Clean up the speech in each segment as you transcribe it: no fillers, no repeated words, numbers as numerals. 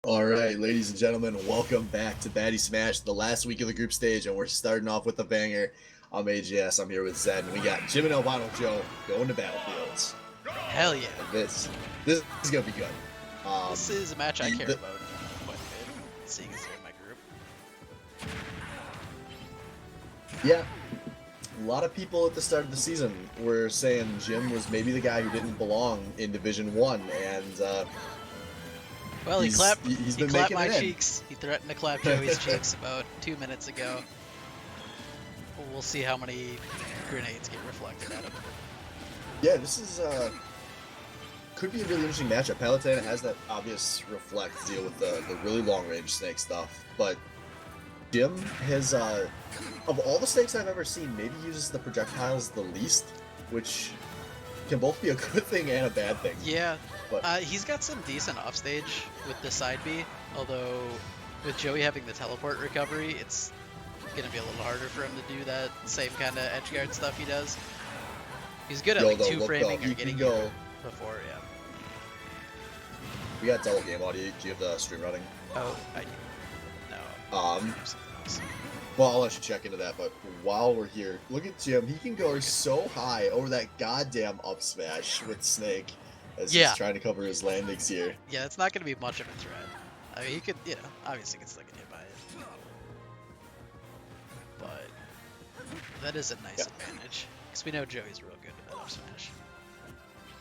All right, ladies and gentlemen, welcome back to Baddy Smash, the last week of the group stage, and we're starting off with a banger. I'm AJS, I'm here with Zed, and we got Jim and Albino Joe going to battlefields. Hell yeah. And this is gonna be good. This is a match I care the- about quite a bit, seeing as they're in my group. Yeah, a lot of people at the start of the season were saying Jim was maybe the guy who didn't belong in Division 1, and Well, he he's been clapped making my it in. cheeks. He threatened to clap Joey's cheeks about 2 minutes ago. We'll see how many grenades get reflected at him. Yeah, this is could be a really interesting matchup. Palutena has that obvious reflect to deal with the really long range snake stuff, but Jim has of all the snakes I've ever seen, maybe uses the projectiles the least, which can both be a good thing and a bad thing. Yeah, But he's got some decent offstage with the side B, although with Joey having the teleport recovery, it's gonna be a little harder for him to do that same kind of edge guard stuff he does. He's good at Yo, like though, two look, framing though, or he getting can you go. before, yeah. We got double game audio. Do you have the stream running? Oh, I do. No. Um, Something else. Well, I'll let you check into that, but while we're here, look at Jim. He can go so high over that goddamn up smash with Snake as Yeah. he's trying to cover his landings here. Yeah, it's not going to be much of a threat. I mean, he could, obviously can still get hit by it. But that is a nice advantage. Because we know Joey's real good with that up smash.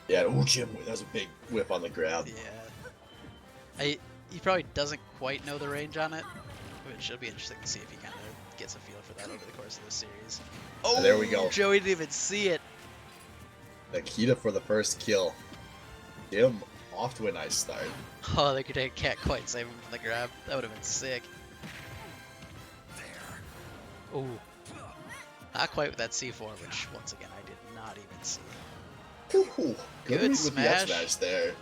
Yeah, ooh, Jim, that was a big whip on the grab. Yeah. He probably doesn't quite know the range on it, which will be interesting to see if he kind of gets a feel for that over the course of the series. Oh, there we go. Joey didn't even see it. Nikita for the first kill. Jim off to a nice start. Oh, they can't quite save him from the grab. That would have been sick. Ooh. Not quite with that C4, which, once again, I did not even see. Ooh, Good read with smash. the up smash there.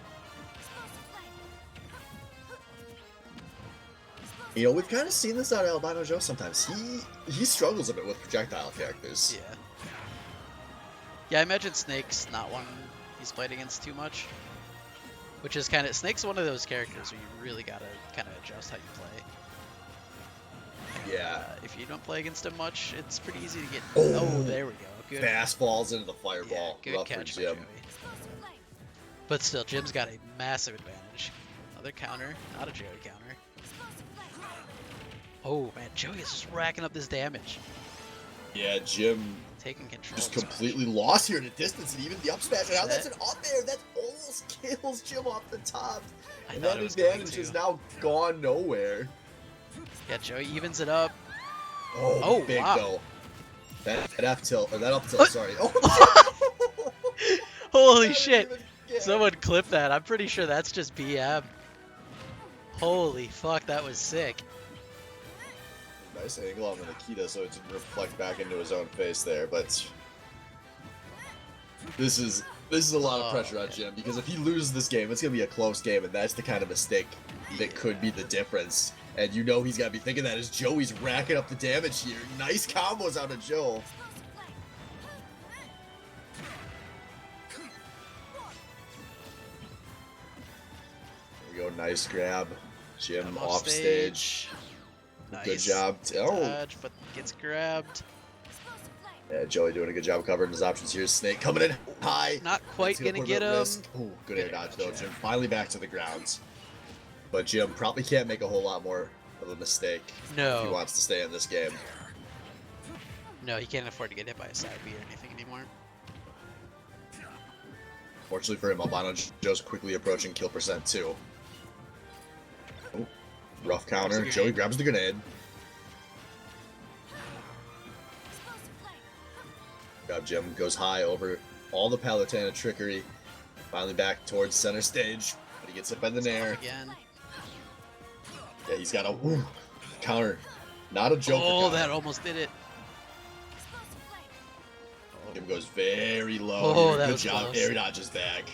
You know, we've kind of seen this out of Albino Joe sometimes. He struggles a bit with projectile characters. Yeah. Yeah, I imagine Snake's not one he's played against too much. Which is kind of... Snake's one of those characters where you really gotta kind of adjust how you play. Yeah. If you don't play against him much, it's pretty easy to get... Oh. Oh, there we go. Good. Fastballs into the fireball. Yeah, good Rough for catch by Jim. Joey. But still, Jim's got a massive advantage. Another counter. Not a Joey counter. Oh, man. Joey is just racking up this damage. Yeah, Jim Taking control. just of this completely lost here in the distance, and even the up smash. Now that's That- an up there. That almost kills Jim off the top. I And thought that it was going advantage to. is now gone nowhere. Yeah, Joey evens it up. Oh, Oh, big wow. though. That F tilt, or that up tilt, sorry. Oh, Holy shit. Yeah. Someone clip that. I'm pretty sure that's just BM. Holy fuck, that was sick. Nice angle on the Nikita, so it didn't reflect back into his own face there, but this is a lot of pressure on man. Jim, because if he loses this game, it's gonna be a close game, and that's the kind of mistake that could be the difference. And you know he's gotta be thinking that as Joey's racking up the damage here. Nice combos out of Joe. There we go, nice grab. Jim I'm off stage. Nice. Good job. Oh, Dodge, but gets grabbed. yeah, Joey doing a good job covering his options here. Snake coming in high. Not quite It's gonna put get at him. risk. Ooh, good air Good air dodge dodge, though. yeah. Jim finally back to the ground. But Jim probably can't make a whole lot more of a mistake if he No. wants to stay in this game. No, he can't afford to get hit by a side B or anything anymore. Fortunately for him, Albino Joe's quickly approaching kill percent too. Ooh, rough counter. grenade. Joey grabs the grenade. Grab Jim goes high over all the Palutena trickery. Finally back towards center stage. But he gets hit by the nair. Again. Yeah, he's got a counter. Not a joker Oh, counter. that almost did it. Jim goes very low. Oh, here. that Good was job. close. Air dodges back.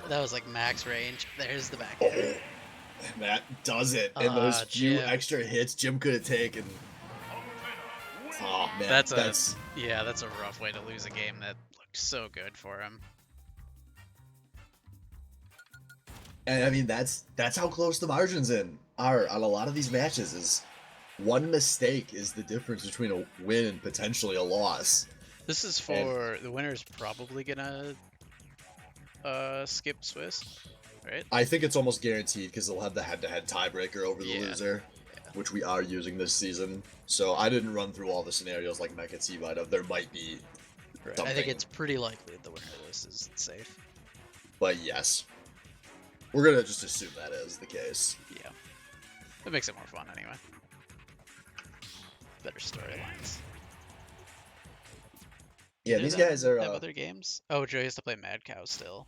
That was like max range. There's the back. Oh, that does it. And those few Jim. extra hits Jim could have taken. Oh man, That's a rough way to lose a game that looked so good for him. And I mean, that's how close the margins are on a lot of these matches. Is one mistake is the difference between a win and potentially a loss. This is for the winner's probably gonna skip Swiss, right? I think it's almost guaranteed because they'll have the head-to-head tiebreaker over the Yeah. loser, which we are using this season. So I didn't run through all the scenarios like Mecha T might have. There might be Right. I something. think it's pretty likely the winner of this is safe. But yes, we're gonna just assume that is the case. Yeah. That makes it more fun anyway. Better storylines. Yeah, Do these them guys are. have other games. Oh, Joey has to play Mad Cow still.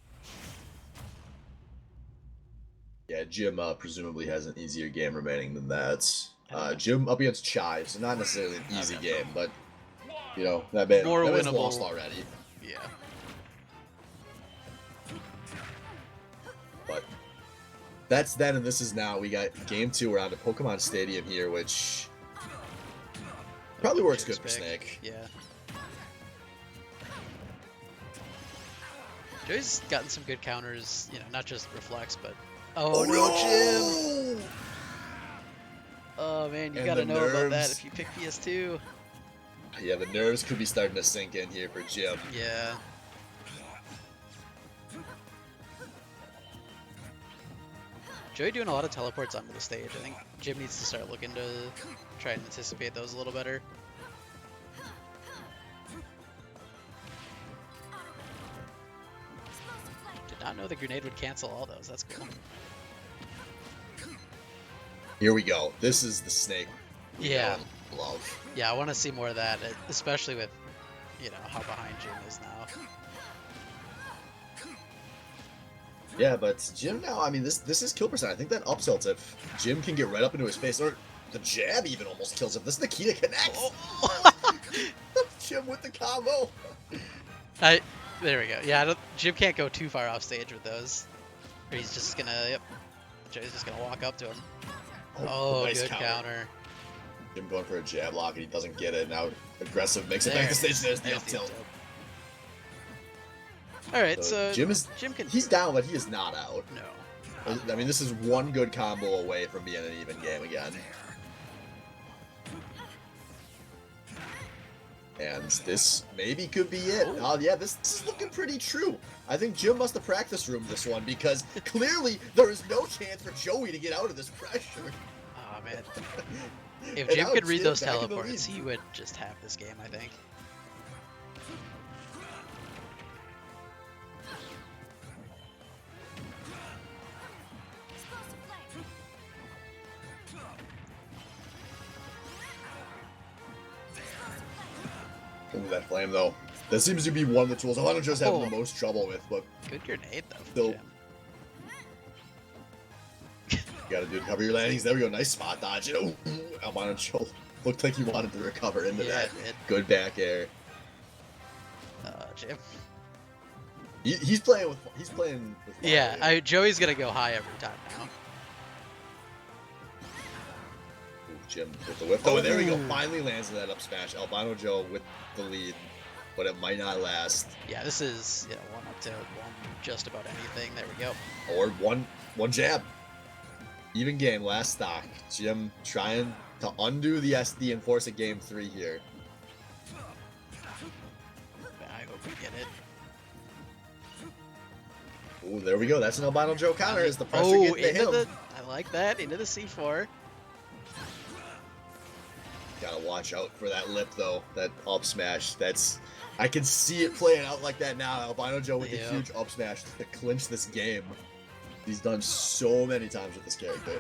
Yeah, Jim presumably has an easier game remaining than that. Yeah. Jim up against Chai, so not necessarily an easy Okay. game, but you know that man's winnable. lost already. Yeah. But that's then, and this is now. We got game 2 around a Pokemon Stadium here, which probably works good for Chip's pick. Snake. Yeah. Joey's gotten some good counters, you know, not just reflex, but oh no, Jim! Oh man, you And gotta the know about that nerves. if you pick PS2. Yeah, the nerves could be starting to sink in here for Jim. Yeah. Joey doing a lot of teleports onto the stage. I think Jim needs to start looking to try and anticipate those a little better. Did not know the grenade would cancel all those. That's cool. Here we go. This is the Snake we know Yeah. and love. Yeah, I want to see more of that, especially with, you know, how behind Jim is now. Yeah, but Jim now, I mean, this is kill percent. I think that up tilts if Jim can get right up into his face, or the jab even almost kills him. This Nikita connects. Oh. Jim with the combo. There we go. Yeah, Jim can't go too far off stage with those. Or he's just gonna, yep. Joey's just gonna walk up to him. Oh, nice good counter. Jim going for a jab lock and he doesn't get it. Now aggressive makes it There back to it stage. is. There's the There's up the tilt. up tilt. All right, so Jim can. He's down, but he is not out. No. I mean, this is one good combo away from being an even game again. And this maybe could be it. Oh, yeah, this is looking pretty true. I think Jim must have practice roomed this one because clearly there is no chance for Joey to get out of this pressure. Oh man. If And Jim now could read Jim those back in the teleports, lead. he would just have this game, I think. Ooh, that flame though. That seems to be one of the tools Albano Joe's having Oh. the most trouble with, but Good grenade though. From Still- Jim. you gotta do cover your landings. There we go, nice spot dodge. Ooh, Albano Joe looked like he wanted to recover into Yeah, that. it did. Good back air. Jim. He's playing with fire Yeah, here. Joey's gonna go high every time now. Ooh, Jim with the whip though, and there we go. Ooh. Finally lands in that up smash. Albano Joe with the lead, but it might not last. Yeah, this is, you know, one up to one just about anything. There we go. Or one jab. Even game, last stock. Jim trying to undo the SD and force a game 3 here. I hope we get it. Ooh, there we go. That's an Albano Joe counter as the pressure Oh, gets to into him. I like that. Into the C4. Gotta watch out for that lip though. That up smash. I can see it playing out like that now. Albino Joe with the Yeah. huge up smash to clinch this game. He's done so many times with this character.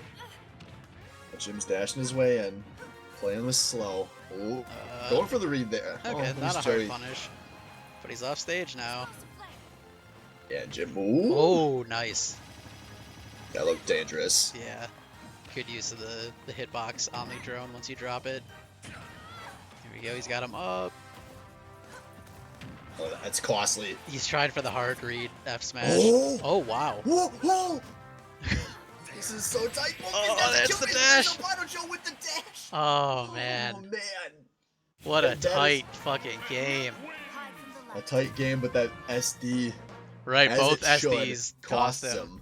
But Jim's dashing his way in, playing this slow. Ooh, going for the read there. Okay, Oh, not a he's hard Joey. punish. But he's off stage now. Yeah, Jim. Ooh, Oh, nice. that looked dangerous. Yeah. Good use of the hitbox Omni drone once you drop it. Here we go. He's got him up. Oh, that's costly. He's trying for the hard read F smash. Oh! Oh, wow. Whoa, whoa! This is so tight. Oh, That's that's the kill. dash. Albino Joe with the dash. Oh, man. Oh, man. What a that is- tight fucking game. A tight game, but that SD, Right, as both it should, SDs cost him.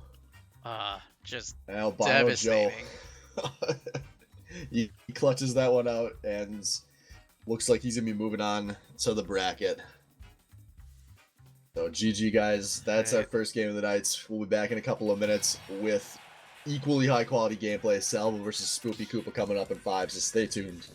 Just Albino Joe. devastating. He clutches that one out and looks like he's going to be moving on to the bracket. So GG, guys. That's our first game of the night. We'll be back in a couple of minutes with equally high quality gameplay. Salvo versus Spoopy Koopa coming up in 5, so stay tuned.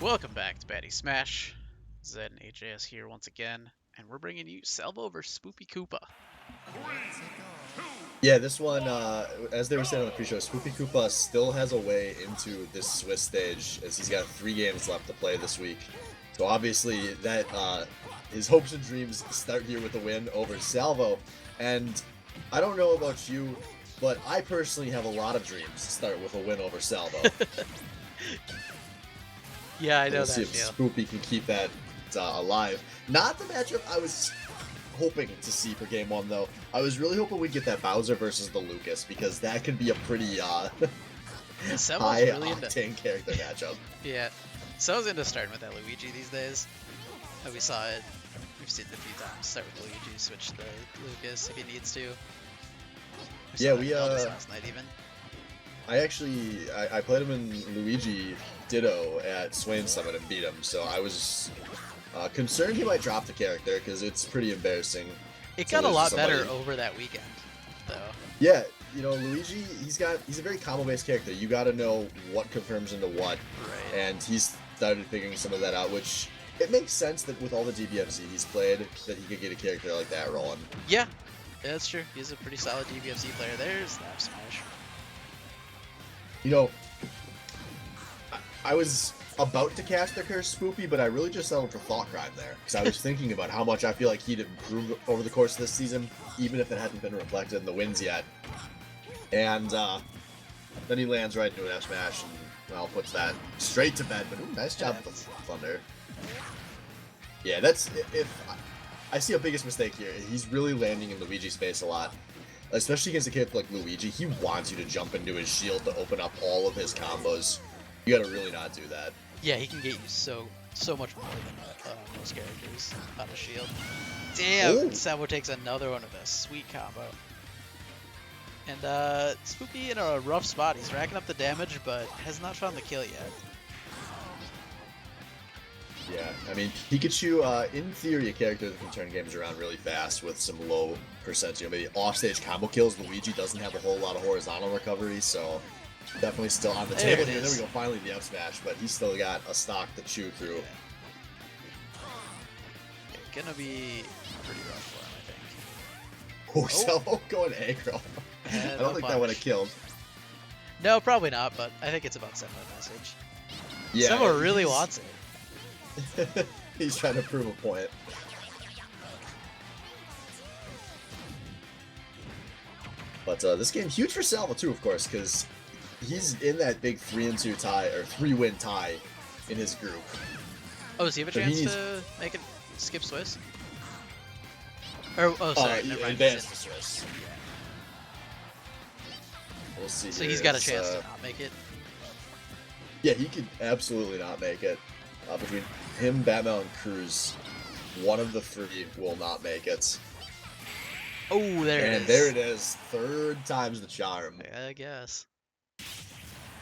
Welcome back to Baddy Smash. Zed and AJS here once again, and we're bringing you Salvo vs Spoopy Koopa. Yeah, this one, as they were saying on the pre-show, Spoopy Koopa still has a way into this Swiss stage, as he's got 3 games left to play this week. So obviously that his hopes and dreams start here with a win over Salvo. And I don't know about you, but I personally have a lot of dreams to start with a win over Salvo. Yeah, I know We'll that see if feel. Spoopy can keep that alive. Not the matchup I was hoping to see for game 1, though. I was really hoping we'd get that Bowser versus the Lucas, because that could be a pretty Salvo's really into... high-octane character matchup. Yeah, Salvo's into starting with that Luigi these days. We saw it. We've seen it a few times. Start with Luigi, switch to Lucas if he needs to. Yeah, we last night even. I played him in Luigi Ditto at Swain Summit and beat him, so I was concerned he might drop the character because it's pretty embarrassing. It got a lot better over that weekend, though. Yeah, you know, Luigi, he's a very combo-based character. You got to know what confirms into what, right. And he's started figuring some of that out, which it makes sense that with all the DBFZ he's played, that he could get a character like that rolling. Yeah, that's true. He's a pretty solid DBFZ player. There's the F smash. You know, I was about to cast the Curse Spoopy, but I really just settled for Thought Crime there, because I was thinking about how much I feel like he'd improved over the course of this season, even if it hadn't been reflected in the wins yet. And then he lands right into an F smash, and well, puts that straight to bed. But ooh, nice job with the Thunder. Yeah, that's I see a biggest mistake here. He's really landing in Luigi's space a lot. Especially against a character like Luigi, he wants you to jump into his shield to open up all of his combos. You gotta really not do that. Yeah, he can get you so much more than most characters on a shield. Damn, Salvo takes another one of this. Sweet combo. And Spoopy in a rough spot. He's racking up the damage, but has not found the kill yet. Yeah, I mean, Pikachu, in theory, a character that can turn games around really fast with some low percent, maybe offstage combo kills. Luigi doesn't have a whole lot of horizontal recovery, so definitely still on the table here. There we go, finally the up smash, but he's still got a stock to chew through. Yeah. Gonna be pretty rough for him, I think. Oh, Salvo going aggro. I don't think that would have killed. No, probably not, but I think it's about sending a message. Yeah, Salvo really wants it. He's trying to prove a point. But this game huge for Salvo too, of course, because he's in that big 3-2 tie or 3-win tie in his group. Oh, does he have a chance to make it skip Swiss? Or sorry, never mind. Advance to Swiss. We'll see. So he's got a chance to not make it. Yeah, he could absolutely not make it. Between him, Batman, and Cruz, one of the three will not make it. Oh, there it is. And there it is. Third time's the charm. I guess.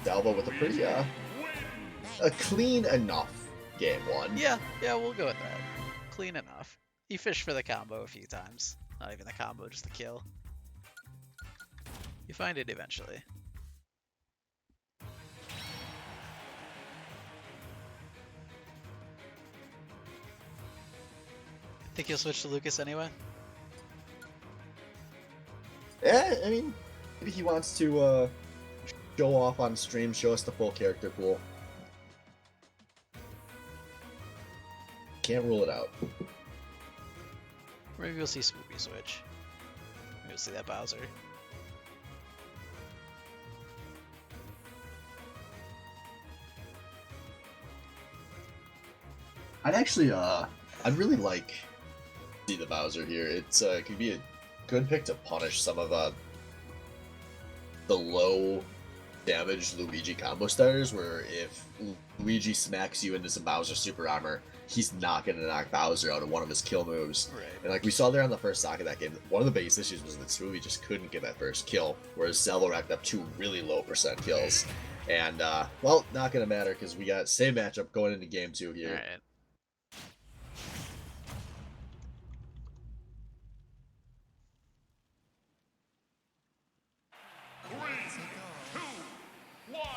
Salvo with a pretty, a clean enough game 1. Yeah, we'll go with that. Clean enough. He fished for the combo a few times. Not even the combo, just the kill. You find it eventually. Think he'll switch to Lucas anyway? Yeah, I mean, maybe he wants to show off on stream, show us the full character pool. Can't rule it out. Maybe we'll see Spoopy switch. Maybe we'll see that Bowser. I'd actually, I'd really like to see the Bowser here. It's could be a good pick to punish some of the low damage Luigi combo starters, where if Luigi smacks you into some Bowser super armor, he's not going to knock Bowser out of one of his kill moves. Right. And like we saw there on the first stock of that game, one of the biggest issues was that Spoopy just couldn't get that first kill, whereas Salvo racked up 2 really low percent kills. And, well, not going to matter because we got same matchup going into game 2 here. Alright.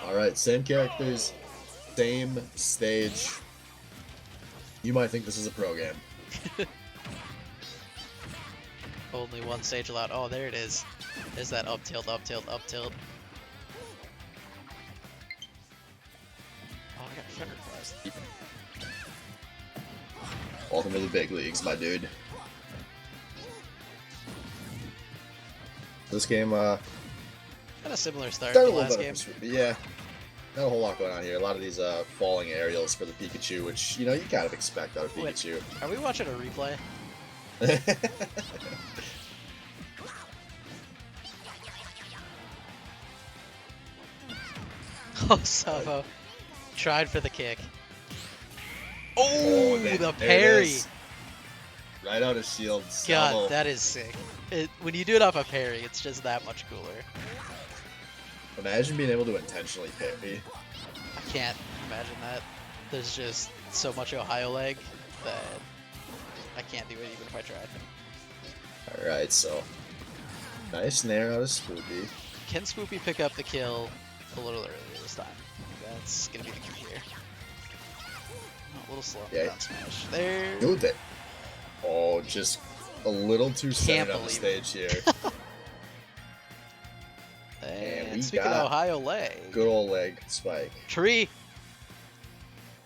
Alright, same characters, same stage. You might think this is a pro game. Only one stage allowed. Oh, there it is. There's that up tilt, up tilt, up tilt. Oh, I got Thunder Blast. Welcome to the big leagues, my dude. This game, Kind of similar start started to a little last better game. for Swoopy. Yeah, not a whole lot going on here. A lot of these falling aerials for the Pikachu, which, you know, you kind of expect out of Wait. Pikachu. Are we watching a replay? Oh, Salvo. Tried for the kick. Oh, there the it parry. is. Right out of shield. God, Salvo. that is sick. When you do it off a parry, it's just that much cooler. Imagine being able to intentionally parry. I can't imagine that. There's just so much Ohio leg that I can't do it even if I tried. Alright, so nice nair out of Swoopy. Can Swoopy pick up the kill a little earlier this time? That's gonna be the key here. Oh, a little slow on the down smash. There. Dude, that. Oh, just a little too Can't centered on the believe stage here. And we speaking of got Ohio leg. Good old leg spike. Tree.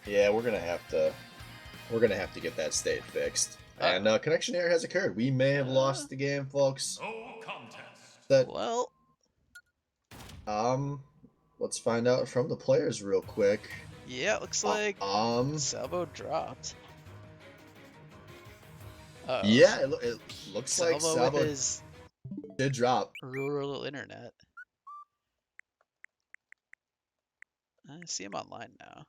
Yeah, we're gonna have to get that state fixed. And connection error has occurred. We may have lost the game, folks. No contest. That Well, let's find out from the players real quick. yeah, it looks like Salvo dropped. Uh-oh. Yeah, it looks Salvo like Salvo with his did drop. rural internet. I see him online now.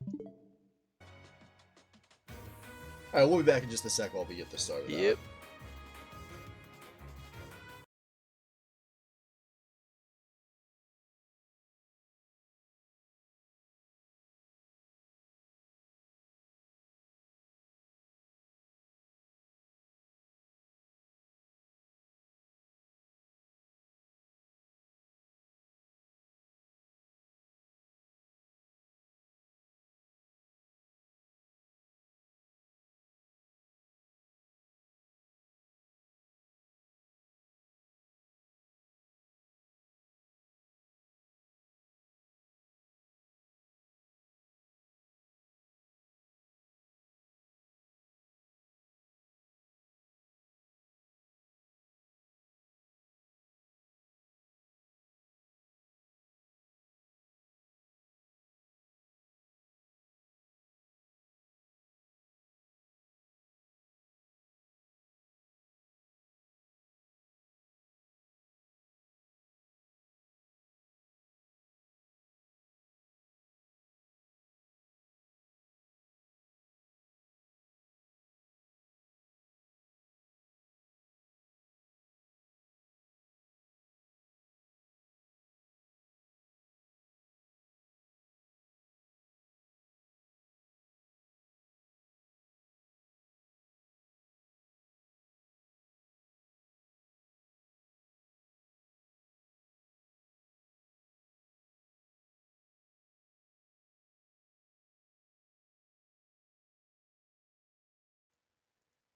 All right, we'll be back in just a sec while we get this started. Yep.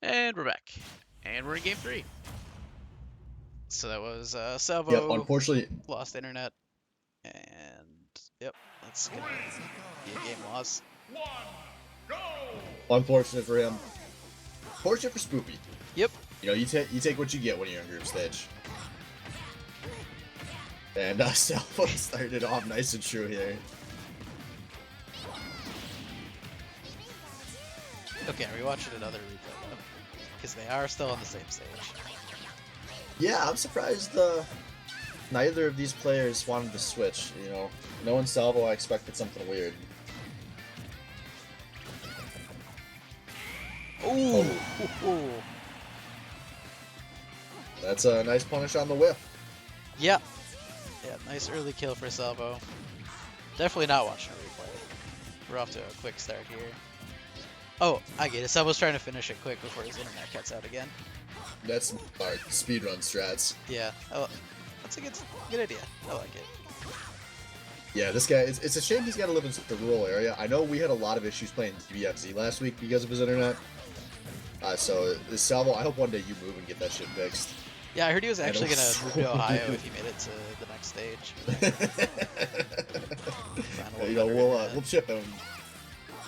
And we're back. And we're in game 3. So that was Salvo. Yep, unfortunately. Lost internet. And yep, that's gonna be a game loss. One, go! Unfortunate for him. Fortunate for Spoopy. Yep. You know, you take what you get when you're in group stage. And Salvo started off nice and true here. Okay, are we watching another replay though? Because they are still on the same stage. Yeah, I'm surprised neither of these players wanted to switch, you know. Knowing Salvo, I expected something weird. Ooh. Ooh. That's a nice punish on the whip. Yeah. Yeah, nice early kill for Salvo. Definitely not watching a replay. We're off to a quick start here. Oh, I get it. Salvo's trying to finish it quick before his internet cuts out again. That's our speedrun strats. Yeah, that's a good idea. I like it. Yeah, this guy, it's a shame he's got to live in the rural area. I know we had a lot of issues playing DBFZ last week because of his internet. So, Salvo, I hope one day you move and get that shit fixed. Yeah, I heard he was actually going to move to Ohio if he made it to the next stage. You know, we'll chip him.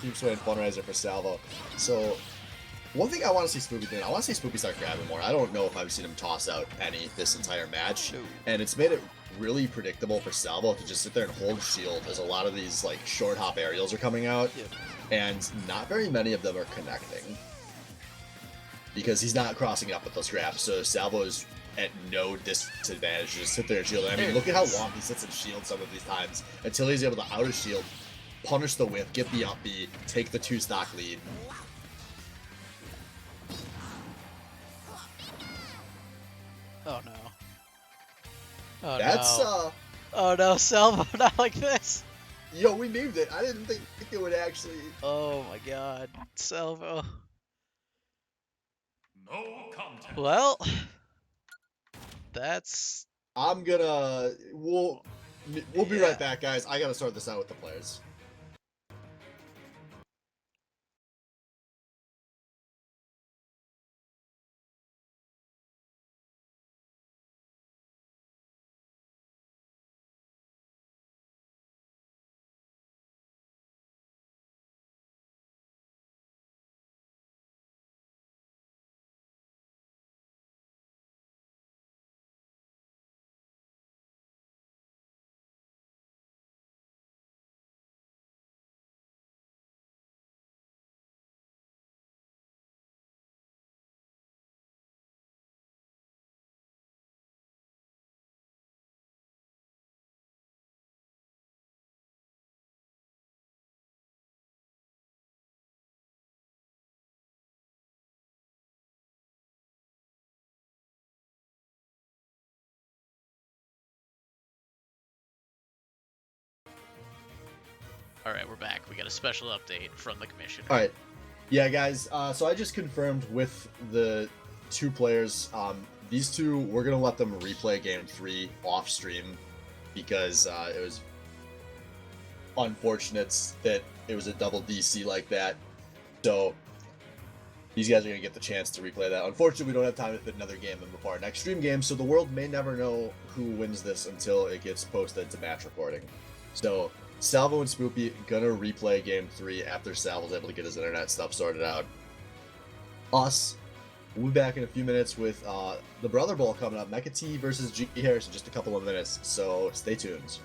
Keep swaying fundraiser for Salvo. So, One thing I want to see Spoopy do, I want to see Spoopy start grabbing more. I don't know if I've seen him toss out any this entire match, No. and it's made it really predictable for Salvo to just sit there and hold shield as a lot of these like short hop aerials are coming out, Yep. and not very many of them are connecting because he's not crossing up with those grabs. So Salvo is at no disadvantage to just sit there and shield. I mean, look at how long he sits and shield some of these times until he's able to out of shield, punish the whip, get the up B, take the 2-stock lead. Oh no. Oh That's no. Oh no, Salvo, not like this. Yo, we memed it. I didn't think it would actually. Oh my god, Salvo. No contest. Well, that's I'm gonna. We'll be Yeah. right back, guys. I gotta sort this out with the players. all right. We're back. We got a special update from the commission. All right. Yeah, guys. So I just confirmed with the two players. These two, we're gonna let them replay Game 3 off stream because it was unfortunate that it was a double DC like that. So these guys are going to get the chance to replay that. Unfortunately, we don't have time to fit another game in before our next stream game, so the world may never know who wins this until it gets posted to match recording. So Salvo and Spoopy gonna replay Game 3 after Salvo's able to get his internet stuff sorted out. Us, we'll be back in a few minutes with the Brother Bowl coming up. Mecha T versus G Harris in just a couple of minutes, so stay tuned.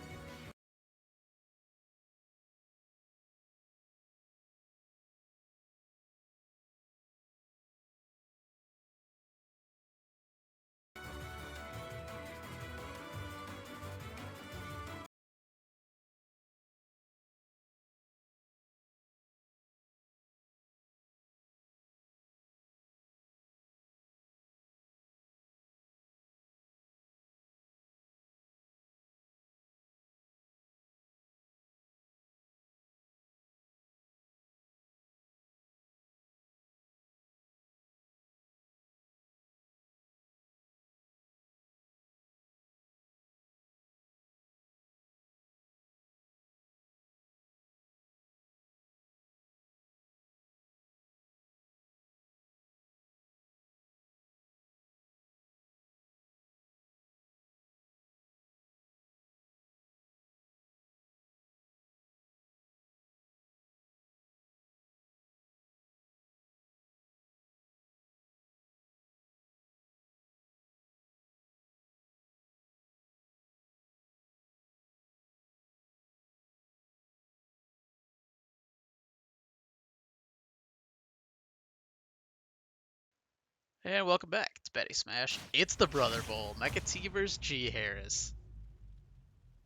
And welcome back. It's Betty Smash. It's the Brother Bowl. Mecha T versus G Harris.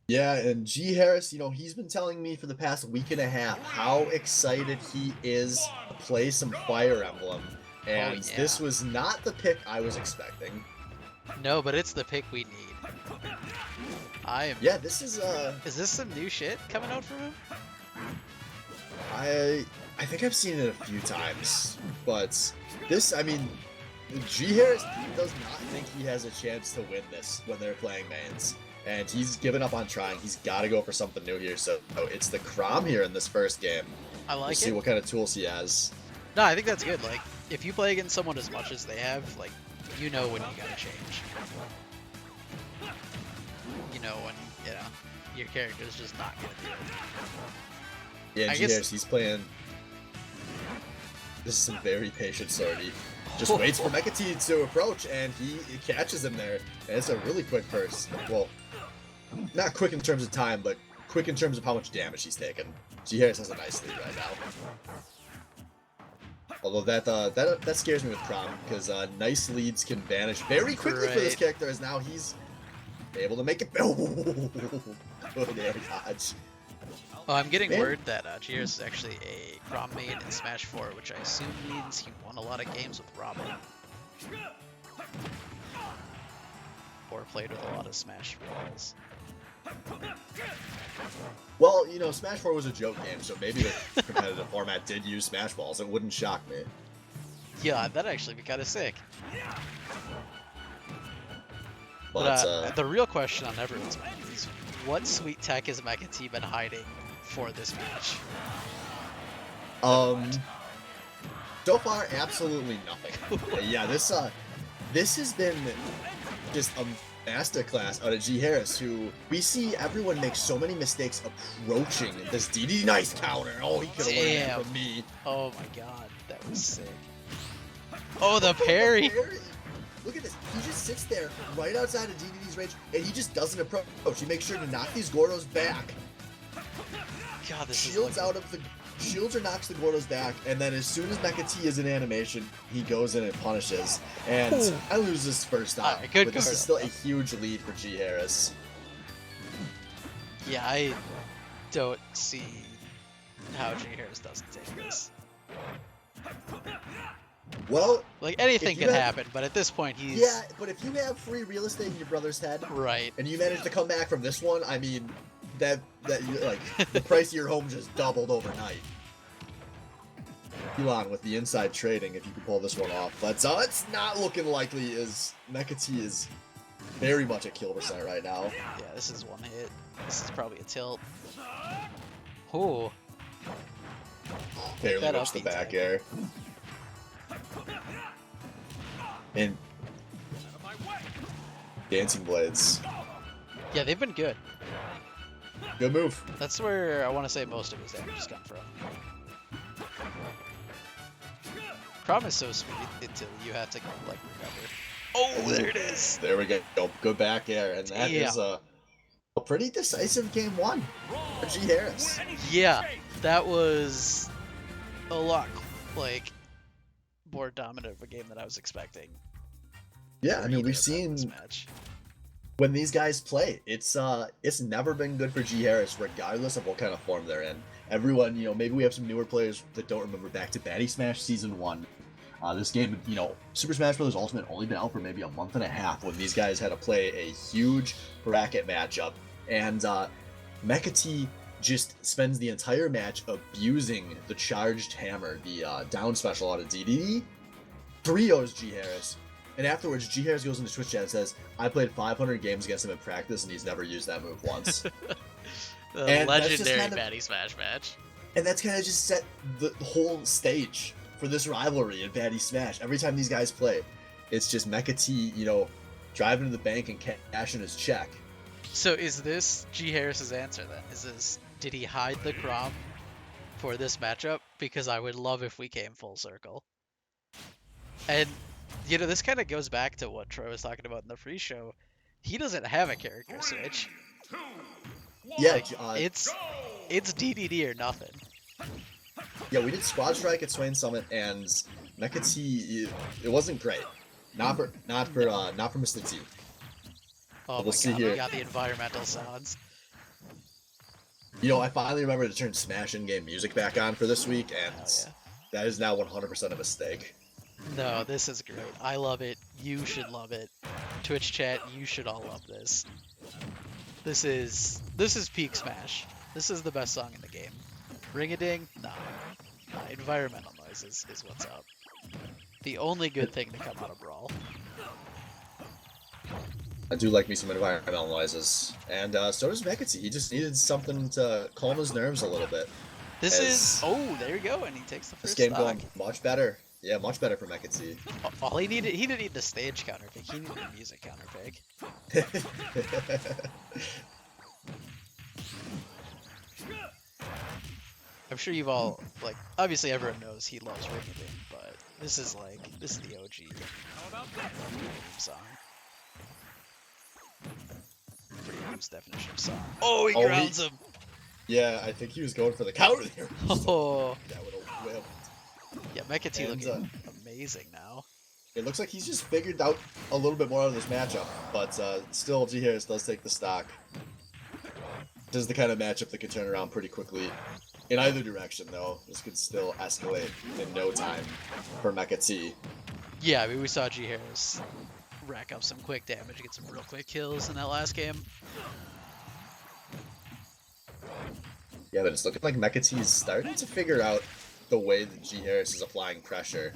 Yeah, and G Harris, he's been telling me for the past week and a half how excited he is to play some Fire Emblem. And yeah. this was not the pick I was expecting. No, but it's the pick we need. Yeah, this is Is this some new shit coming out from him? I think I've seen it a few times, but this, G Harris does not think he has a chance to win this when they're playing mains. And he's given up on trying. He's got to go for something new here. So it's the Crom here in this first game. I like We'll see it. what kind of tools he has. No, I think that's good. Like, if you play against someone as much as they have, like, you know when you gotta change. You know when, your character's just not gonna do it. Yeah, I G guess- Harris, he's playing. This is some very patient sortie. Just waits for Mecha T to approach, and he catches him there. And it's a really quick burst. Well, not quick in terms of time, but quick in terms of how much damage he's taken. G Harris has a nice lead right now. Although that scares me with Crom, because nice leads can vanish very quickly for this character, as now he's able to make it. Oh, good air dodge. Oh, I'm getting word that G-Harris is actually a Crom main in Smash 4, which I assume means he won a lot of games with Robin. Or played with a lot of Smash balls. Well, you know, Smash 4 was a joke game, so maybe the competitive format did use Smash Balls. It wouldn't shock me. Yeah, that'd actually be kind of sick. But the real question on everyone's mind is, what sweet tech has Mecha T been hiding for this match? So far, absolutely nothing. Yeah, this has been just a masterclass out of G Harris, who we see everyone make so many mistakes approaching this DD nice counter. Oh, he could have learned that from me. Oh my god, that was sick. Oh, the parry! Look at this. He just sits there right outside of DDD's range, and he just doesn't approach. He makes sure to knock these Gordos back. God, this shields out of the shields or knocks the Gordos back, and then as soon as Mecha T is in animation, he goes in and punishes. And I lose this first time, but this is still a huge lead for G Harris. Yeah, I don't see how G Harris doesn't take this. Well, like anything can happen, but at this point he's... Yeah, but if you have free real estate in your brother's head, right, and you manage to come back from this one, I mean, that like the price of your home just doubled overnight. Elon with the inside trading, if you can pull this one off, but it's not looking likely. As Mecha T is very much at kill percent right now. Yeah, this is one hit. This is probably a tilt. Oh, barely missed the back air. And Dancing Blades. Yeah, they've been good. Good move. That's where I want to say most of his damage has come from. Crom is so sweet until you have to like recover. Oh, there it is. There we go. Good back air, and that is a pretty decisive game one for G Harris. Yeah, that was a lot like more dominant of a game than I was expecting. Yeah, I mean, we've seen this match. When these guys play, it's never been good for G Harris, regardless of what kind of form they're in. Everyone, you know, maybe we have some newer players that don't remember back to Baddy Smash Season 1. This game, you know, Super Smash Bros. Ultimate only been out for maybe a month and a half when these guys had to play a huge bracket matchup. And Mecha T just spends the entire match abusing the charged hammer, the down special out of DDD, 3-0's G Harris. And afterwards, G Harris goes into Twitch chat and says, I played 500 games against him in practice, and he's never used that move once. The legendary Baddy Smash match. And that's kind of just set the whole stage for this rivalry in Baddy Smash. Every time these guys play, it's just Mecha T, you know, driving to the bank and cashing his check. So is this G Harris's answer then? Is this, did he hide the Crom for this matchup? Because I would love if we came full circle. And, you know, this kind of goes back to what Troy was talking about in the free show. He doesn't have a character switch. Yeah, like, it's DDD or nothing. Yeah, we did Squad Strike at Swain Summit, and Mecha T, it wasn't great. Not for Mr. T. Oh we'll see here. We got the environmental sounds. You know, I finally remembered to turn Smash in-game music back on for this week, and that is now 100% a mistake. No, this is great. I love it. You should love it. Twitch chat, you should all love this. This is peak Smash. This is the best song in the game. Ring-a-ding? Nah. Environmental noises is what's up. The only good thing to come out of Brawl. I do like me some environmental noises. And so does Mecha T. He just needed something to calm his nerves a little bit. This is... Oh, there you go, and he takes the first This game stock. going much better. Yeah, much better for Mecha T. All he didn't need the stage counter pick, he needed the music counter pick. I'm sure you've all, like, obviously everyone knows he loves Ring of Doom, but this is the OG song. Pretty loose definition of song. Oh, he grounds him! Yeah, I think he was going for the counter there. Oh. That would have whipped. Yeah, Mecha T And, looking amazing now. It looks like he's just figured out a little bit more out of this matchup, but still, G Harris does take the stock. This is the kind of matchup that can turn around pretty quickly. In either direction, though, this could still escalate in no time for Mecha T. Yeah, I mean, we saw G Harris rack up some quick damage, get some real quick kills in that last game. Yeah, but it's looking like Mecha T is starting to figure out the way that G Harris is applying pressure,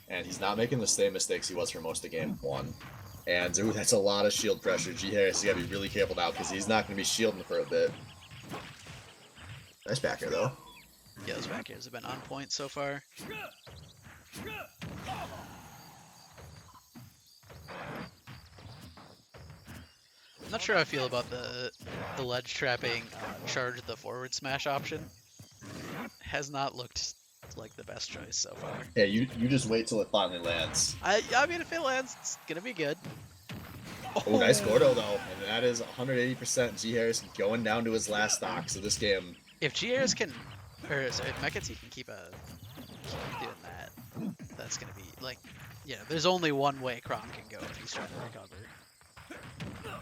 and he's not making the same mistakes he was for most of game 1. And ooh, that's a lot of shield pressure. G Harris, you gotta be really careful now because he's not gonna be shielding for a bit. Nice backer though. Yeah, those back airs have been on point so far. I'm not sure how I feel about the ledge trapping charge the forward smash option. Has not looked like the best choice so far. Yeah, you just wait till it finally lands. I mean, if it lands, it's gonna be good. Oh, nice Gordo though, and that is 180% G Harris going down to his last stock. So this game, If G Harris can, or sorry, if Mecha T can keep doing that, that's gonna be like, you know, there's only one way Kron can go if he's trying to recover.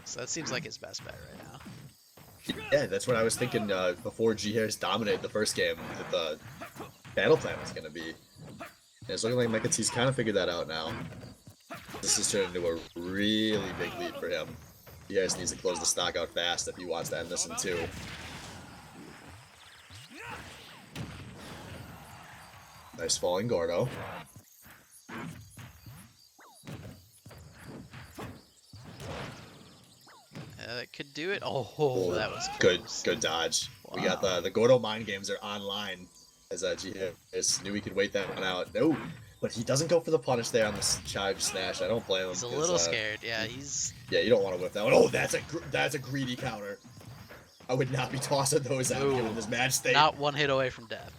So that seems like his best bet right now. yeah, that's what I was thinking before G Harris dominated the first game that the battle plan was gonna be. And it's looking like Mecha T's kind of figured that out now. This has turned into a really big lead for him. He just needs to close the stock out fast if he wants to end this in 2. Nice falling Gordo. That could do it. Oh, that was close. Good dodge. Wow. We got the Gordo mind games are online as G Harris knew he could wait that one out. No, but he doesn't go for the punish there on the charge snash. I don't blame him. He's a little scared. Yeah, he's. Yeah, you don't want to whip that one. Oh, that's a greedy counter. I would not be tossing those out given this match state. Not one hit away from death.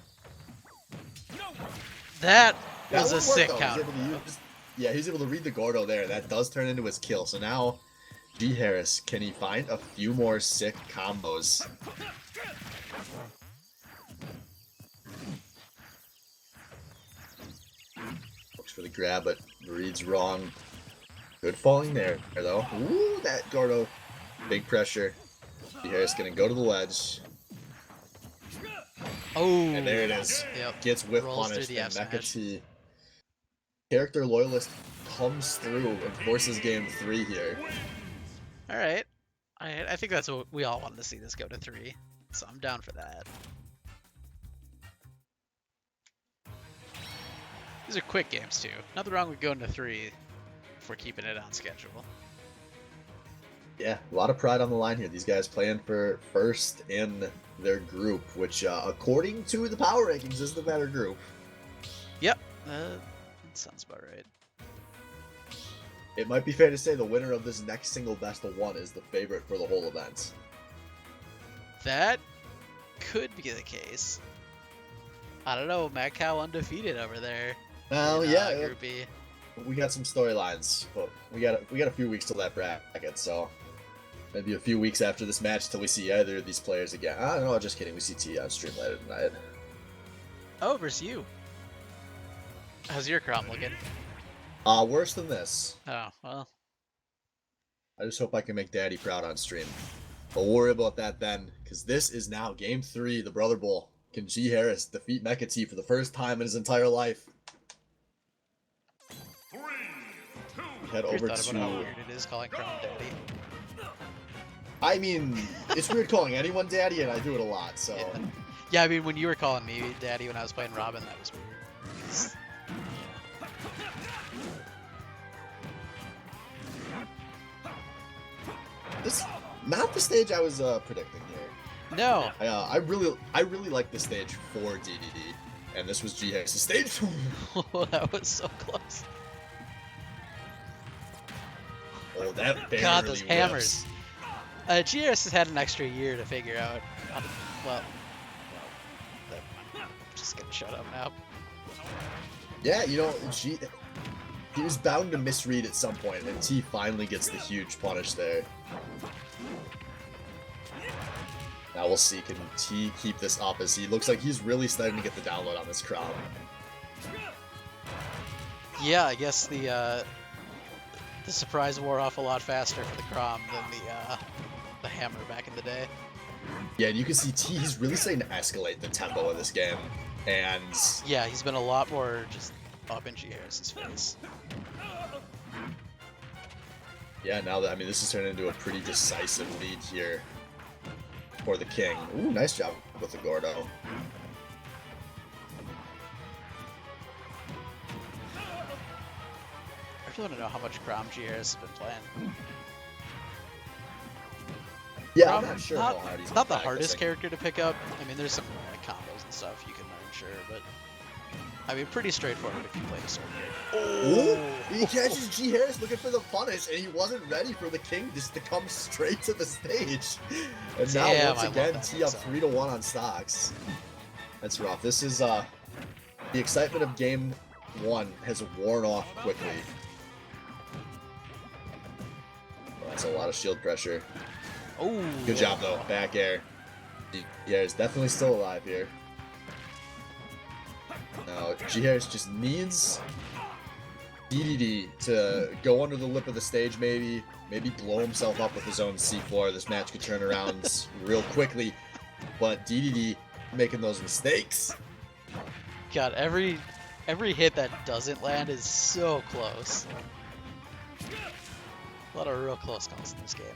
That was a one sick worked, counter. Yeah, he's able to read the Gordo there. That does turn into his kill. So now, G Harris, can he find a few more sick combos? Looks for the grab, but reads wrong. Good falling there, though. Ooh, that Gordo. Big pressure. G Harris gonna go to the ledge. Oh, And there it is. Yep. Gets whip Rolls punished, through the and F Mecha smash. T. Character Loyalist comes through and forces game 3 here. All right. I think that's what we all wanted to see this go to 3. So I'm down for that. These are quick games too. Nothing wrong with going to 3 if we're keeping it on schedule. Yeah, a lot of pride on the line here. These guys playing for first in their group, which, according to the power rankings, is the better group. Yep. That sounds about right. It might be fair to say the winner of this next single best of 1 is the favorite for the whole event. That could be the case. I don't know. Mad Cow undefeated over there. Well, in, yeah, Group B. we got some storylines, but we got a few weeks till that bracket, so maybe a few weeks after this match till we see either of these players again. I don't know, just kidding. We see T on stream later tonight. Oh, versus you. How's your Crom looking? Worse than this. Oh, well. I just hope I can make Daddy proud on stream. But we'll worry about that then, because this is now Game 3, the Brother Bowl. Can G Harris defeat Mecha T for the first time in his entire life? 3, 2, Head Ever over thought about how to... weird it is calling Crom Daddy? I mean, it's weird calling anyone Daddy, and I do it a lot, so... Yeah, I mean, when you were calling me Daddy when I was playing Robin, that was weird. 'Cause, This not the stage I was predicting here. no. I really like this stage for DDD, and this was G Harris' stage. That was so close. Oh, that barely God, those whips. hammers. GRS has had an extra year to figure out how to, well, just gonna shut up now. Yeah, you know, he was bound to misread at some point, and T finally gets the huge punish there. Now we'll see, can T keep this up as he looks like he's really starting to get the download on this crown. Yeah, I guess the surprise wore off a lot faster for the Crom than the hammer back in the day. Yeah, and you can see T, he's really starting to escalate the tempo of this game. And yeah, he's been a lot more just up in G Harris's face. yeah, now that, I mean, this is turning into a pretty decisive lead here for the King. Ooh, nice job with the Gordo. I really want to know how much Crom G Harris has been playing. Yeah, Crom, I'm not sure not, how hard he's not the been hardest practicing. character to pick up. I mean, there's some like combos and stuff you can learn, sure, but I mean, pretty straightforward if you play a sword. Ooh, he catches G Harris looking for the punish, and he wasn't ready for the King just to come straight to the stage. And now, Damn, once I love again, that T up mix-up. 3-1 on stocks. That's rough. This is, the excitement of game 1 has worn off quickly. Well, that's a lot of shield pressure. Oh, Good job, though. Back air. G Harris definitely still alive here. Now, G Harris just needs DDD to go under the lip of the stage, maybe blow himself up with his own C4. This match could turn around real quickly, but DDD making those mistakes. God, every hit that doesn't land is so close. A lot of real close calls in this game.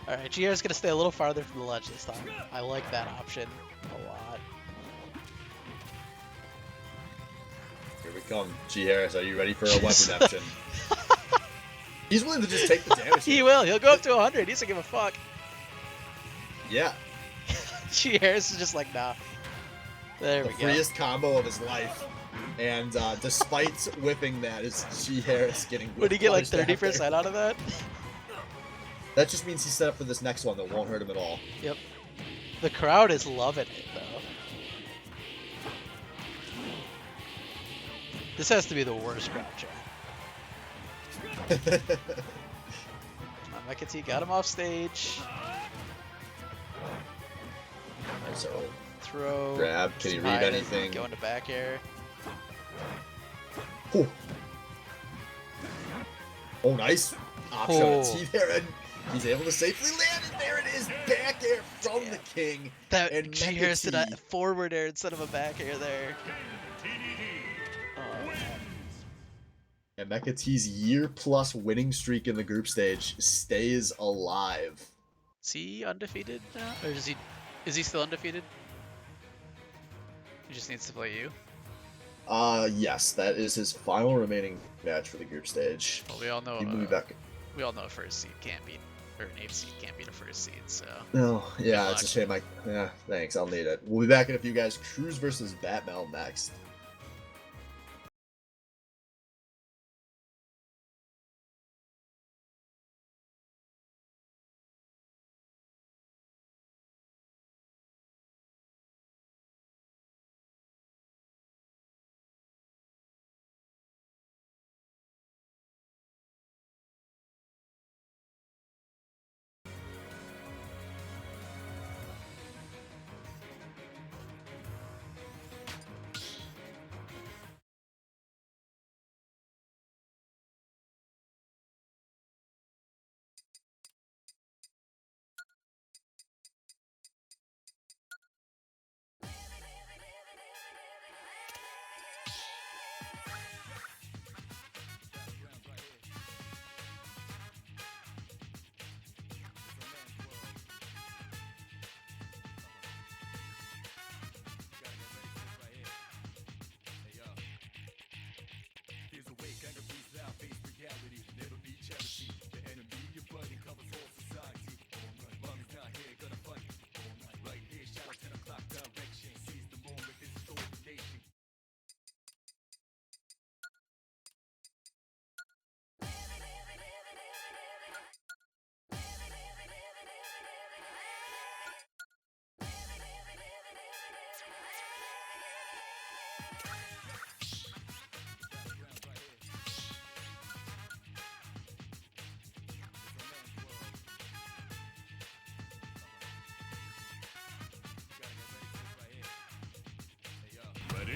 Alright, GR's gonna stay a little farther from the ledge this time. I like that option a lot. Here we come. G Harris, are you ready for a web redemption? He's willing to just take the damage. He will, he'll go up to 100, he doesn't give a fuck. Yeah. G Harris is just like, nah. There The we go. freest combo of his life. And despite whipping that, is G Harris getting Would he get like punished after. 30% out of that? That just means he's set up for this next one that won't hurt him at all. Yep. The crowd is loving it, though. This has to be the worst crowd chat. Come on, McAtee got him off stage. So, Throw. grab. Can he read Spine, anything? Go into back air. Whew. Oh, nice option Oh. on T there, and he's able to safely land it. There it is, back air from the King. That And G Harris did a McAtee. forward air instead of a back air there. Oh, man. And McAtee's year-plus winning streak in the group stage stays alive. Is he undefeated now? Or is he still undefeated? He just needs to play you. Yes, that is his final remaining match for the group stage. Well, we all know He will be back. we all know a first seed can't beat, or an 8th seed can't beat a first seed, so. No, yeah, Good it's a luck. shame. Yeah, thanks. I'll need it. We'll be back in a few, guys. Cruz versus Batmel next. Ready?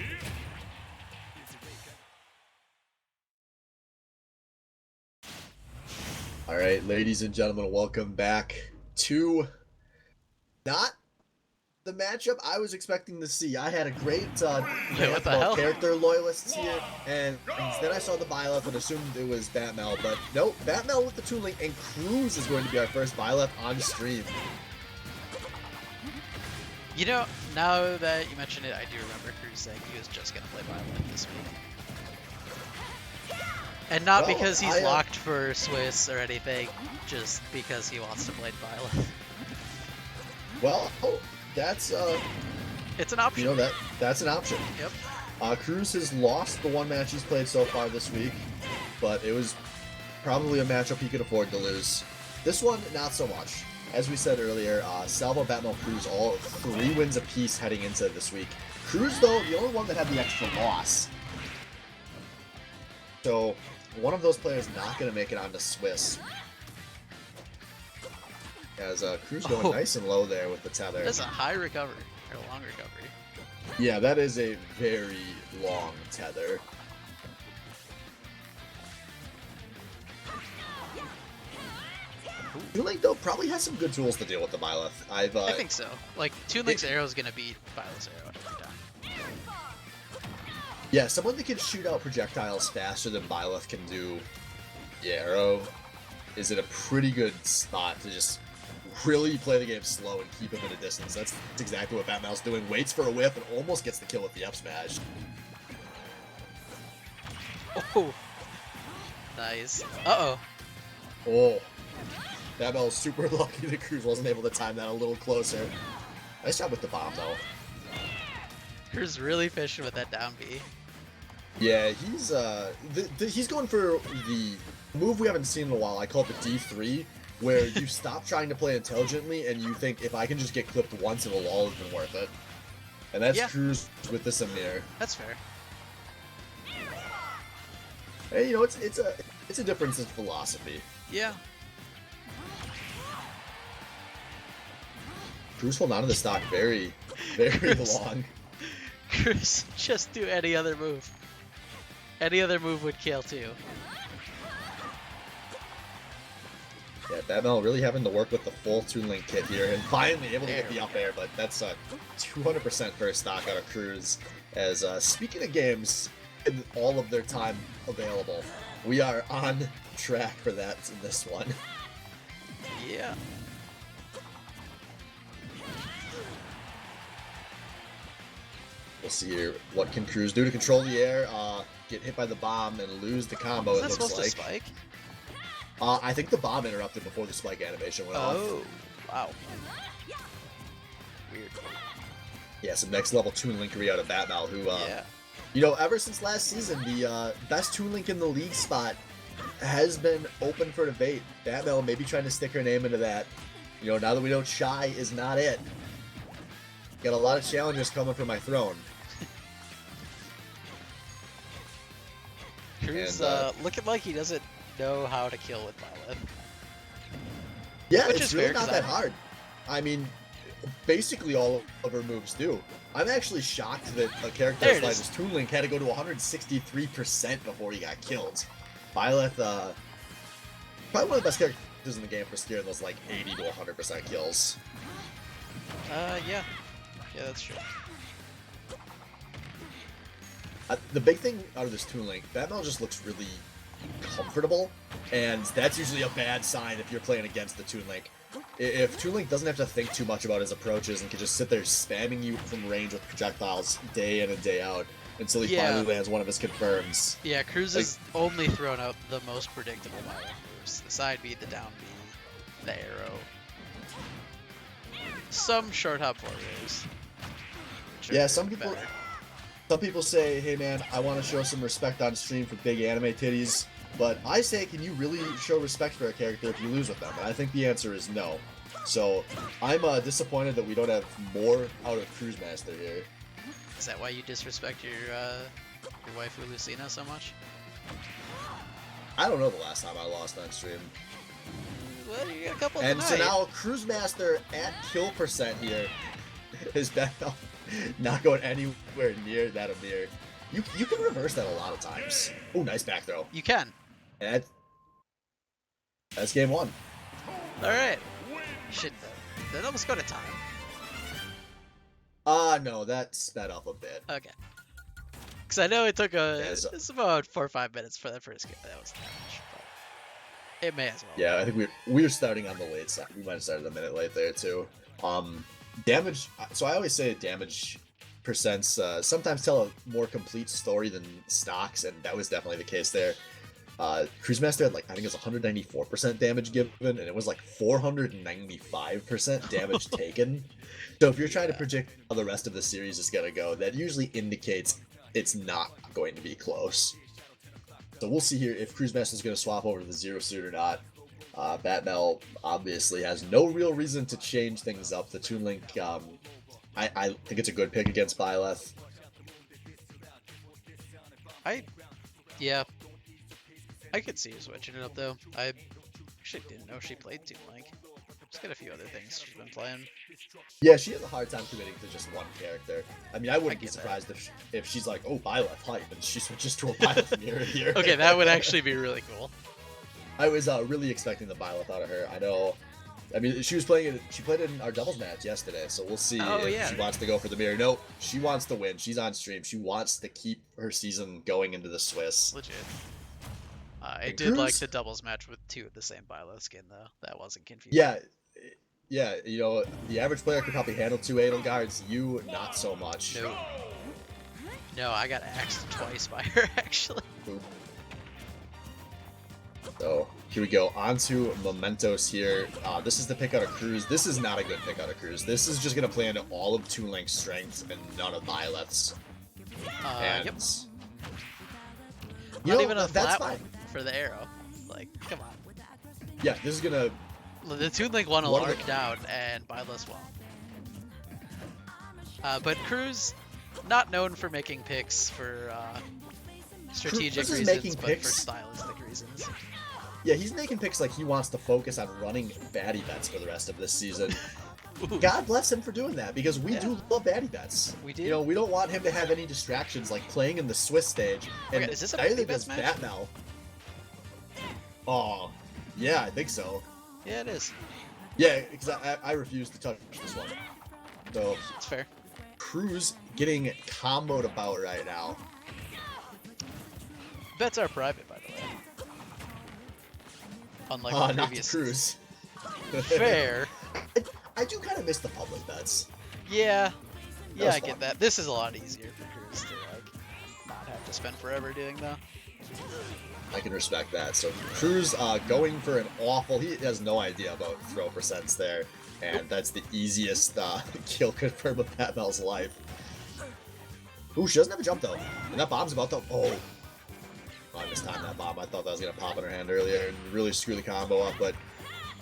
All right, ladies and gentlemen, welcome back to not the matchup I was expecting to see. I had a great what rant the about hell? character loyalists here, and then I saw the Byleth and assumed it was Batmel, but nope, Batmel with the Toon Link, and Cruz is going to be our first Byleth on stream. You know, now that you mention it, I do remember Cruz saying he was just gonna play Violet this week. And not Well, because he's locked for Swiss or anything, just because he wants to play Violet. Well, that's It's an option. you know, that's an option. Yep. Cruz has lost the one match he's played so far this week, but it was probably a matchup he could afford to lose. This one, not so much. As we said earlier, Salvo, Batmel, Cruz, all 3 wins apiece heading into this week. Cruz, though, the only one that had the extra loss. So, one of those players not going to make it onto Swiss. As Cruz going nice and low there with the tether. That's a high recovery, or a long recovery. Yeah, that is a very long tether. Toon Link, though, probably has some good tools to deal with the Byleth. I think so. Like, Toon Link's arrow is gonna beat Violet's arrow every time. Yeah, someone that can shoot out projectiles faster than Byleth can do the arrow is in a pretty good spot to just really play the game slow and keep him at a distance. That's exactly what Batmel's doing. Waits for a whiff and almost gets the kill with the F smash. Oh! Nice. Uh-oh. Oh. Batmel's super lucky that Cruz wasn't able to time that a little closer. Nice job with the bomb, though. Cruz really fishing with that down B. Yeah, he's he's going for the move we haven't seen in a while. I call it the D3, where you stop trying to play intelligently and you think, if I can just get clipped once, it'll all have been worth it. And that's Cruz with the Samir. That's fair. Hey, you know, it's a difference in philosophy. Yeah. Cruz holding on to the stock very, very long. Cruz, just do any other move. Any other move would kill too. Yeah, Batmel really having to work with the full Toon Link kit here, and finally able to get the up air, but that's a 200% first stock out of Cruz. As speaking of games, in all of their time available, we are on track for that in this one. Yeah. We'll see here. What can Cruz do to control the air? Get hit by the bomb and lose the combo, Is it that looks supposed like. to spike? I think the bomb interrupted before the spike animation went off. Oh, wow. Weird. Yeah, some next level Toon Linkery out of Batmel, who, Yeah. you know, ever since last season, the best Toon Link in the league spot has been open for debate. Batmel maybe trying to stick her name into that. You know, now that we know Chai is not it. Got a lot of challenges coming for my throne. Cruz And, looking like he doesn't know how to kill with Violet. Yeah, Which it's is really fair, not 'cause that hard. I mean, basically all of her moves do. I'm actually shocked that a character There as it light is. as Toon Link had to go to 163% before he got killed. Violet, probably one of the best characters in the game for steering those like 80 to 100% kills. Yeah. Yeah, that's true. The big thing out of this Toon Link, Batmel just looks really comfortable, and that's usually a bad sign if you're playing against the Toon Link. If Toon Link doesn't have to think too much about his approaches and can just sit there spamming you from range with projectiles day in and day out until he finally lands one of his confirms. Yeah, Cruz has only thrown out the most predictable Violet moves. The side B, the down B, the arrow. Some short hop forwards. Yeah, some people say, hey man, I want to show some respect on stream for big anime titties, but I say, can you really show respect for a character if you lose with them? And I think the answer is no. So I'm disappointed that we don't have more out of Cruise Master here. Is that why you disrespect your waifu Lucina so much? I don't know the last time I lost on stream. Well, you got a couple And so tonight. now Cruise Master at kill percent here. his back belt not going anywhere near that Amir. You can reverse that a lot of times. Oh, nice back throw. You can. And that's game one. All right. Shit. Did that almost go to time? No, that sped up a bit. Okay. Because I know it took Yes. it's about 4 or 5 minutes for that first game. That was damage, but it may as well. Yeah, I think we were starting on the late side. We might have started a minute late there too. Damage. So I always say damage percents sometimes tell a more complete story than stocks, and that was definitely the case there. Cruisemaster had, like, I think it was 194% damage given, and it was like 495% damage taken. So if you're trying to predict how the rest of the series is gonna go, that usually indicates it's not going to be close. So we'll see here if Cruisemaster is gonna swap over to the Zero Suit or not. Batmel obviously has no real reason to change things up. The Toon Link, I think it's a good pick against Byleth. Yeah. I could see you switching it up though. I actually didn't know she played Toon Link. Just got a few other things she's been playing. Yeah, she has a hard time committing to just one character. I mean, I wouldn't be get that. surprised if she's like, oh, Byleth hype, and she switches to a Byleth mirror here. Okay, that would actually be really cool. I was really expecting the Byleth out of her. I know. I mean, she was playing it. She played it in our doubles match yesterday, so we'll see if she wants to go for the mirror. No, she wants to win. She's on stream. She wants to keep her season going into the Swiss. Legit. I did like the doubles match with 2 of the same Bilo skin though. That wasn't confusing. Yeah. You know, the average player could probably handle 2 Adel guards. You, not so much. No, I got axed twice by her actually. So here we go. On to Mementos here. This is the pick out of Cruz. This is not a good pick out of Cruz. This is just going to play into all of Toon Link's strengths and none of Byleth's. Yep. Not even a flat fine. one for the arrow. Like, come on. Yeah, this is going to... The Toon Link one will arc down and Byleth's won't. But Cruz, not known for making picks for strategic reasons, but for stylistic reasons. Yeah, he's making picks like he wants to focus on running Baddy bets for the rest of this season. Ooh. God bless him for doing that, because we do love Baddy bets. We do. You know, we don't want him to have any distractions like playing in the Swiss stage. And is this a neither Baddy does bets match? Batmel. Oh, yeah, I think so. Yeah, it is. Yeah, because I refuse to touch this one. So It's fair. Cruz getting comboed about right now. Bets are private, by the way. Unlike the Not previous to Cruz. Fair. I do kind of miss the public bets. Yeah. Yeah, was I get fun. that. This is a lot easier for Cruz to like not have to spend forever doing though. I can respect that. So Cruz going for an awful... He has no idea about throw percents there. And that's the easiest kill confirm of Batmel's life. Ooh, she doesn't have a jump though. And that bomb's about to... Oh. I mistimed that bomb. I thought that was going to pop in her hand earlier and really screw the combo up. But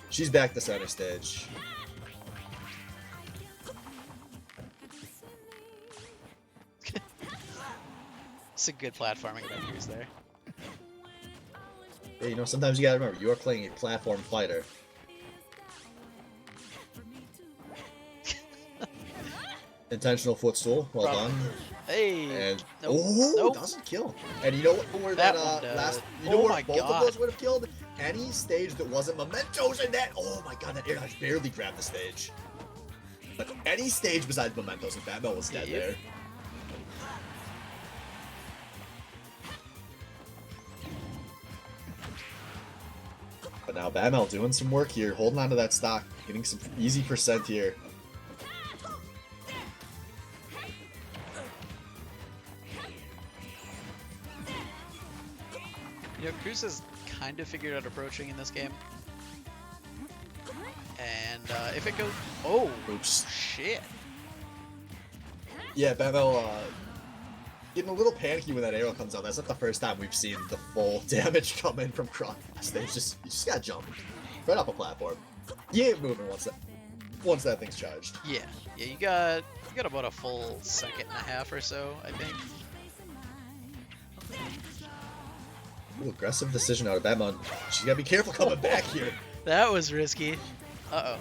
she's back to center stage. It's a good platforming by Cruz there. Hey, you know, sometimes you gotta remember, you are playing a platform fighter. Intentional footstool, well done. Hey. And Nope. doesn't kill. And you know where That that, one does. last, you Oh know where my both God. of those would have killed? Any stage that wasn't Mementos in that. Oh my god, that air dodge barely grabbed the stage. But any stage besides Mementos, and Batmel was dead Yep. there. But now Batmel doing some work here, holding on to that stock, getting some easy percent here. You know, Cruz has kind of figured out approaching in this game. And if it goes... Oh! Oops. Shit. Yeah, Batmel getting a little panicky when that arrow comes out. That's not the first time we've seen the full damage come in from cross. You just gotta jump right up a platform. You ain't moving once that thing's charged. Yeah. Yeah, you got about a full second and a half or so, I think. Ooh, aggressive decision out of Batman. She's gotta be careful coming back here. That was risky. Uh-oh.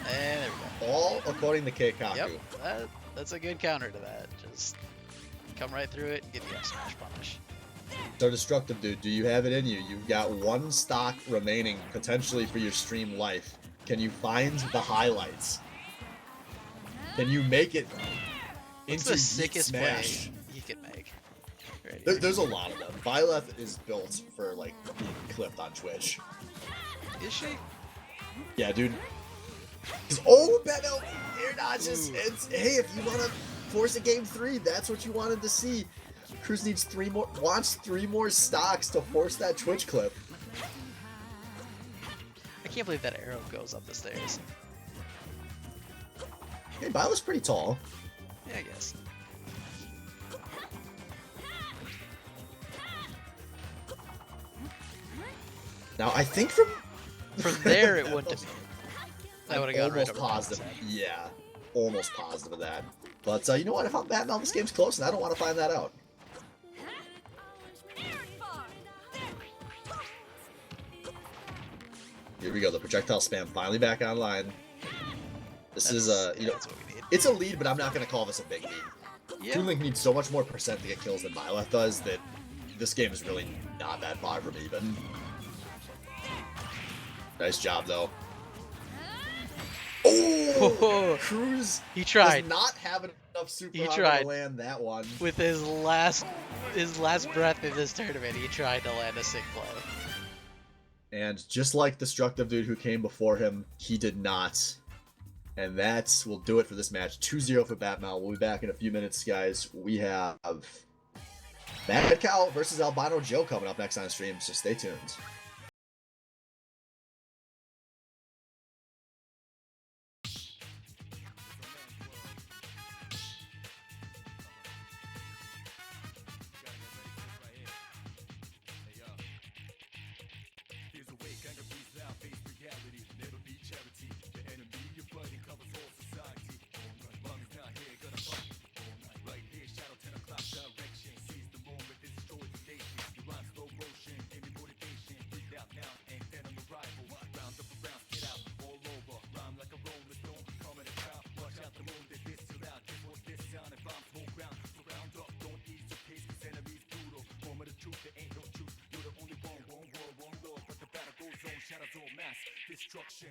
And there we go. All according to Keikaku. Yep, that's a good counter to that. Just come right through it and get the F smash punish. So Destructive Dude, do you have it in you? You've got one stock remaining potentially for your stream life. Can you find the highlights? Can you make it What's into the Yeet sickest Smash? play you can make? Right here. There's a lot of them. Byleth is built for like being clipped on Twitch. Is she? Yeah, dude. Oh, Beto, air dodges. Ooh. Hey, if you want to force a game 3, that's what you wanted to see. Cruz wants 3 more stocks to force that Twitch clip. I can't believe that arrow goes up the stairs. Hey, Byleth's pretty tall. Yeah, I guess. Now, I think from there it wouldn't have been. That would have gone right almost over positive. top. Yeah, almost positive of that. But you know what? If I'm batting on this game's close, and I don't want to find that out. Here we go. The projectile spam finally back online. This is you know, that's what we need. it's a lead, but I'm not gonna call this a big lead. Yeah. Toon Link needs so much more percent to get kills than Byleth does that this game is really not that far from even. Nice job though. Oh, Cruz He tried. does not have enough super He armor tried. to land that one. With his last breath in this tournament, he tried to land a sick play. And just like Destructive Dude who came before him, he did not. And that will do it for this match. 2-0 for Batmal. We'll be back in a few minutes, guys. We have Mad Cow versus Albino Joe coming up next on stream, so stay tuned. Destruction.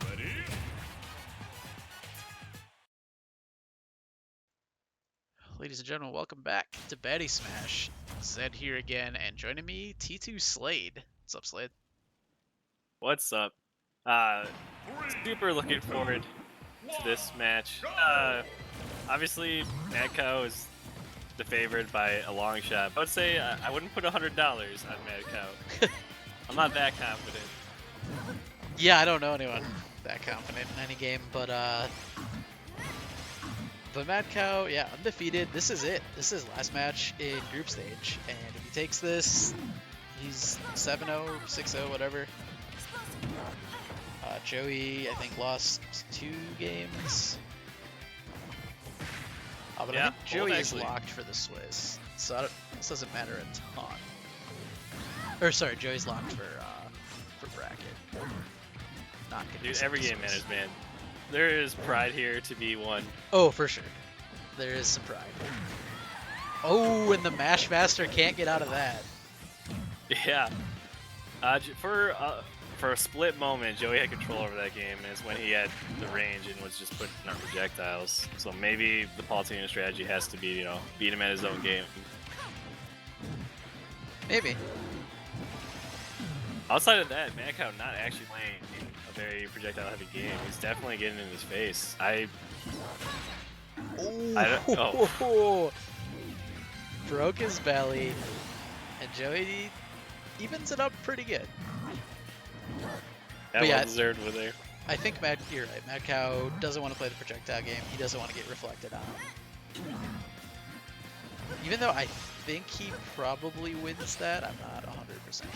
Ready? Ladies and gentlemen, welcome back to Baddy Smash. Zed here again, and joining me, T2 Slade. What's up, Slade? What's up? Super looking forward to this match. Obviously, Mad Cow is the favored by a long shot. I would say I wouldn't put $100 on Mad Cow. I'm not that confident. Yeah, I don't know anyone that confident in any game, but Mad Cow, yeah, undefeated. This is it. This is his last match in group stage, and if he takes this, he's 7-0, 6-0, whatever. Joey, I think, lost 2 games. But Yeah, I think Joey is actually. locked for the Swiss, so this doesn't matter a ton. Or sorry, Joey's locked for bracket. Not gonna Dude, be every the game Swiss. matters, man. There is pride here to be won. Oh, for sure. There is some pride. Oh, and the Mash Master can't get out of that. Yeah. For a split moment, Joey had control over that game, and it's when he had the range and was just putting up projectiles. So maybe the Palutena strategy has to be, you know, beat him at his own game. Maybe. Outside of that, Mad Cow not actually playing a very projectile-heavy game. He's definitely getting in his face. I don't. Oh, broke his belly, and Joey evens it up pretty good. That But yeah, well deserved over there. I think you're right. Mad Cow doesn't want to play the projectile game. He doesn't want to get reflected on. Even though I think he probably wins that, I'm not 100% sure.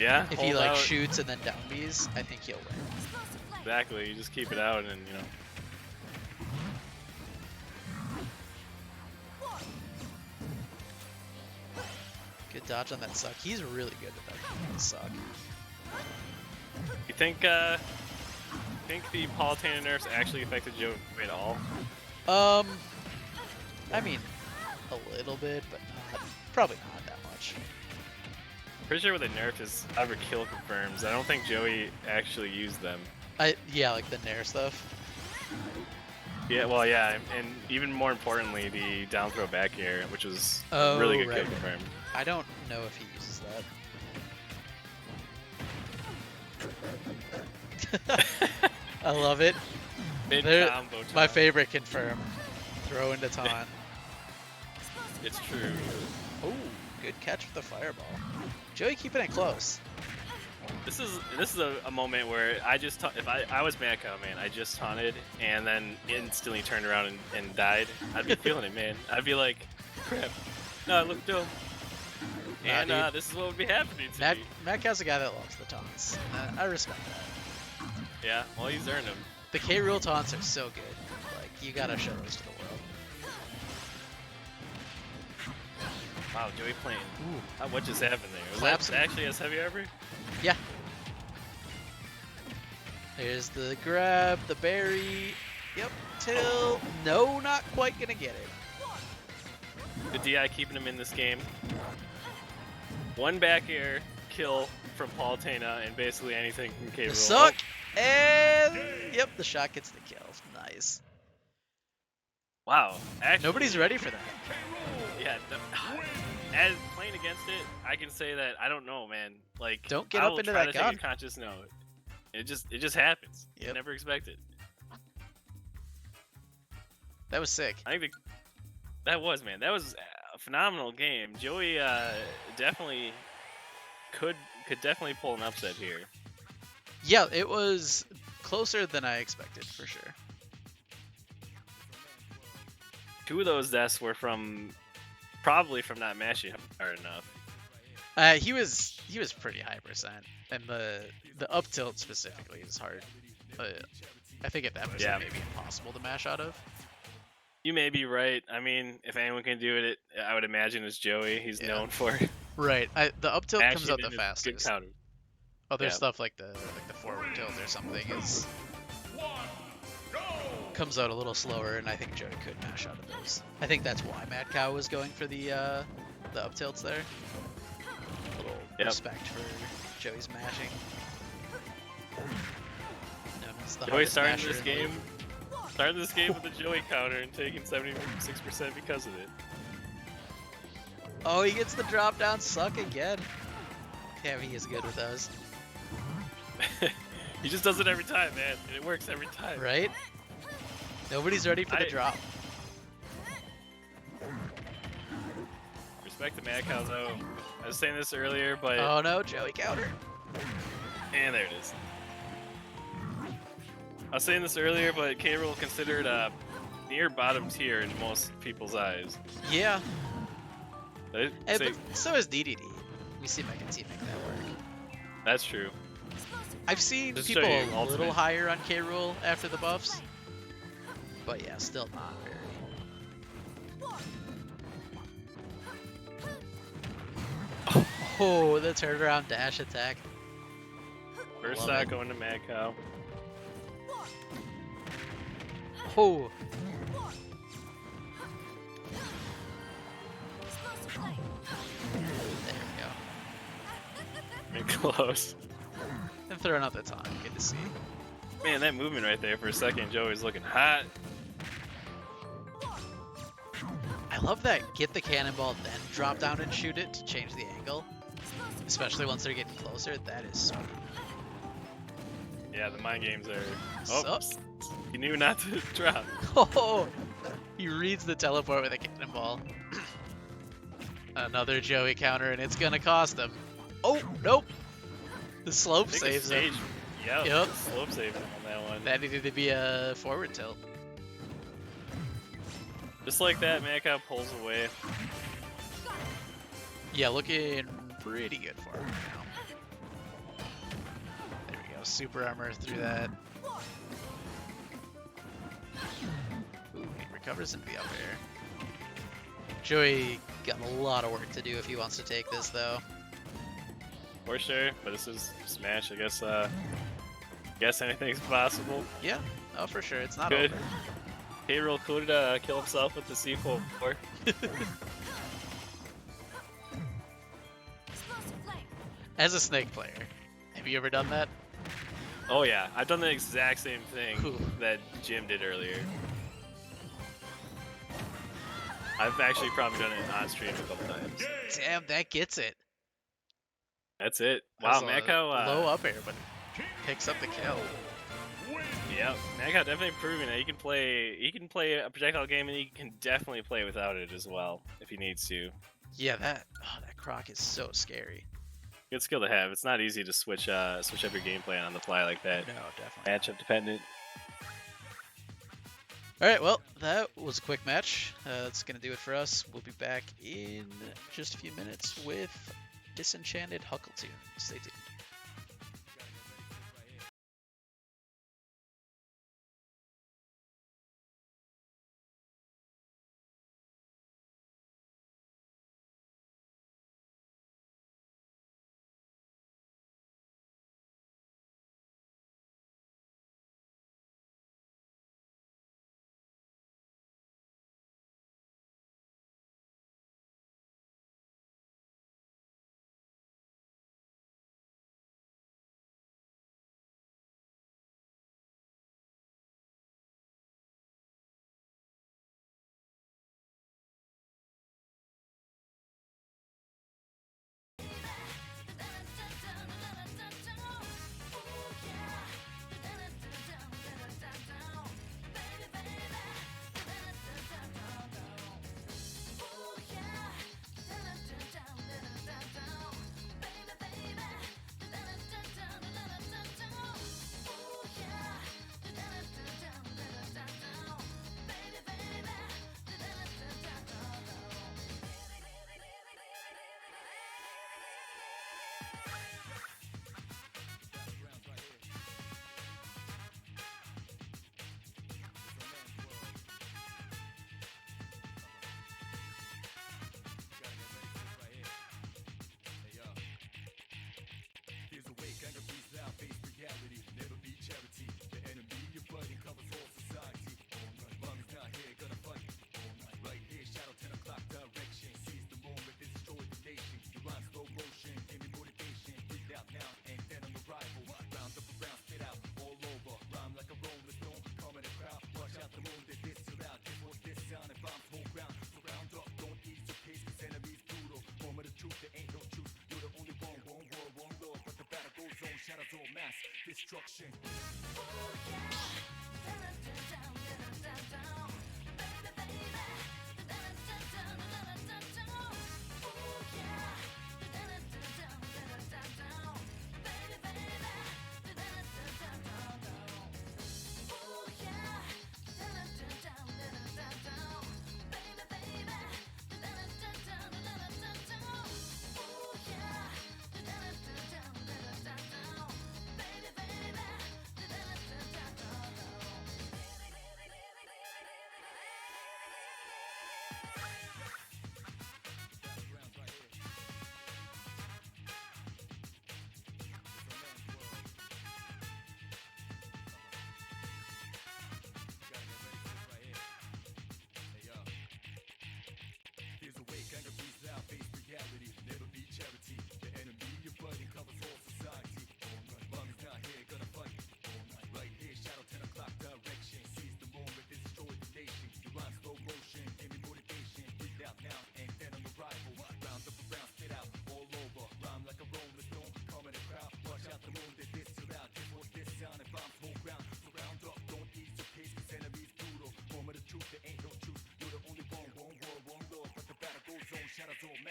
Yeah. If he hold like out. shoots and then down Bs, I think he'll win. Exactly. You just keep it out, and you know. Good dodge on that suck. He's really good at that suck. You think the Palutena nerfs actually affected Joey at all? I mean, a little bit, but probably not that much. Pretty sure what they nerfed is overkill confirms. I don't think Joey actually used them. Yeah, like the Nair stuff. Yeah, well, yeah, and even more importantly, the down throw back air, which was Oh, really good right. kill confirmed. I don't know if he uses that. I love it. Mid There- combo time. My favorite confirm. Throw into taunt. It's true. Oh, good catch with the fireball. Joey keeping it close. This is a moment where I just if I was Mad Cow, man, I just taunted and then instantly turned around and died. I'd be feeling it, man. I'd be like, crap. No, I look dumb. Nah, And dude. this is what would be happening to me. Mad Cow's a guy that loves the taunts. I respect that. Yeah, well, he's earned them. The K rule taunts are so good. Like, you gotta show those to the world. Wow, Joey playing. Ooh. What just happened there? Was Claps that him. actually as heavy ever? Yeah. There's the grab, the berry. Yep, till. No, not quite gonna get it. The DI keeping him in this game. One back air kill from Palutena and basically anything from K. The Rool. suck, and yep, the shot gets the kill. Nice. Wow, actually, Nobody's ready for that. Yeah, as playing against it, I can say that I don't know, man. Like, Don't get I up will into try that to gun. take a conscious note. It just happens. You Yep. never expect it. That was sick. I think that was, man. That was a phenomenal game. Joey definitely could definitely pull an upset here. Yeah, it was closer than I expected for sure. Two of those deaths were probably from not mashing hard enough. He was pretty high percent, and the up tilt specifically is hard. I think at that percent Yeah. may be impossible to mash out of. You may be right. I mean, if anyone can do it, I would imagine it's Joey. He's Yeah. known for Right. The up tilt comes mashing out the and it's fastest. Good counter. Other Yeah. stuff like the forward tilt or something comes out a little slower, and I think Joey could mash out of those. I think that's why Mad Cow was going for the up tilts there. A little Yep. respect for Joey's mashing. Known as the Joey hardest starting masher this in the league. game. Starting this game with the Joey counter and taking 76% because of it. Oh, he gets the drop down suck again. Damn, he is good with those. He just does it every time, man. And it works every time. Right? Nobody's ready for the drop. Respect the Mad Cow, though. I was saying this earlier, but... Oh no, Joey counter. And there it is. I was saying this earlier, but K. Rool considered near bottom tier in most people's eyes. Yeah. They But say- so is DDD. We see Mega Team make that work. that's true. I've seen Just people show you a little ultimate. higher on K. Rool after the buffs. But yeah, still not very. Oh, the turnaround dash attack. First Love shot it. going to Mad Cow. Oh. There we go. Get close. And throwing out the taunt. Good to see. Man, that movement right there for a second, Joey's looking hot. I love that. Get the cannonball, then drop down and shoot it to change the angle. Especially once they're getting closer. That is sweet. Yeah, the mind games are... Oh, Sup? he knew not to drop. Oh, he reads the teleport with a cannonball. Another Joey counter, and it's gonna cost him. Oh, nope. The slope I think saves the him. stage, yeah, Yep. slope saved him on that one. That needed to be a forward tilt. Just like that, Mancow pulls away. Yeah, looking pretty good for him now. There we go. Super armor through that. Ooh, he recovers into the up air. Joey got a lot of work to do if he wants to take this, though. For sure, but this is Smash. I guess anything's possible. Yeah, oh, for sure. It's not Good. over. Payroll could kill himself with the C4. As a Snake player, have you ever done that? Oh yeah, I've done the exact same thing Cool. that Jim did earlier. I've actually probably done it on stream a couple times. Damn, that gets it. That's it. That Wow, was a Mancow. low up air, but picks up the kill. Yeah, Mancow definitely proving that he can play a projectile game, and he can definitely play without it as well if he needs to. Yeah, that croc is so scary. Good skill to have. It's not easy to switch up your gameplay on the fly like that. No, definitely. Matchup dependent. All right, well, that was a quick match. That's gonna do it for us. We'll be back in just a few minutes with Disenchanted Huckletune. Stay tuned. Destruction.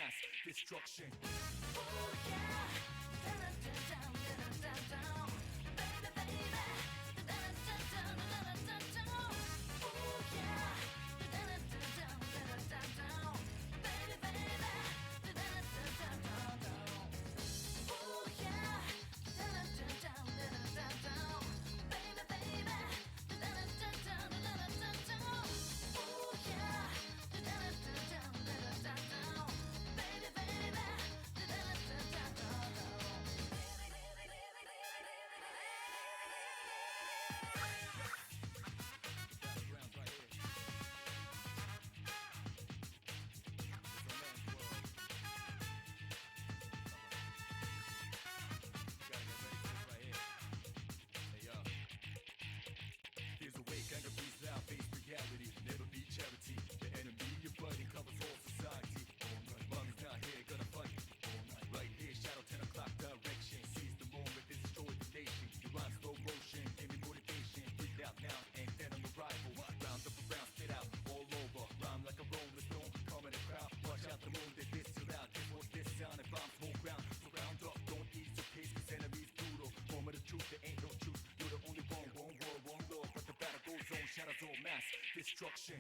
mass destruction. There's a way, kind of breeze out, face reality, never be charity. The enemy you're fighting covers all society. Mommy's not here, gonna fight. Right here, shadow 10 o'clock direction. Seize the moment, destroy the nation. You rhyme slow motion, give me motivation. Breathe out now, and then I'm a rival. Round up around, spit out, all over. Rhyme like a rolling stone, calm in the crowd. Watch out the moon, they diss you out. This was this sound, and bombs whole ground. So round up, don't ease your pace, cause enemies brutal. Moment of truth, there ain't no truth. You're the only one world, one love. But the battle goes on, shadows all mass destruction.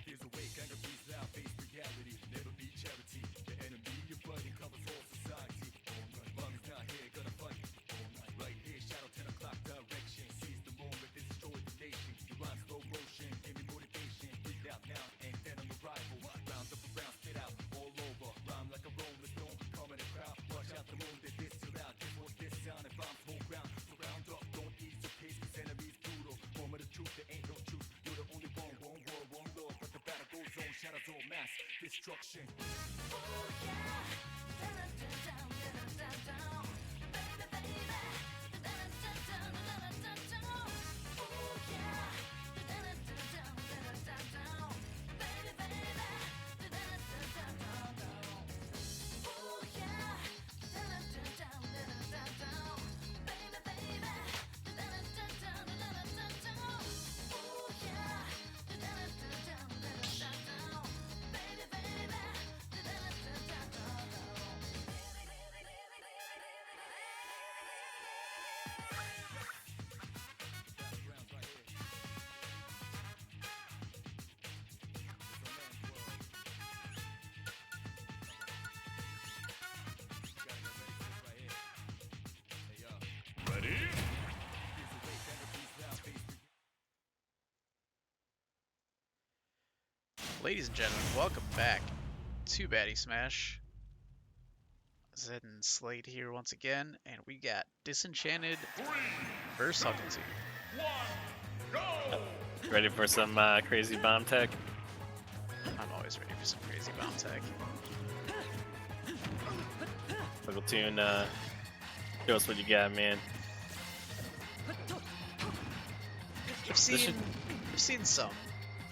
There's a way, kind of breeze out, face reality, never be charity. The enemy you're fighting covers all society. Mommy's not here, gonna fight. Right here, shadow 10 o'clock direction. Seize the moment, destroy the nation. You rhyme slow motion, give me motivation. Breathe out now, and then I'm a rival. Round up around, spit out, all over. Rhyme like a rolling stone, calm in the crowd. Watch out the moon, they diss you out. This was this sound, and bombs whole ground. So round up, don't ease your pace, cause enemies brutal. Moment of truth, there ain't no truth. You're the only one world, one love. But the battle goes on, shadows all mass destruction. Ready? Ladies and gentlemen, welcome back to Baddy Smash. Zed and Slade here once again, and we got Disenchanted versus Huckleton. 1, go! Ready for some crazy bomb tech? I'm always ready for some crazy bomb tech. Huckleton, show us what you got, man. I've seen some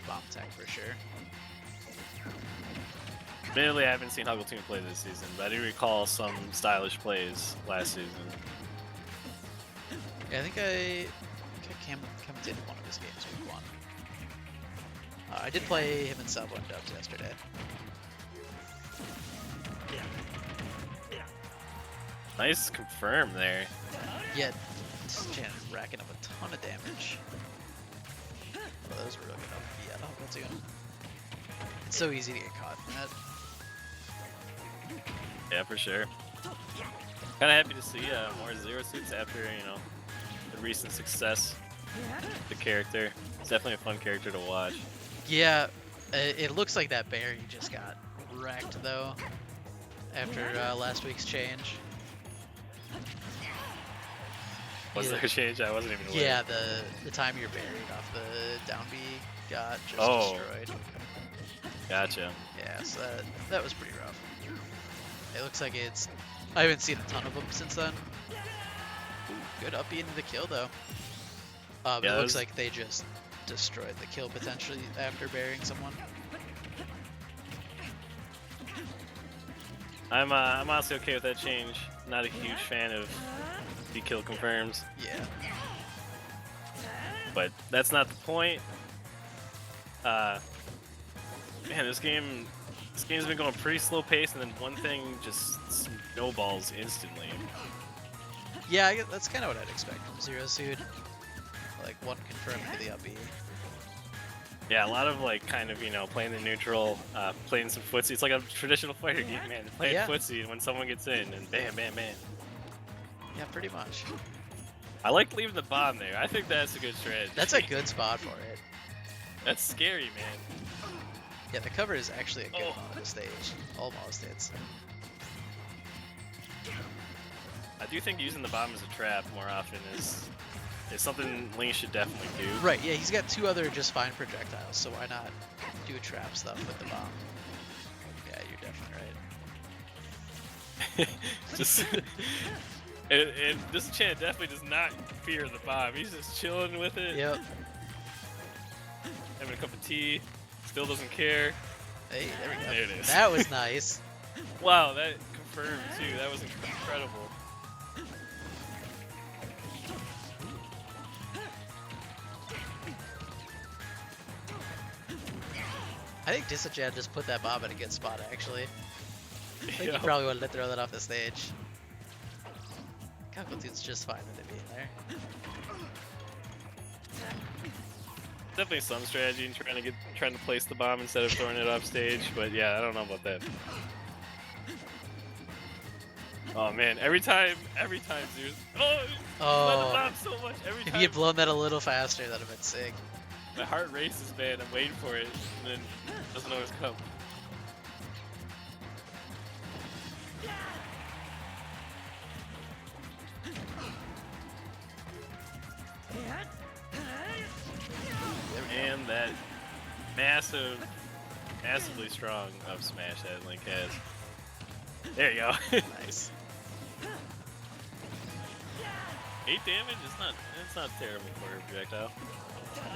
bomb tech for sure. Admittedly, I haven't seen Huckleton play this season, but I do recall some stylish plays last season. Yeah, I think I came in one of his games week 1. I did play him in Sub 1 Dubs yesterday. Nice confirm there. Yeah, Disenchanted racking up a ton of damage. Well, those were really good up the Huckleton. It's so easy to get caught in that. Yeah, for sure. Kind of happy to see more zero suits after, you know, the recent success the character. It's definitely a fun character to watch. Yeah, it looks like that Barry just got wrecked though after last week's change. Was Yeah. there a change? I wasn't even aware. Yeah, the time you're buried off the down B got just destroyed. Gotcha. Yeah, so that was pretty rough. It looks like it's. I haven't seen a ton of them since then. Ooh, good up into the kill though. It Yeah, looks those- like they just destroyed the kill potentially after burying someone. I'm honestly okay with that change. Not a huge fan of the kill confirms, Yeah. but that's not the point. Man, this game's been going pretty slow pace, and then one thing just snowballs instantly. Yeah, I guess that's kind of what I'd expect from Zero Suit. Like one confirmed to the up B. Yeah, a lot of like kind of playing the neutral, playing some footsie. It's like a traditional fighter game, man. Playing Yeah. footsie, and when someone gets in, and bam, bam, bam. Yeah, pretty much. I like leaving the bomb there. I think that's a good strategy. That's a good spot for it. That's scary, man. Yeah, the cover is actually a good Oh. amount of the stage. Almost, it's. I do think using the bomb as a trap more often is something Link should definitely do. Right, yeah, he's got two other just fine projectiles, so why not do trap stuff with the bomb? Yeah, you're definitely right. Just and this Chan definitely does not fear the bomb. He's just chilling with it, Yep. having a cup of tea, still doesn't care. Hey, there we go. There it is. That was nice. Wow, that confirmed too. That was incredible. I think Disachan just put that bomb in a good spot, actually. I think Yeah. he probably wanted to throw that off the stage. Dude's just fine with it being there. Definitely some strategy in trying to place the bomb instead of throwing it off stage, but yeah, I don't know about that. Oh man, every time Zeus. Oh, Oh. the bomb so much every If he time. had blown that a little faster, that'd have been sick. My heart races, man. I'm waiting for it, and then it doesn't always come. And that massively strong up smash that Link has. There you go. Nice. 8 damage is not terrible for a projectile.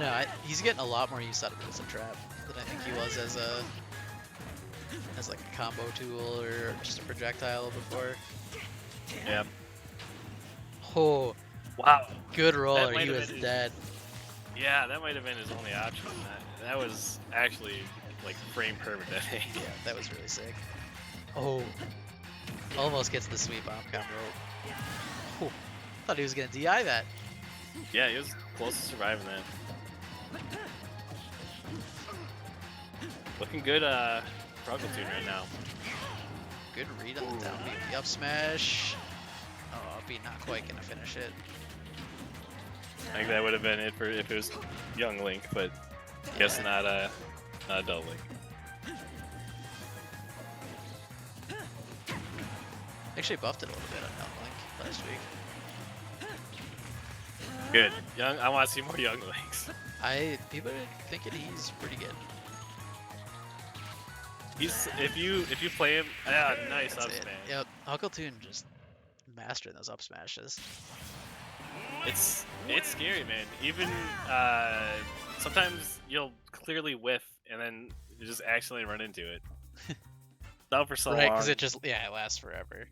No, he's getting a lot more use out of it as a trap than I think he was as like a combo tool or just a projectile before. Yeah. Oh, Wow. good roller. might He have was been his- dead. Yeah, that might have been his only option. That was actually like frame perfect, I think. Yeah, that was really sick. Oh, almost gets the sweet bomb combo. Oh, thought he was gonna DI that. Yeah, he was close to surviving that. Looking good, for Uncle Toon right now. Good read on the down B. The up smash. Oh, up B not quite gonna finish it. I think that would have been it for if it was young Link, but guess not adult Link. Actually buffed it a little bit on Young Link last week. Good. Young. I want to see more young Links. People are thinking he's pretty good. He's if you play him, yeah, nice That's up it. smash. Yep, Uncle Toon just mastering those up smashes. It's scary, man. Even sometimes you'll clearly whiff and then you just accidentally run into it. Out for so Right, long. because it just it lasts forever.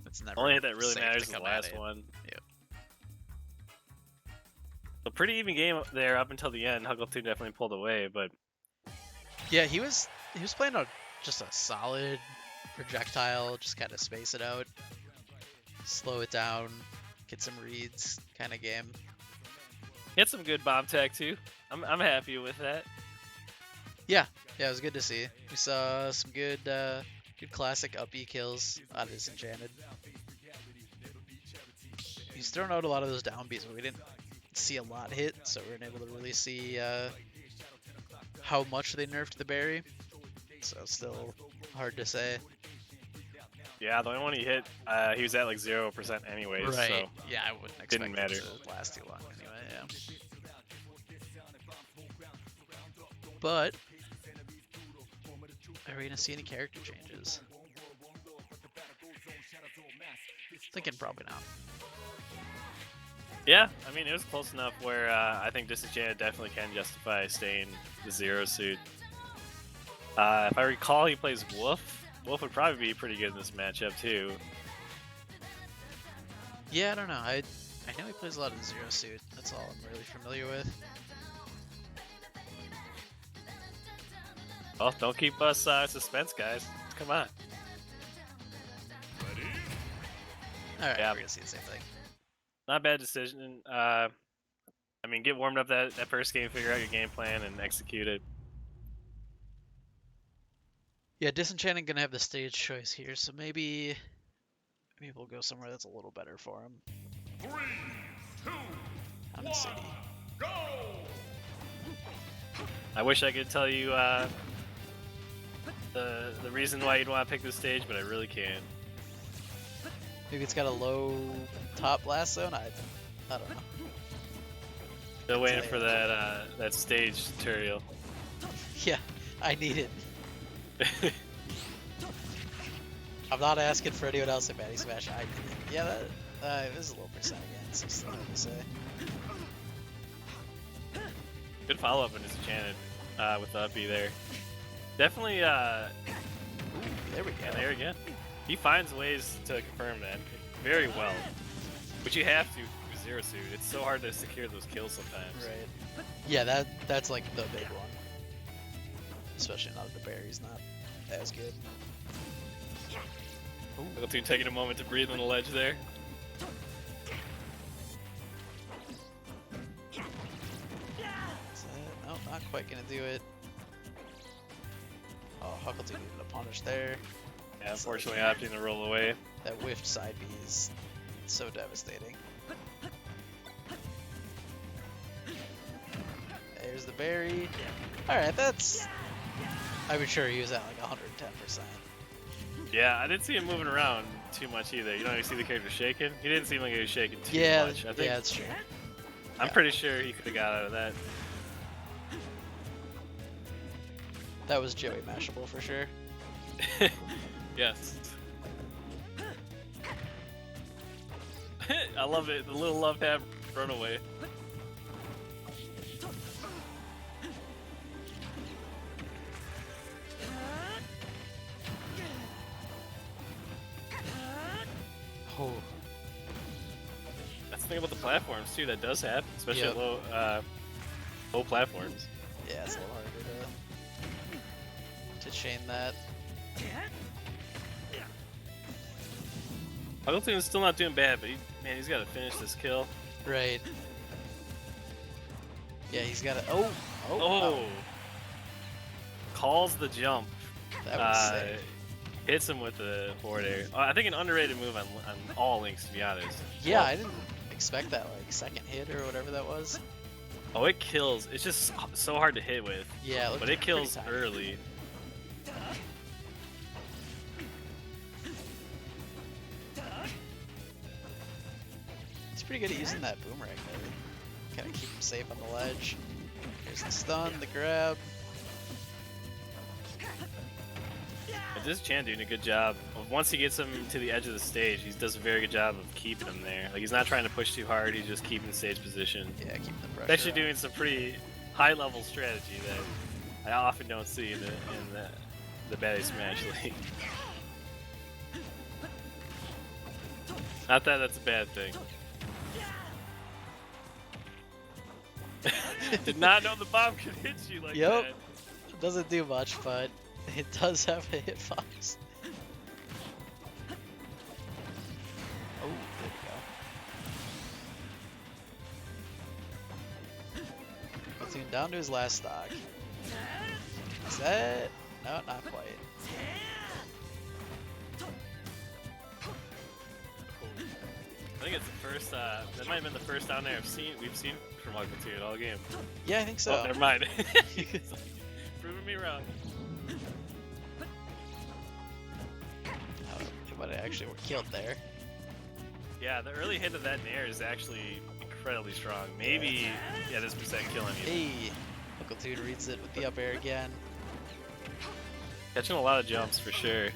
It's never Only hit that really safe matters to is the come at last it. one. Yep. A pretty even game there up until the end. Huggleton definitely pulled away, but Yeah, he was playing just a solid projectile, just kind of space it out, slow it down, get some reads kind of game. he had some good bomb tech too. I'm happy with that. Yeah, it was good to see. We saw some good classic up E kills out of Disenchanted. He's thrown out a lot of those down Bs, but we didn't see a lot hit, so we weren't able to really see how much they nerfed the berry. So it's still hard to say. Yeah, the only one he hit, he was at like 0% anyways, so Yeah, I wouldn't expect didn't matter. it to last too long anyway. Yeah. But are we gonna see any character changes? Thinking probably not. Yeah, I mean, it was close enough where I think Disenchanted definitely can justify staying the Zero suit. If I recall, he plays Wolf. Wolf would probably be pretty good in this matchup, too. Yeah, I don't know. I know he plays a lot of Zero Suit. That's all I'm really familiar with. Well, don't keep us suspense, guys. Come on. Ready? Alright, Yeah. we're gonna see the same thing. Not a bad decision. I mean, get warmed up that first game, figure out your game plan, and execute it. Yeah, Disenchanting gonna have the stage choice here, so maybe we'll go somewhere that's a little better for him. 3, 2, I'm in 1, City. go! I wish I could tell you the reason why you'd want to pick this stage, but I really can't. Maybe it's got a low top blast zone? I don't know. Still waiting for that stage tutorial. Yeah, I need it. I'm not asking for anyone else at Baddy Smash. I need it. Yeah, that this is a low percent again, so still hard to say. Good follow up on Disenchanted with the up B there. Definitely, There we go. yeah, there again. He finds ways to confirm that very well, which you have to with Zero Suit. It's so hard to secure those kills sometimes. Right. Yeah, that's like the big one. Especially now that the berry's not as good. Little team taking a moment to breathe on the ledge there. Is that, no, not quite gonna do it. Oh, Huckleton needed a punish there. Yeah, unfortunately opting to roll away. That whiffed side B is so devastating. There's the berry. Alright, that's... I'm sure he was at like 110%. Yeah, I didn't see him moving around too much either. You don't even see the character shaking. He didn't seem like he was shaking too much. I think, yeah, that's true. I'm pretty sure he could have got out of that. That was Joey Mashable for sure. Yes. I love it. The little love tap runaway. Oh, That's the thing about the platforms too. That does happen, especially Yep. at low platforms. yeah, it's a little harder to chain that. Huckleton is still not doing bad, but he's got to finish this kill. Right. Yeah, he's got to. Oh, Oh, calls the jump. that was sick. Hits him with the forward air. I think an underrated move on all links, to be honest. Yeah, I didn't expect that like second hit or whatever that was. Oh, it kills. It's just so hard to hit with. Yeah, But it kills pretty early. He's pretty good at using that boomerang there. Kind of keep him safe on the ledge. Here's the stun, the grab. But this Chan doing a good job. Once he gets him to the edge of the stage, he does a very good job of keeping him there. Like, he's not trying to push too hard, he's just keeping stage position. Yeah, keeping the pressure. He's actually on. doing some pretty high-level strategy that I often don't see in the Baddy Smash League. Not that that's a bad thing. Did not know the bomb could hit you like Yep. that. It doesn't do much, but it does have a hitbox. Oh, there we go. Platoon down to his last stock. Is that? No, not quite. I think it's the first. That might have been the first down there we've seen from Uncle Two all game. Yeah, I think so. Oh, never mind. He's like, proving me wrong. Oh, he might have actually were killed there. Yeah, the early hit of that nair is actually incredibly strong. Maybe, yeah, this percent killing you. Hey, Uncle Toon reads it with the up air again. Catching a lot of jumps for sure.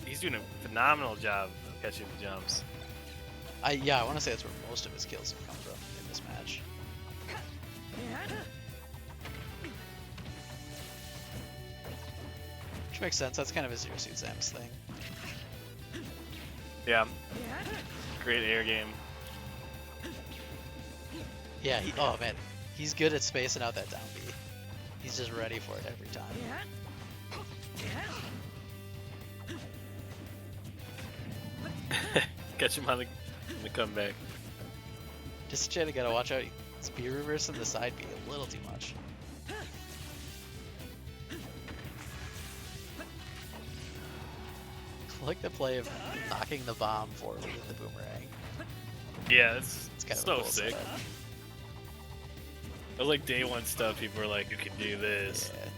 He's doing a phenomenal job of catching the jumps. Yeah, I want to say that's where most of his kills have come from in this match. Which makes sense. That's kind of a Zero Suit Samus thing. Yeah. Great air game. Yeah, oh man, he's good at spacing out that down B. He's just ready for it every time. Catch him on the comeback. Just Chan, gotta watch out. Spear reverse and the side B a little too much. I like the play of knocking the bomb forward with the boomerang. Yeah, it's It's kind of so a cool sick. setup. It was like day one stuff. People were like, "You can do this." Yeah.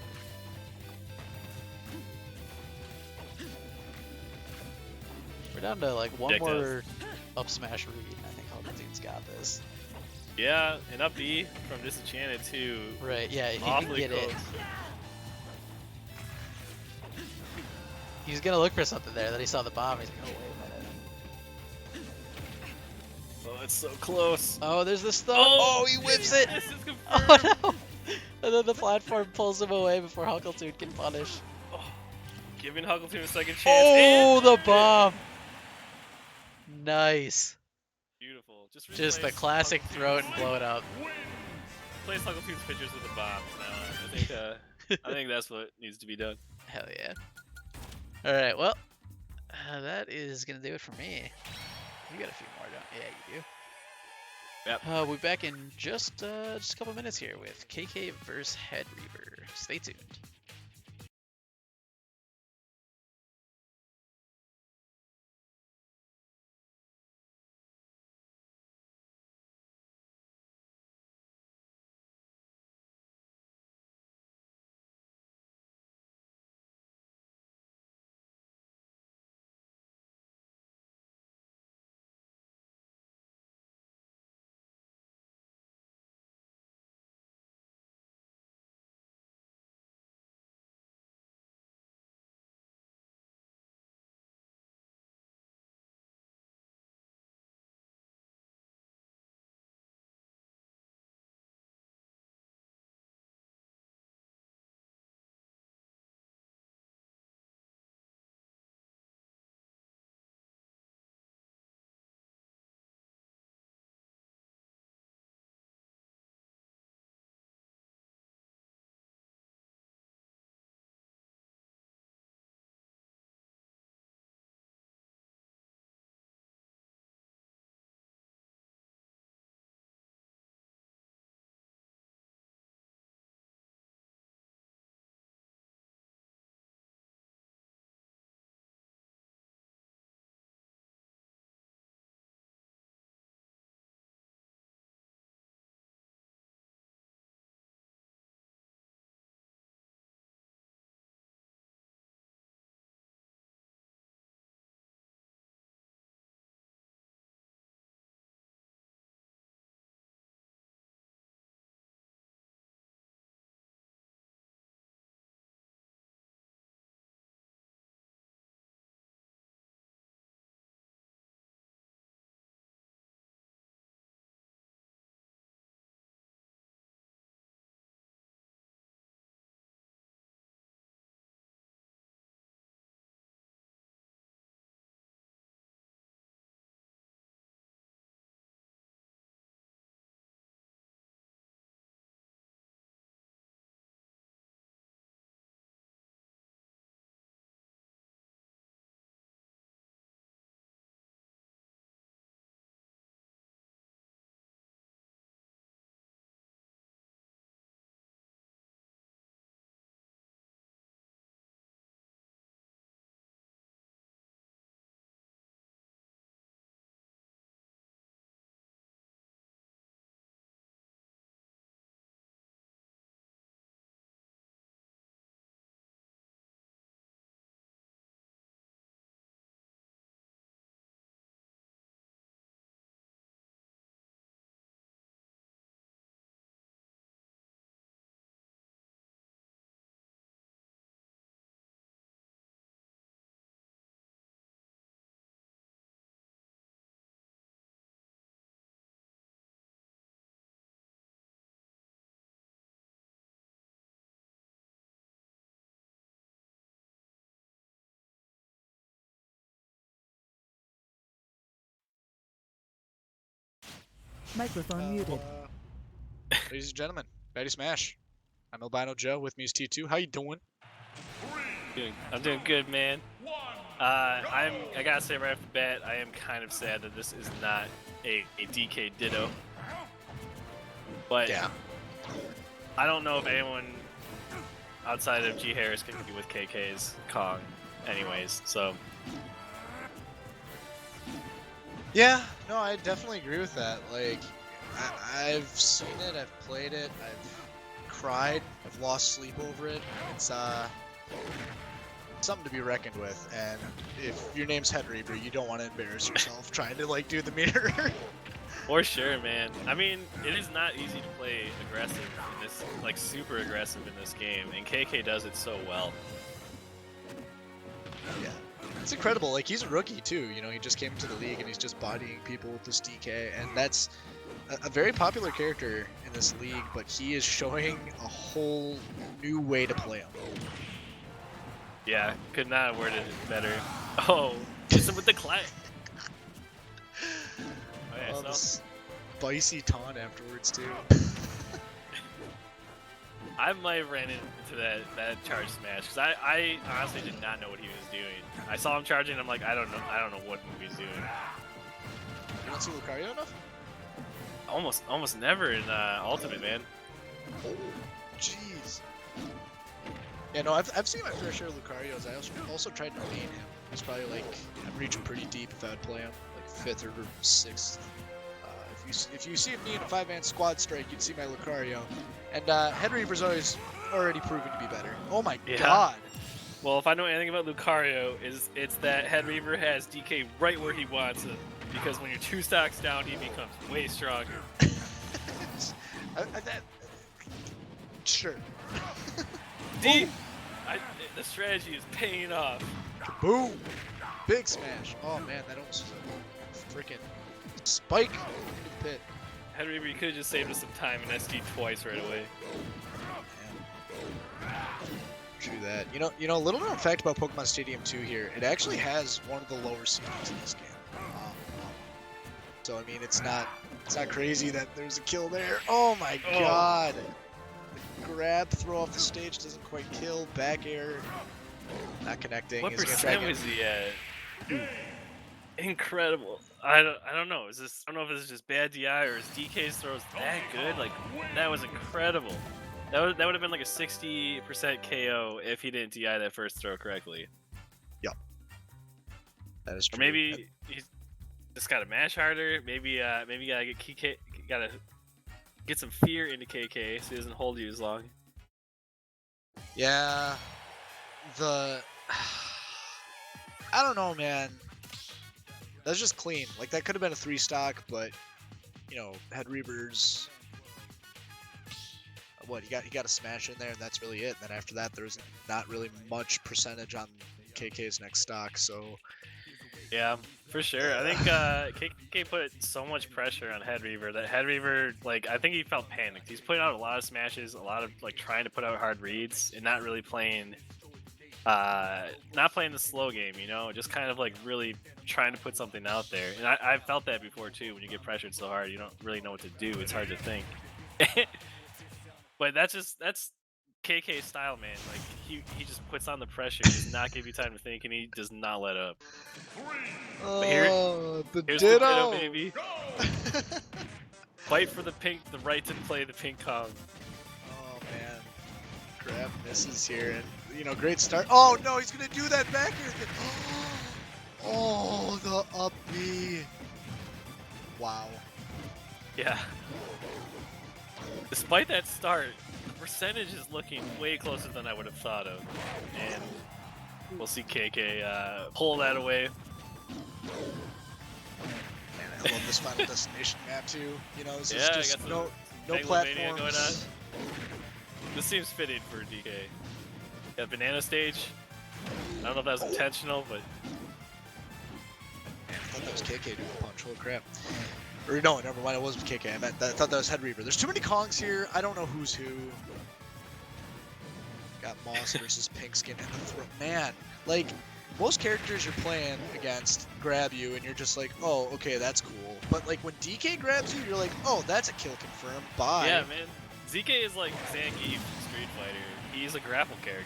We're down to like one Check this. more up smash read, and I think Uncle Toon's got this. Yeah, and up B from Disenchanted too. Right, yeah, he can Awfully get close. it. He was gonna look for something there, then he saw the bomb, he's like, oh wait a minute. Oh, it's so close. Oh, there's this stuff. Oh, Oh, he whips it! This is Oh confirmed. no! And then the platform pulls him away before Uncle Toon can punish. Oh, giving Huckleton a second chance. Oh, and- the bomb! Nice. Beautiful. Just the replace classic Huckleton's- throw it and blow it up. Replace Huckleton's pitchers with a bomb. I think that's what needs to be done. Hell yeah. Alright, well, that is gonna do it for me. You got a few more, don't you? Yeah, you do. Yep. We'll be back in just a couple minutes here with KK vs Head Reaver. Stay tuned. Microphone muted. Ladies and gentlemen, Baddy Smash. I'm Albino Joe. With me is T2. How you doing? I'm doing good, man. I gotta say right off the bat, I am kind of sad that this is not a DK Ditto. But Yeah. I don't know if anyone outside of G Harris can compete with KK's Kong, anyways. So Yeah, no, I definitely agree with that. Like, I've seen it, I've played it, I've cried, I've lost sleep over it. It's something to be reckoned with. And if your name's Head Reaper, you don't want to embarrass yourself trying to like do the mirror. for sure, man. I mean, it is not easy to play aggressive in this, like super aggressive in this game, and KK does it so well. Yeah. It's incredible. Like, he's a rookie too. You know, he just came into the league and he's just bodying people with this DK, and that's a very popular character in this league. But he is showing a whole new way to play him. Yeah, could not have worded it better. Oh, just with the clap. Okay, Oh, so this spicy taunt afterwards too. I might have ran into that charge smash because I honestly did not know what he was doing. I saw him charging. I'm like, I don't know what he's doing. You don't see Lucario enough? Almost never in Ultimate, man. Oh, jeez. Yeah, no, I've seen my fair share of Lucarios. I also tried to main him. He's probably like, I'm reaching pretty deep if I'd play him, like 5th or 6th. If you see me in a 5-man squad strike, you'd see my Lucario. And Head Reaper's already proven to be better. Oh my god. Well, if I know anything about Lucario, it's that Head Reaver has DK right where he wants it. Because when you're 2 stocks down, he becomes way stronger. Sure. The strategy is paying off. Boom! Big smash. Oh man, that almost was a freaking spike into the pit. Head Reaver, you could have just saved us some time and SD twice right away. True that. You know, a little known fact about Pokemon Stadium 2 here, it actually has one of the lower ceilings in this game. So I mean, it's not crazy that there's a kill there. Oh my god! The grab, throw off the stage doesn't quite kill. Back air, not connecting. What Is he gonna percent try was he at? Incredible. I don't know. I don't know if this is just bad DI or his DK's throws that good. Like, that was incredible. That would have been like a 60% KO if he didn't DI that first throw correctly. Yep. That is true. Or maybe he's just gotta mash harder. Maybe gotta get some fear into KK so he doesn't hold you as long. Yeah. I don't know, man. That's just clean. Like, that could have been a 3-stock, but you know, Head Reaper's what he got a smash in there, and that's really it. And then after that, there's not really much percentage on KK's next stock. So yeah, for sure. I think KK put so much pressure on Head Reaver that Head Reaver, like, I think he felt panicked. He's putting out a lot of smashes, a lot of like trying to put out hard reads, and not really playing, not playing the slow game. You know, just kind of like really trying to put something out there. And I felt that before too. When you get pressured so hard, you don't really know what to do. It's hard to think. But that's KK's style, man. Like, he just puts on the pressure, does not give you time to think, and he does not let up. oh, Here's the the ditto, baby. Fight for the right to play the pink Kong. Oh man, grab misses here, and you know, great start. Oh no, he's gonna do that back here again. Oh, the up B. Wow. Yeah. Despite that start, the percentage is looking way closer than I would have thought of, and we'll see KK pull that away. Man, I love this Final Destination map too. You know, this is Yeah, just got some no Megalomania platforms. going on. This seems fitting for DK. Got banana stage. I don't know if that was intentional, but Man, I thought that was KK doing the punch. Holy crap. Or no, never mind. It wasn't KK. I thought that was Head Reaper. There's too many Kongs here. I don't know who's who. Got Moss versus Pinkskin in the throat. Man, like, most characters you're playing against grab you, and you're just like, oh, okay, that's cool. But like when DK grabs you, you're like, oh, that's a kill confirmed. Bye. Yeah, man. ZK is like Zangief from Street Fighter. He's a grapple character.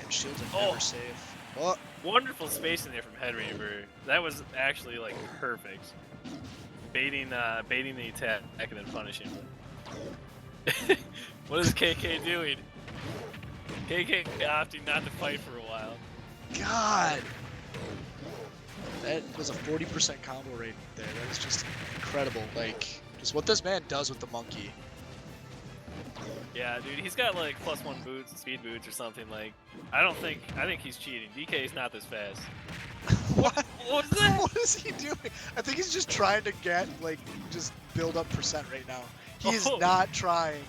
And shields are Oh. never safe. Oh, Wonderful space in there from Headreaver. That was actually like perfect. Baiting the attack and then punishing him. What is KK doing? KK opting not to fight for a while. God. That was a 40% combo rate there. That was just incredible. Like, just what this man does with the monkey. Yeah, dude, he's got like +1 boots, speed boots or something. Like, I think he's cheating. DK is not this fast. What? What was that? What is he doing? I think he's just trying to get, like, just build up percent right now. He is Oh. not trying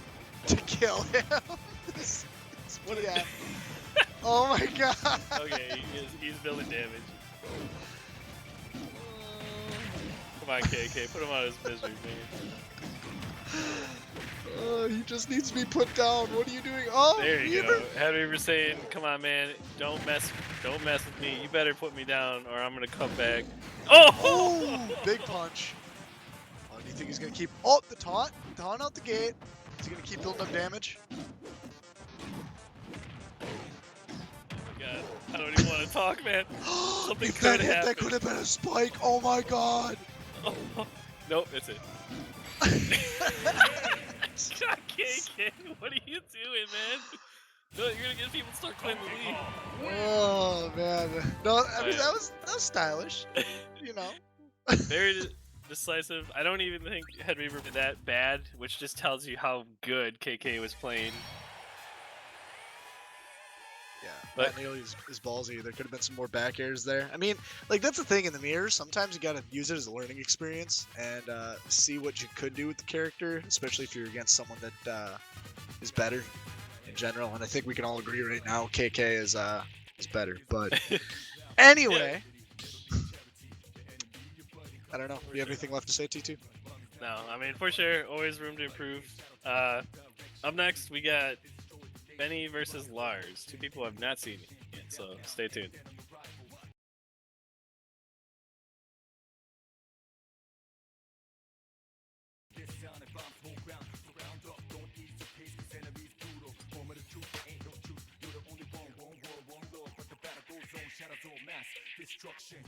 to kill him. What yeah. Oh my god. Okay, he's building damage. Come on, KK, put him out of his misery, man. He just needs to be put down. What are you doing? Oh, There you Reaver. go. Headreaver saying, "Come on, man, don't mess with me. You better put me down, or I'm gonna come back." Oh! Oh, big punch. Oh, do you think he's gonna keep? Oh, the taunt out the gate. Is he gonna keep building up damage? God, I don't even want to talk, man. Something If could that hit, happen. that could have been a spike. Oh my god. Nope, that's it. God, KK, what are you doing, man? No, you're gonna get people to start claiming the lead. Oh man. No, I mean Alright. that was stylish. You know. Very decisive. I don't even think Headreaver did that bad, which just tells you how good KK was playing. Yeah, But- Matt Neely is ballsy. There could have been some more back airs there. I mean, like that's the thing in the mirrors. Sometimes you gotta use it as a learning experience and see what you could do with the character, especially if you're against someone that is better in general. And I think we can all agree right now, KK is better. But anyway, I don't know. Do you have anything left to say, T2? No, I mean, for sure, always room to improve. Up next, we got Benny versus Lars. Two people I've not seen yet, so stay tuned. Destruction.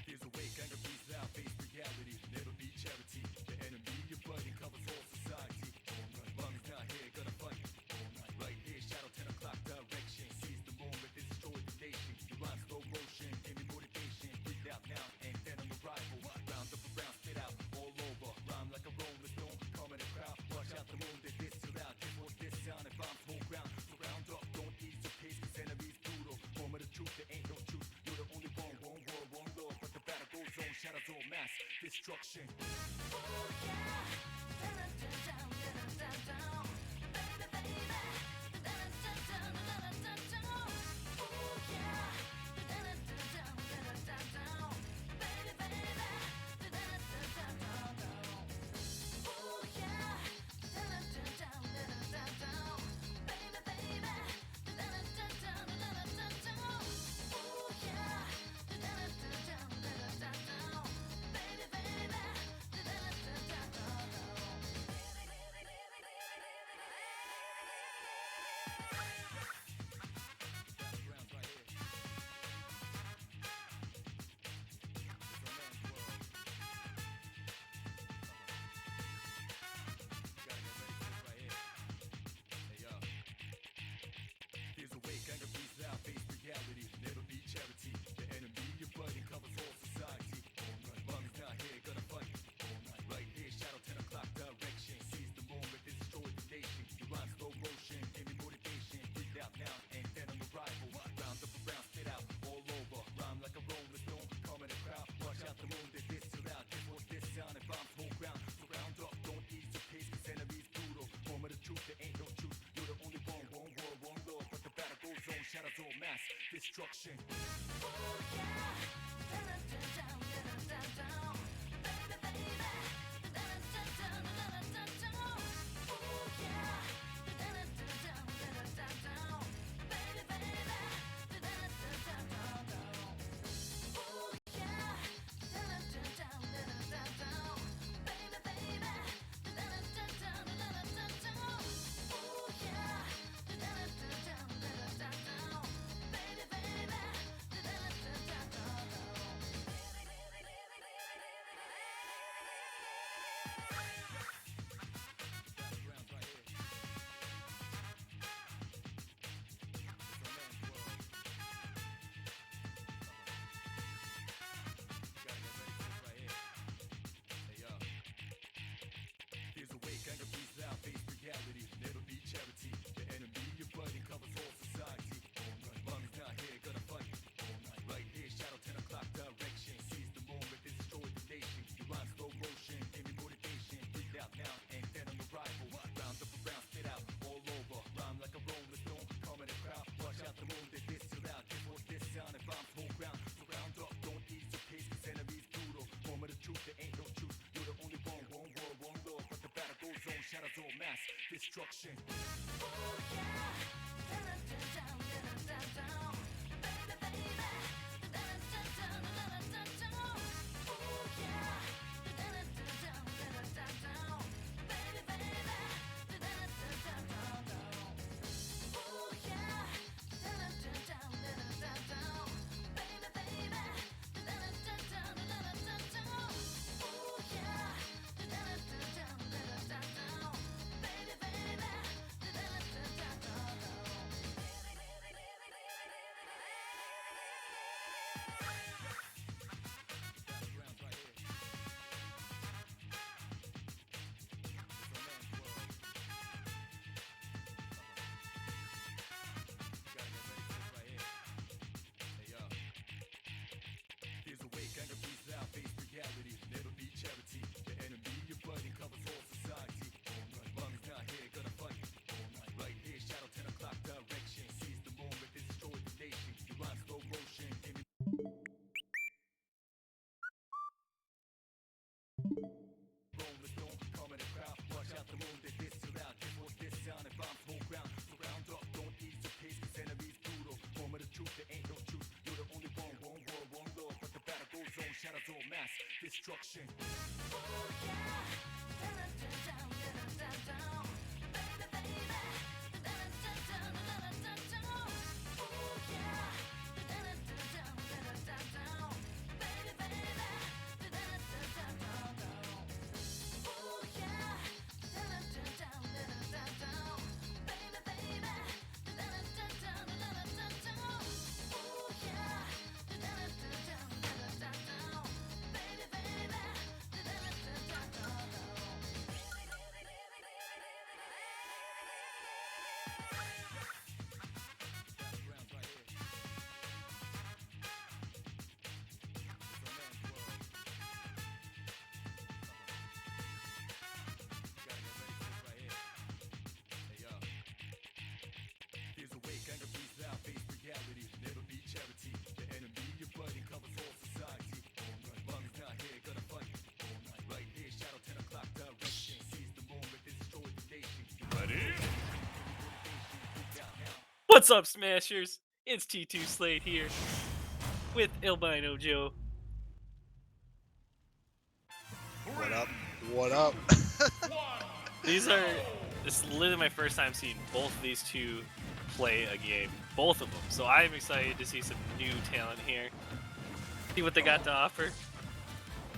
There's a way, kind of breathe out, face reality, never be charity. The enemy you're fighting covers all society. Long is not here, gonna fight. Right here, shadow 10 o'clock direction. Seize the moment, destroy the nation. You rhyme slow motion, give me motivation. Breathe out now, and then I'm a rival. Round up around, spit out all over. Rhyme like a rolling stone, come in the crowd. Watch out the moon, they diss you out. This was this sound, and bombs whole ground. So round up, don't ease your pace, cause enemies brutal. Moment of truth, there ain't no truth. You're the only one world, one love. But the battle goes on, shadows all mass destruction. shadows all mass destruction. There's a way, kind of breathe out, face reality, never be charity. The enemy you're fighting covers all society. Mommy's not here, gonna fight. Right here, shadow 10 o'clock direction. Seize the moment, and destroy the nation. You rhyme slow motion, give me motivation. Breathe out now, and then I'm a rival. Round up around, spit out, all over. Rhyme like a rolling stone, come in the crowd. Watch out the moon, they distill out. Give what this sound, and bombs whole ground. Surround up, don't ease your pace, cause enemy's brutal. Moment of truth, there ain't no truth. You're the only one world, one love. But the battle goes on, shadows all mass destruction. There's a way, kind of breathe out, face reality, never be charity. The enemy you're fighting covers all society. Mommy's not here, gonna fight. Right here, shadow 10 o'clock direction. Seize the moment, and destroy the nation. You rhyme slow motion, give me rolling stone, come in the crowd. Watch out the moon, they distill out. Give what this sound, and bombs whole ground. Surround up, don't ease your pace, cause enemy's brutal. Moment of truth, there ain't no truth. You're the only one world, one love. But the battle goes on, shadows all mass destruction. There's a way, kind of breathe out, face reality, never be charity. The enemy you're fighting covers all society. Mommy's not here, gonna fight. Right here, shadow 10 o'clock direction. Seize the moment, and destroy the nation. Ready? What's up, Smashers? It's T2 Slate here with Albino Joe. What up? What up? This is literally my first time seeing both of these two play a game, both of them. So I'm excited to see some new talent here. See what they got to offer.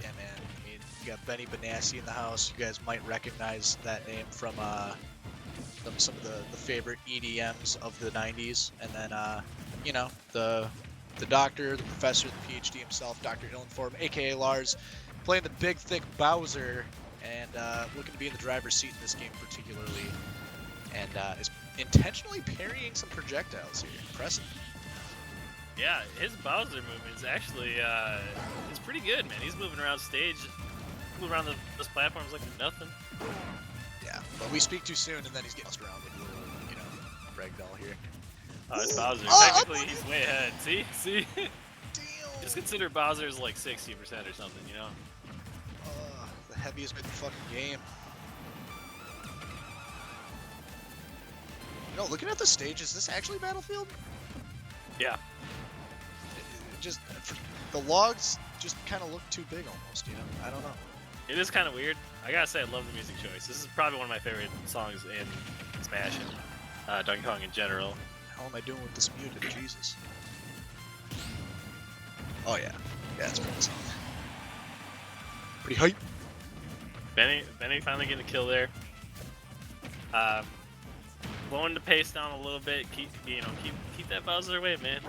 Yeah, man. I mean, you got Benny Benassi in the house. You guys might recognize that name from some of the favorite EDMs of the 90s. And then, you know, the doctor, the professor, the PhD himself, Dr. Illenform, aka Lars, playing the big, thick Bowser, and looking to be in the driver's seat in this game particularly. And is intentionally parrying some projectiles here. Impressive. Yeah, his Bowser movement is actually it's pretty good, man. He's moving around stage, moving around those platforms like nothing. Yeah, but we speak too soon, and then he's getting us around like a little, you know, ragdoll here. Oh, it's Bowser. Oh, Technically, he's way ahead. See? See? Damn. Just consider Bowser's like 60% or something, you know? The heaviest bit in the fucking game. You know, looking at the stage, is this actually Battlefield? Yeah. Just the logs just kind of look too big almost, you know? I don't know. It is kind of weird. I gotta say, I love the music choice. This is probably one of my favorite songs in Smash and Donkey Kong in general. How am I doing with this muted? Jesus. Oh yeah. Yeah, it's a great song. Pretty hype. Benny finally getting a kill there. Blowing the pace down a little bit. Keep that Bowser away, man.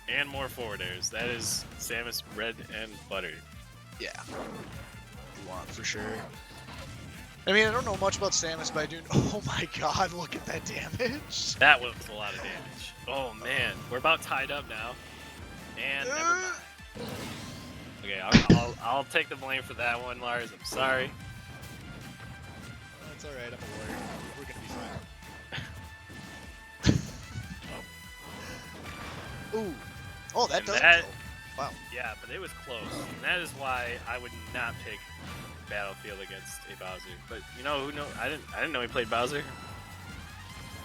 And more forward airs. That is Samus bread and butter. Yeah. You want for sure. I mean, I don't know much about Samus, but I do. Oh my God! Look at that damage. That was a lot of damage. Oh man, we're about tied up now. And never mind. Okay, I'll take the blame for that one, Lars. I'm sorry. That's all right. I'm a warrior. We're gonna be fine. Ooh. Oh, that does kill. Wow. Yeah, but it was close. And that is why I would not pick Battlefield against a Bowser. But you know who know? I didn't know he played Bowser.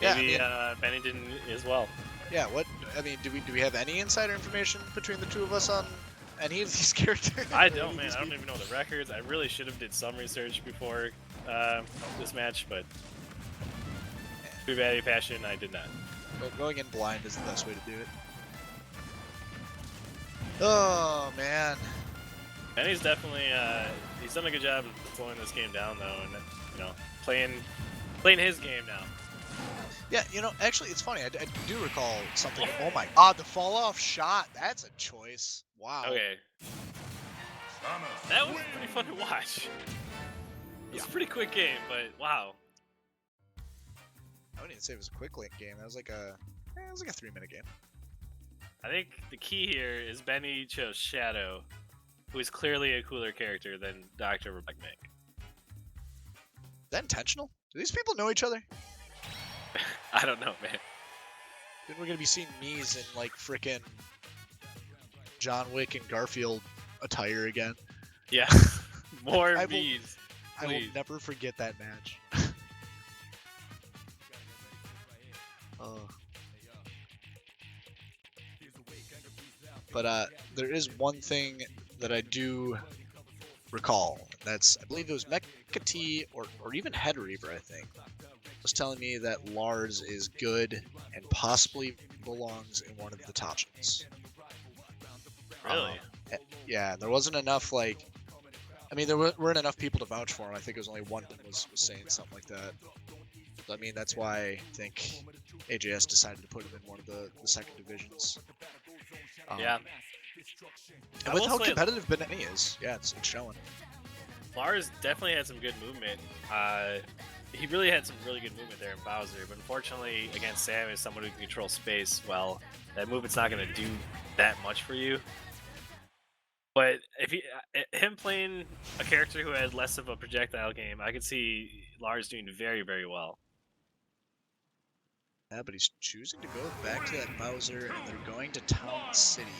Yeah, Maybe I mean, Benny didn't as well. yeah. What? I mean, do we have any insider information between the two of us on any of these characters? I don't, man. I don't even know the records. I really should have did some research before this match, but through Baddy passion, I did not. Going in blind is the best way to do it. Oh man. Benny's definitely he's done a good job of slowing this game down though, and you know playing his game now. Yeah, you know, actually, it's funny. I do recall something. Oh my God, the fall off shot. That's a choice. Wow. Okay. That was pretty fun to watch. It's a pretty quick game, but wow. I wouldn't even say it was a quick link game. That was like a 3-minute game. I think the key here is Benny chose Shadow, who is clearly a cooler character than Dr. Rebecca Mick. Is that intentional? Do these people know each other? I don't know, man. Then we're gonna be seeing Mies in like frickin' John Wick and Garfield attire again. Yeah, more I will- bees. I will Please. never forget that match. Oh. But there is one thing that I do recall. That's, I believe it was Mecha T or even Head Reaver, I think, was telling me that Lars is good and possibly belongs in one of the top shows. Really? Yeah, there wasn't enough, like, I mean, there weren't enough people to vouch for him. I think it was only one that was saying something like that. I mean, that's why I think AJS decided to put him in one of the second divisions. Yeah. And I with will how say- competitive Benny is, yeah, it's showing. Lars definitely had some good movement. He really had some really good movement there in Bowser, but unfortunately against Samus, someone who can control space, well, that movement's not going to do that much for you. But if him playing a character who had less of a projectile game, I could see Lars doing very, very well. Yeah, but he's choosing to go back to that Bowser, and they're going to Town City,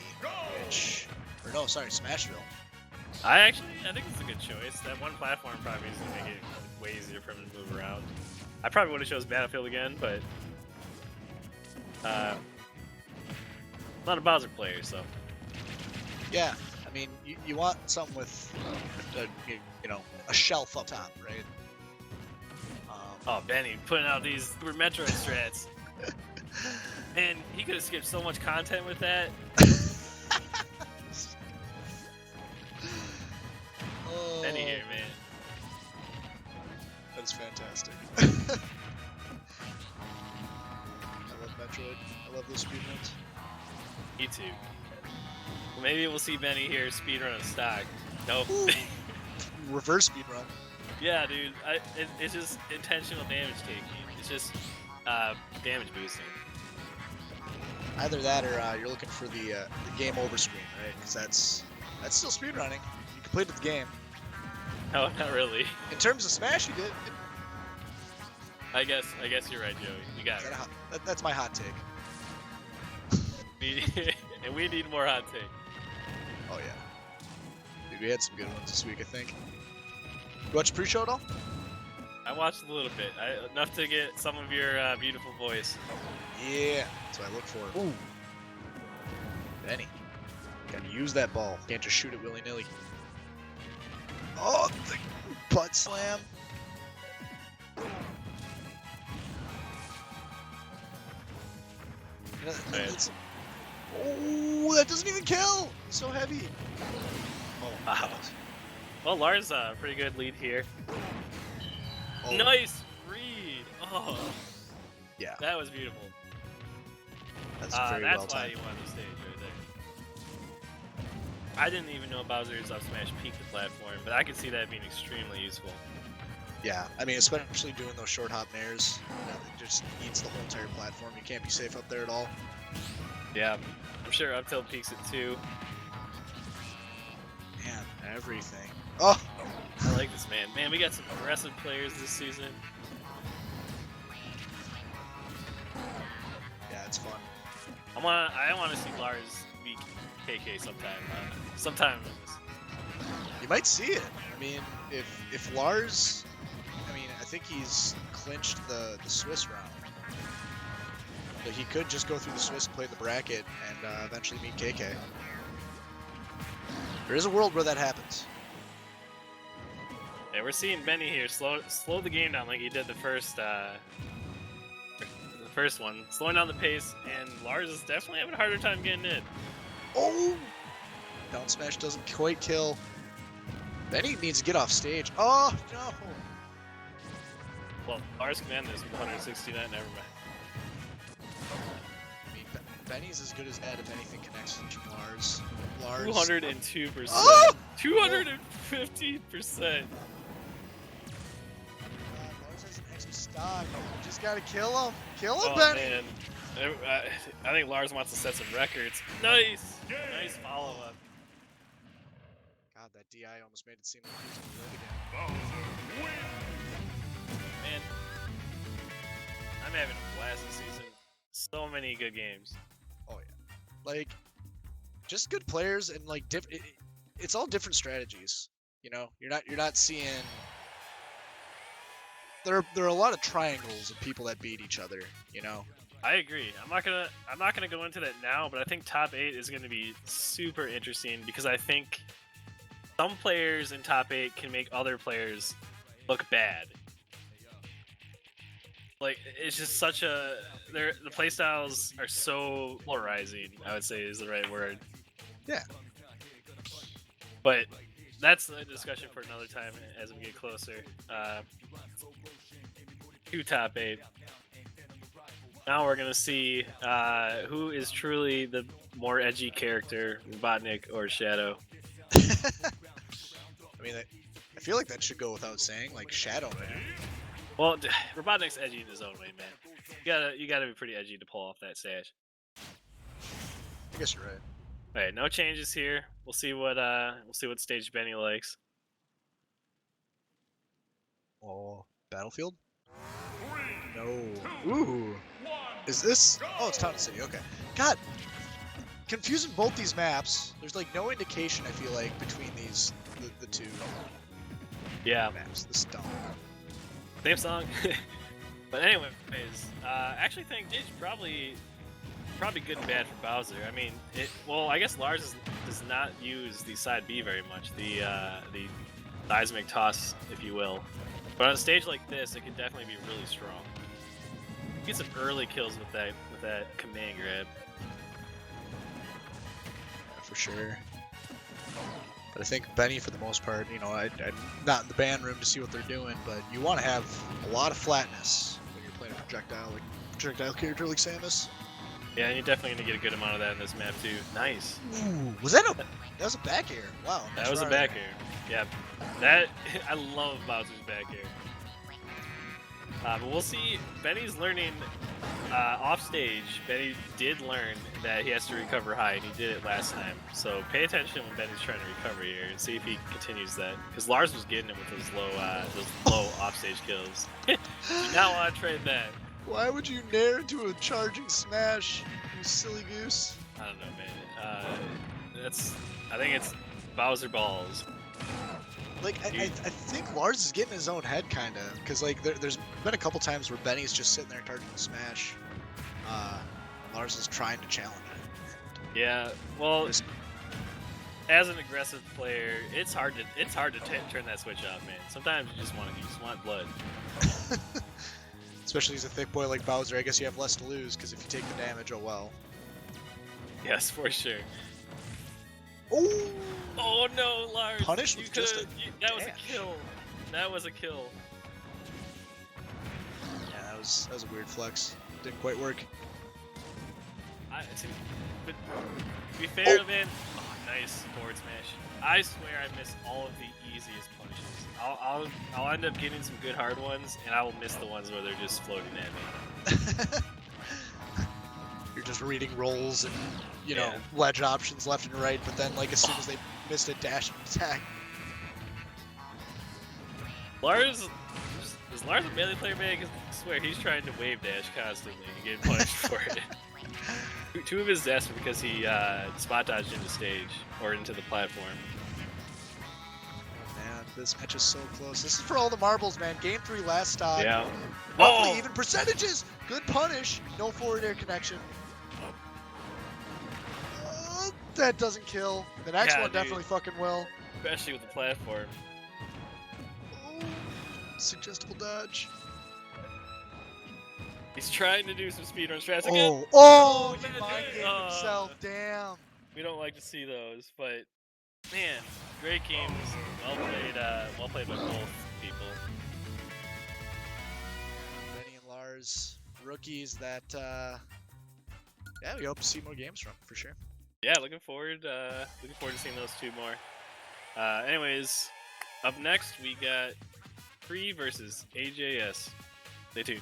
which, or no, sorry, Smashville. I think it's a good choice. That one platform probably is going to make it way easier for him to move around. I probably would have chose Battlefield again, but I'm not a Bowser player, so. Yeah, I mean, you want something with, a shelf up top, right? Oh, Benny putting out these Super Metroid strats. Man, he could have skipped so much content with that. Oh, Benny here, man. That is fantastic. I love Metroid. I love those speedruns. Me too. Well, maybe we'll see Benny here speedrun a stock. Nope. Reverse speedrun. Yeah, dude. It's just intentional damage taking. It's just damage boosting. Either that, or you're looking for the game over screen, right? Because that's still speedrunning. You completed the game. No, not really. In terms of Smash, you did. I guess you're right, Joey. You got Is it. that a hot, that's my hot take. And we need more hot take. Oh yeah. Dude, we had some good ones this week, I think. You watch pre-show at all? I watched a little bit, enough to get some of your beautiful voice. Yeah. That's what I look for. Ooh. Benny. Gotta use that ball. Can't just shoot it willy-nilly. Oh, the butt slam. Oh, that doesn't even kill. It's so heavy. Oh, Wow. Well, Lars, pretty good lead here. Oh, Nice read. Oh, yeah. that was beautiful. That's very that's well why timed. you won the stage right there. I didn't even know Bowser's up smash peaked the platform, but I could see that being extremely useful. Yeah, I mean, especially doing those short hop nairs, it just eats the whole entire platform. You can't be safe up there at all. Yeah, I'm sure up tilt peaks it too. Man, everything. Oh, I like this, man. Man, we got some aggressive players this season. yeah, it's fun. I want to see Lars beat KK sometime in this. You might see it. I mean, if Lars, I mean, I think he's clinched the Swiss round. But he could just go through the Swiss, play the bracket, and eventually meet KK. There is a world where that happens. Yeah, we're seeing Benny here slow the game down like he did the first one, slowing down the pace, and Lars is definitely having a harder time getting in. Oh! Down smash doesn't quite kill. Benny needs to get off stage. Oh, no! Well, Lars command is 169, never mind. I mean, Benny's as good as that if anything connects to Lars. 202%. Oh! 250%. Lars has an extra stock. You just gotta kill him. Kill him, Oh, Benny! man. I think Lars wants to set some records. Nice! Nice follow-up. God, that DI almost made it seem like he was gonna live again. Man, I'm having a blast this season. So many good games. Oh yeah, like just good players and like it's all different strategies. You know, you're not seeing. There are a lot of triangles of people that beat each other. You know. I agree. I'm not gonna go into that now, but I think top 8 is gonna be super interesting because I think some players in top 8 can make other players look bad. Like it's just such a the playstyles are so polarizing, I would say is the right word. Yeah. But that's a discussion for another time as we get closer to top 8. Now we're gonna see who is truly the more edgy character, Robotnik or Shadow. I mean, I feel like that should go without saying. Like Shadow, man. Well, Robotnik's edgy in his own way, man. You gotta be pretty edgy to pull off that sash. I guess you're right. All right, no changes here. We'll see what stage Benny likes. Oh, Battlefield? No. Ooh. Is this? Oh, it's Town and City. Okay. God. Confusing both these maps. There's like no indication. I feel like between these the two Yeah, maps. This is dumb. same song. But anyways, I actually think it's probably good and bad for Bowser. I mean, I guess Lars does not use the side B very much, the seismic toss, if you will. But on a stage like this, it can definitely be really strong. Get some early kills with that command grab. Yeah, for sure. But I think Benny, for the most part, you know, I'm not in the band room to see what they're doing, but you want to have a lot of flatness when you're playing a projectile character like Samus. Yeah, and you're definitely gonna get a good amount of that in this map too. Nice. Ooh, that was a back air? Wow. That was a back air. Yeah, I love Bowser's back air. But we'll see. Benny's learning off stage. Benny did learn that he has to recover high, and he did it last time. So pay attention when Benny's trying to recover here, and see if he continues that. Because Lars was getting him with those low off stage kills. Do not want to trade that. Why would you nair into a charging smash, you silly goose? I don't know, man. I think it's Bowser balls. Like, I think Lars is getting his own head, kind of. Because, like, there's been a couple times where Benny's just sitting there targeting smash. Lars is trying to challenge it. Yeah, well, as an aggressive player, it's hard to turn that switch off, man. Sometimes you just want blood. Especially as a thick boy like Bowser, I guess you have less to lose, because if you take the damage, oh well. Yes, for sure. Oh! Oh no, Lars! Punish was just a that was a dash. kill. That was a kill. Yeah, that was a weird flex. Didn't quite work. But to be fair, man, nice forward smash. I swear I missed all of the easiest punishes. I'll end up getting some good hard ones, and I will miss the ones where they're just floating at me. You're just reading rolls and, you know, Yeah. ledge options left and right, but then, like, as soon as they missed a dash and attack. Lars, is Lars a melee player, man? 'Cause I swear he's trying to wave dash constantly and getting punished for it. Two of his deaths were because he spot dodged into stage or into the platform. Man, this match is so close. This is for all the marbles, man. Game 3 last stop. Yeah. Roughly Oh! even percentages. Good punish. No forward air connection. That doesn't kill. The next Yeah, one dude. definitely fucking will. Especially with the platform. Oh, suggestible dodge. He's trying to do some speedrun strats again. Oh, Oh, he yeah, mind dude. gamed himself. Damn. We don't like to see those, but man, great games. Well played by both people. Benny and Lars, rookies that, yeah, we hope to see more games from, for sure. Yeah, looking forward to seeing those two more. Anyways, up next we got Free versus AJS. Stay tuned.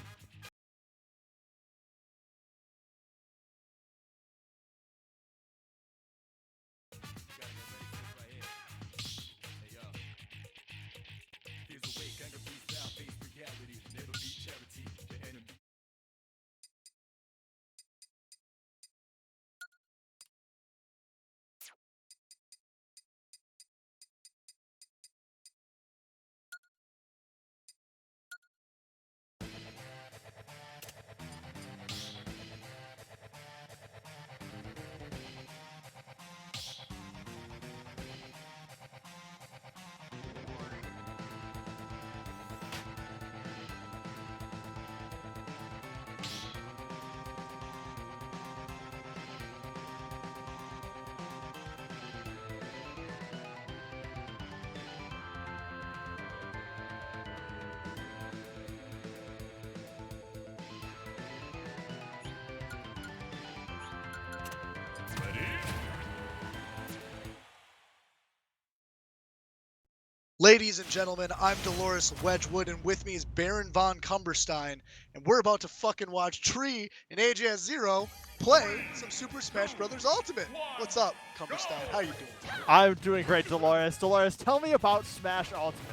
Ladies and gentlemen, I'm Dolores Wedgwood, and with me is Baron von Cumberstein, and we're about to fucking watch Tree and AJS Zero play some Super Smash Bros. Ultimate. What's up, Cumberstein? How you doing? I'm doing great, Dolores. Dolores, tell me about Smash Ultimate.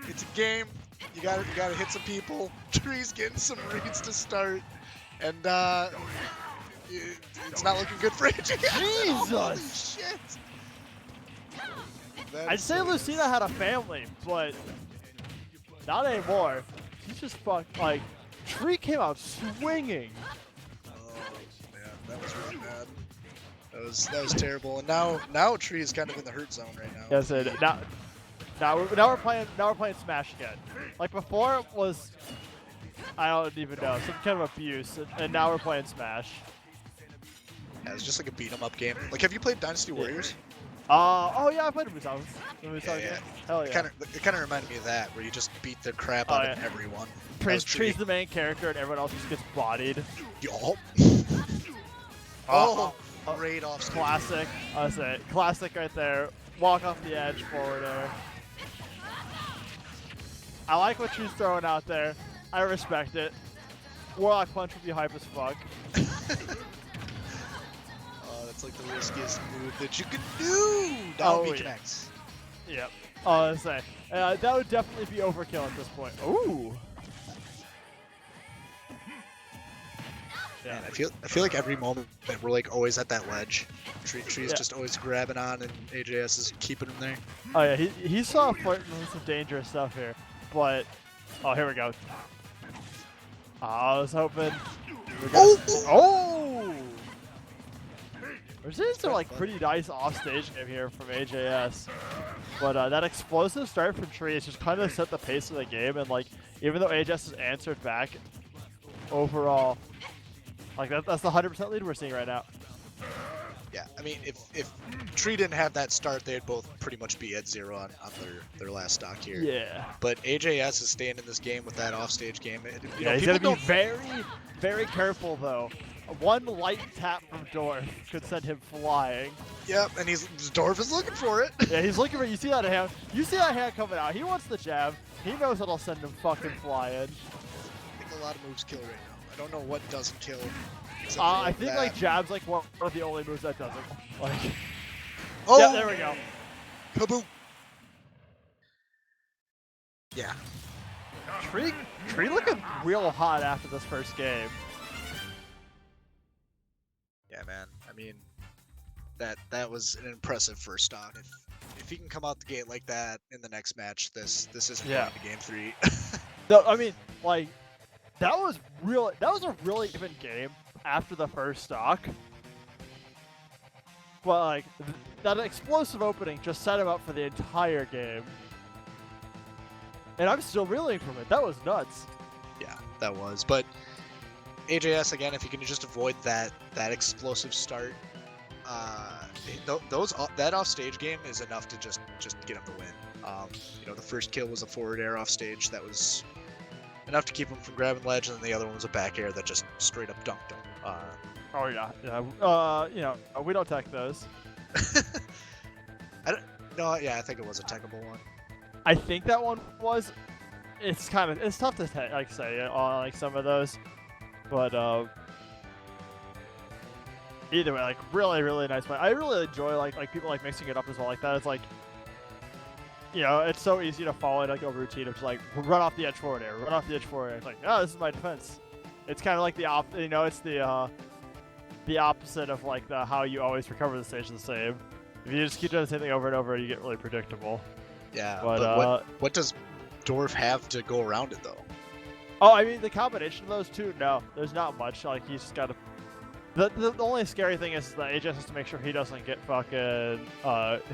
It's a game. You gotta hit some people. Tree's getting some reads to start, and it's not looking good for AJS. Holy Jesus! shit! I'd say Lucina had a family, but not anymore. He's just like, Tree came out swinging. Oh man, that was really bad. That was terrible. And now Tree is kind of in the hurt zone right now. Yes, it. Now we're playing Smash again. Like before it was, I don't even know, some kind of abuse, and now we're playing Smash. Yeah, it's just like a beat 'em up game. Like, have you played Dynasty Warriors? Oh yeah, I played Musou. Yeah. Hell It yeah. kind of reminded me of that, where you just beat the crap Oh, out of yeah. everyone. That was Tree's the main character, and everyone else just gets bodied. Yup. Oh, Great off stage. classic. I say classic right there. Walk off the edge, forward air. I like what she's throwing out there. I respect it. Warlock Punch would be hype as fuck. Oh, that's like the riskiest move that you can do. Down B connects. Yep. I was gonna say, that would definitely be overkill at this point. Ooh. Man, I feel like every moment we're like always at that ledge. Tree's just always grabbing on, and AJS is keeping him there. Oh yeah, he saw flirting with some dangerous stuff here, but oh, here we go. I was hoping. Oh! We're seeing some like pretty nice offstage game here from AJS, but that explosive start from Tree has just kind of set the pace of the game, and like even though AJS has answered back, overall, like that's the 100% lead we're seeing right now. Yeah, I mean, if Tree didn't have that start, they'd both pretty much be at 0 on their last stock here. Yeah. But AJS is staying in this game with that offstage game. You know, He's people gonna be don't. very, very careful though. One light tap from Dorf could send him flying. Yep, and Dorf is looking for it. Yeah, he's looking for. You see that hand? You see that hand coming out? He wants the jab. He knows it'll send him fucking flying. I think a lot of moves kill right now. I don't know what doesn't kill. I think like jab's like one of the only moves that doesn't. Like. Oh, yeah, there we go. Kaboom. Yeah. Tree looking real hot after this first game. Yeah, man. I mean, that was an impressive first stock. If he can come out the gate like that in the next match, this isn't going to game 3. No, I mean, like that was a really even game after the first stock. But like that explosive opening just set him up for the entire game. And I'm still reeling from it. That was nuts. Yeah, that was. But AJS again, if you can just avoid that explosive start, that offstage game is enough to just get him the win. You know, the first kill was a forward air offstage that was enough to keep him from grabbing ledge, and then the other one was a back air that just straight up dunked him. Oh yeah. You know, we don't tech those. I think it was a techable one. I think that one was. It's tough to say on like some of those, but either way, like really nice play. I really enjoy like people like mixing it up as well like that. It's like, you know, it's so easy to follow like a routine of just like run off the edge forward air, run off the edge forward air. It's like, oh, this is my defense. It's kind of like it's the opposite of like how you always recover the stage the same. If you just keep doing the same thing over and over, you get really predictable. Yeah, but what does Dorf have to go around it though? Oh, I mean the combination of those two. No, there's not much. Like he's just got to. The only scary thing is that AJ has to make sure he doesn't get fucking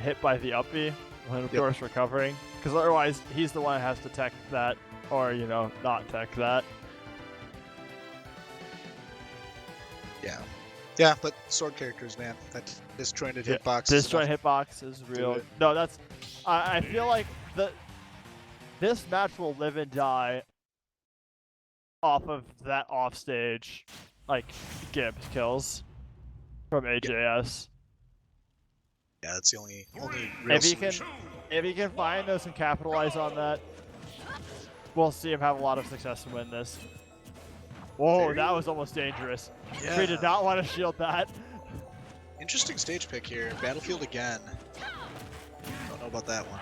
hit by the up B when Dorf's recovering, because otherwise he's the one that has to tech that, or you know, not tech that. Yeah, but sword characters, man. That disjointed hitbox. Disjointed hitbox is real. No, that's. I feel like this match will live and die off of that offstage, like Gibbs kills from AJS. Yeah, that's the only real solution. If he can find those and capitalize on that, we'll see him have a lot of success and win this. Whoa, that was almost dangerous. Yeah. Tree did not want to shield that. Interesting stage pick here. Battlefield again. Don't know about that one.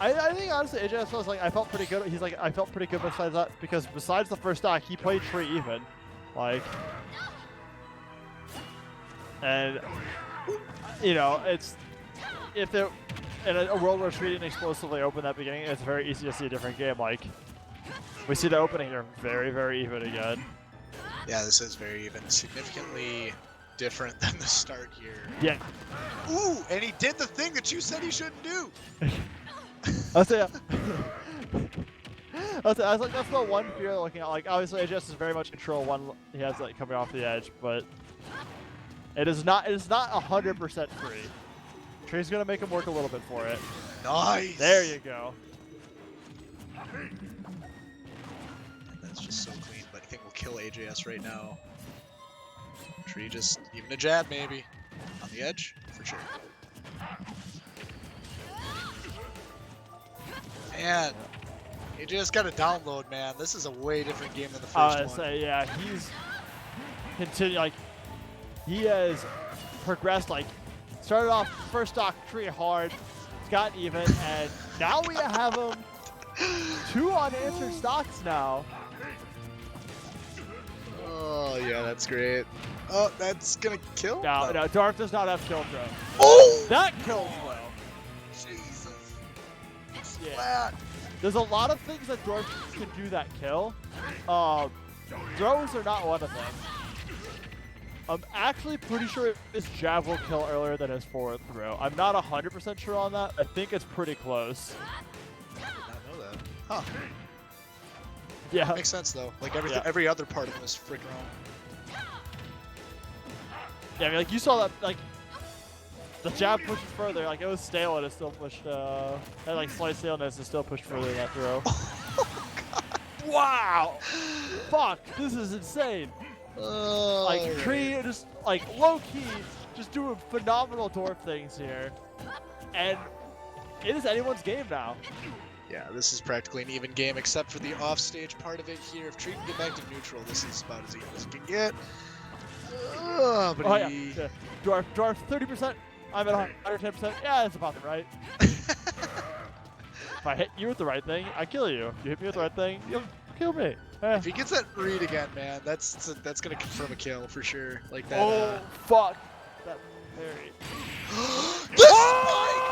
I think honestly, AJS was like, I felt pretty good. He's like, I felt pretty good besides that, because besides the first stock, he played Tree even. Like, and you know, in a world where Tree didn't explosively open that beginning, it's very easy to see a different game. Like, we see the opening here very even again. Yeah, this is very even. Significantly different than the start here. Yeah. Ooh, and he did the thing that you said he shouldn't do. I'll say, I was like, that's the one fear looking at. Like, obviously, AJS is very much control one. He has like coming off the edge, but it is not 100% free. Tree's gonna make him work a little bit for it. Nice. There you go. That's just so clean, but I think we'll kill AJS right now. Tree just even a jab maybe on the edge for sure. Man, just got to download, man. This is a way different game than the I first would one. say, yeah, he's he has progressed. Like, started off first stock tree hard, it's gotten even, and now we have him 2 unanswered stocks now. Oh, yeah, that's great. Oh, that's gonna kill? No, Darth does not have kill throw. Oh! That kills though. Jesus. Yeah. Splat. There's a lot of things that Dwarf can do that kill. Throws are not one of them. I'm actually pretty sure his jab will kill earlier than his forward throw. I'm not 100% sure on that. I think it's pretty close. I did not know that. Huh. Yeah. Makes sense, though. Like, Yeah. every other part of him is freaking wrong. Yeah, I mean, like, you saw that, like, the jab pushed further. Like, it was stale and it still pushed, had, like, slight staleness and still pushed further in that throw. Wow! Fuck, this is insane. Like, Tree just, like, low-key, just doing phenomenal Dwarf things here. And it is anyone's game now. Yeah, this is practically an even game, except for the offstage part of it here. If Tree can get back to neutral, this is about as even as it can get. But Oh, yeah. Dwarf, 30%. I'm at 110%. Yeah, that's about right. If I hit you with the right thing, I kill you. If you hit me with the right thing, you'll kill me. If he gets that read again, man, that's gonna confirm a kill for sure. Like that. Oh, fuck. That parry. The spike!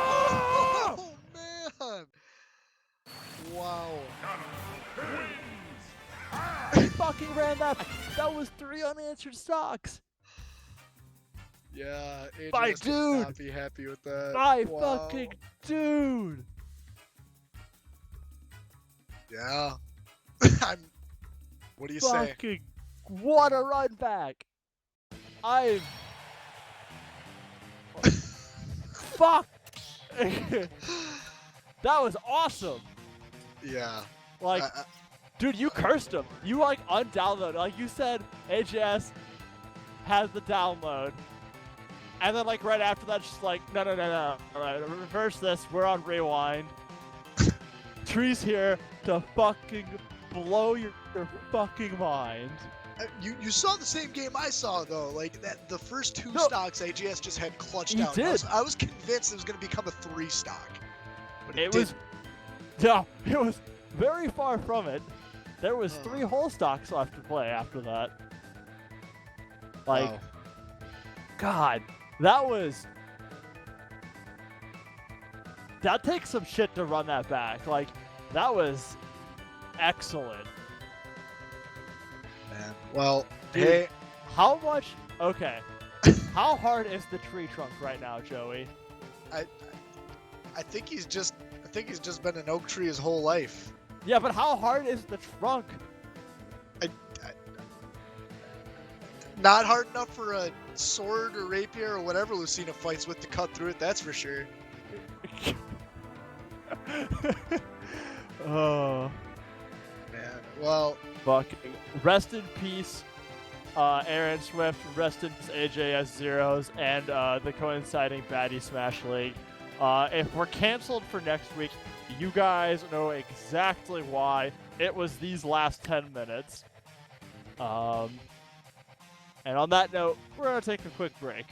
Oh man! Wow. He fucking ran that. That was 3 unanswered stocks. Yeah, My AJS dude! would not be happy with that. My Wow. fucking dude. Yeah. What do you say? Fucking what a run back. I'm. Fuck. That was awesome. Yeah. Like, dude, you cursed him. You like undownloaded. Like you said, AJS has the download. And then like right after that, just like, no. All right, reverse this. We're on rewind. Tree's here to fucking blow your fucking mind. You saw the same game I saw though. Like that, the first 2 No. stocks AGS just had clutched He out. did. I was convinced it was gonna become a 3 stock. But It was, no, it was very far from it. There was 3 whole stocks left to play after that. Like, Wow. God, that takes some shit to run that back. Like, that was excellent. Man. Well, Dude. hey, How much, okay, how hard is the tree trunk right now, Joey? I think he's just been an oak tree his whole life. Yeah, but how hard is the trunk? Not hard enough for a sword or rapier or whatever Lucina fights with to cut through it, that's for sure. Oh. Man. Well, Fucking rest in peace, Aaron Swift. Rest in peace, AJS Zeros, and the coinciding Baddy Smash League. If we're canceled for next week, you guys know exactly why. It was these last 10 minutes. And on that note, we're gonna take a quick break.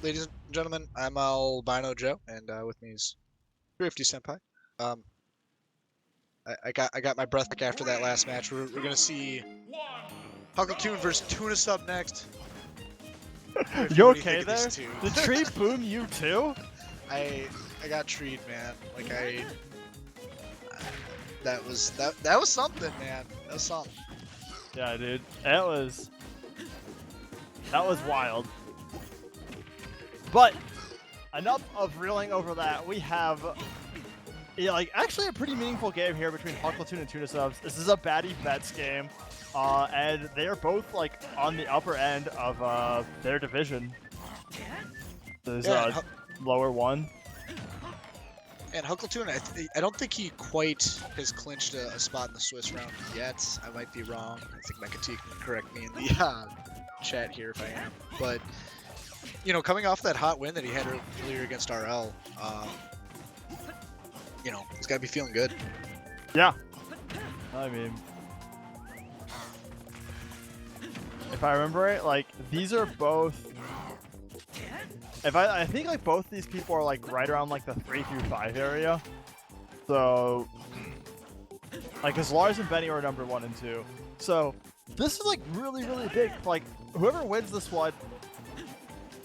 Ladies and gentlemen, I'm Albino Joe, and with me is Thrifty Senpai. I got my breath back after that last match. We're gonna see Huckle versus Tuna Sub next. Thrifty, You what do okay think of there? these two? Did tree boom you too? I got treed, man. Like that was something, man. That was something. Yeah, dude. That was wild. But enough of reeling over that. We have actually a pretty meaningful game here between Huckle and Tuna Subs. This is a Baddy Vets game. And they are both like on the upper end of their division. There's lower one. And Huckletune, I don't think he quite has clinched a spot in the Swiss round yet. I might be wrong. I think Mekati can correct me in the chat here if I am. But, you know, coming off that hot win that he had earlier against RL, you know, he's got to be feeling good. Yeah. I mean, if I remember right, like, these are both... I think like both these people are like right around like the 3 through 5 area. So like, cause Lars and Benny are number 1 and 2. So this is like really, really big. Like whoever wins this one,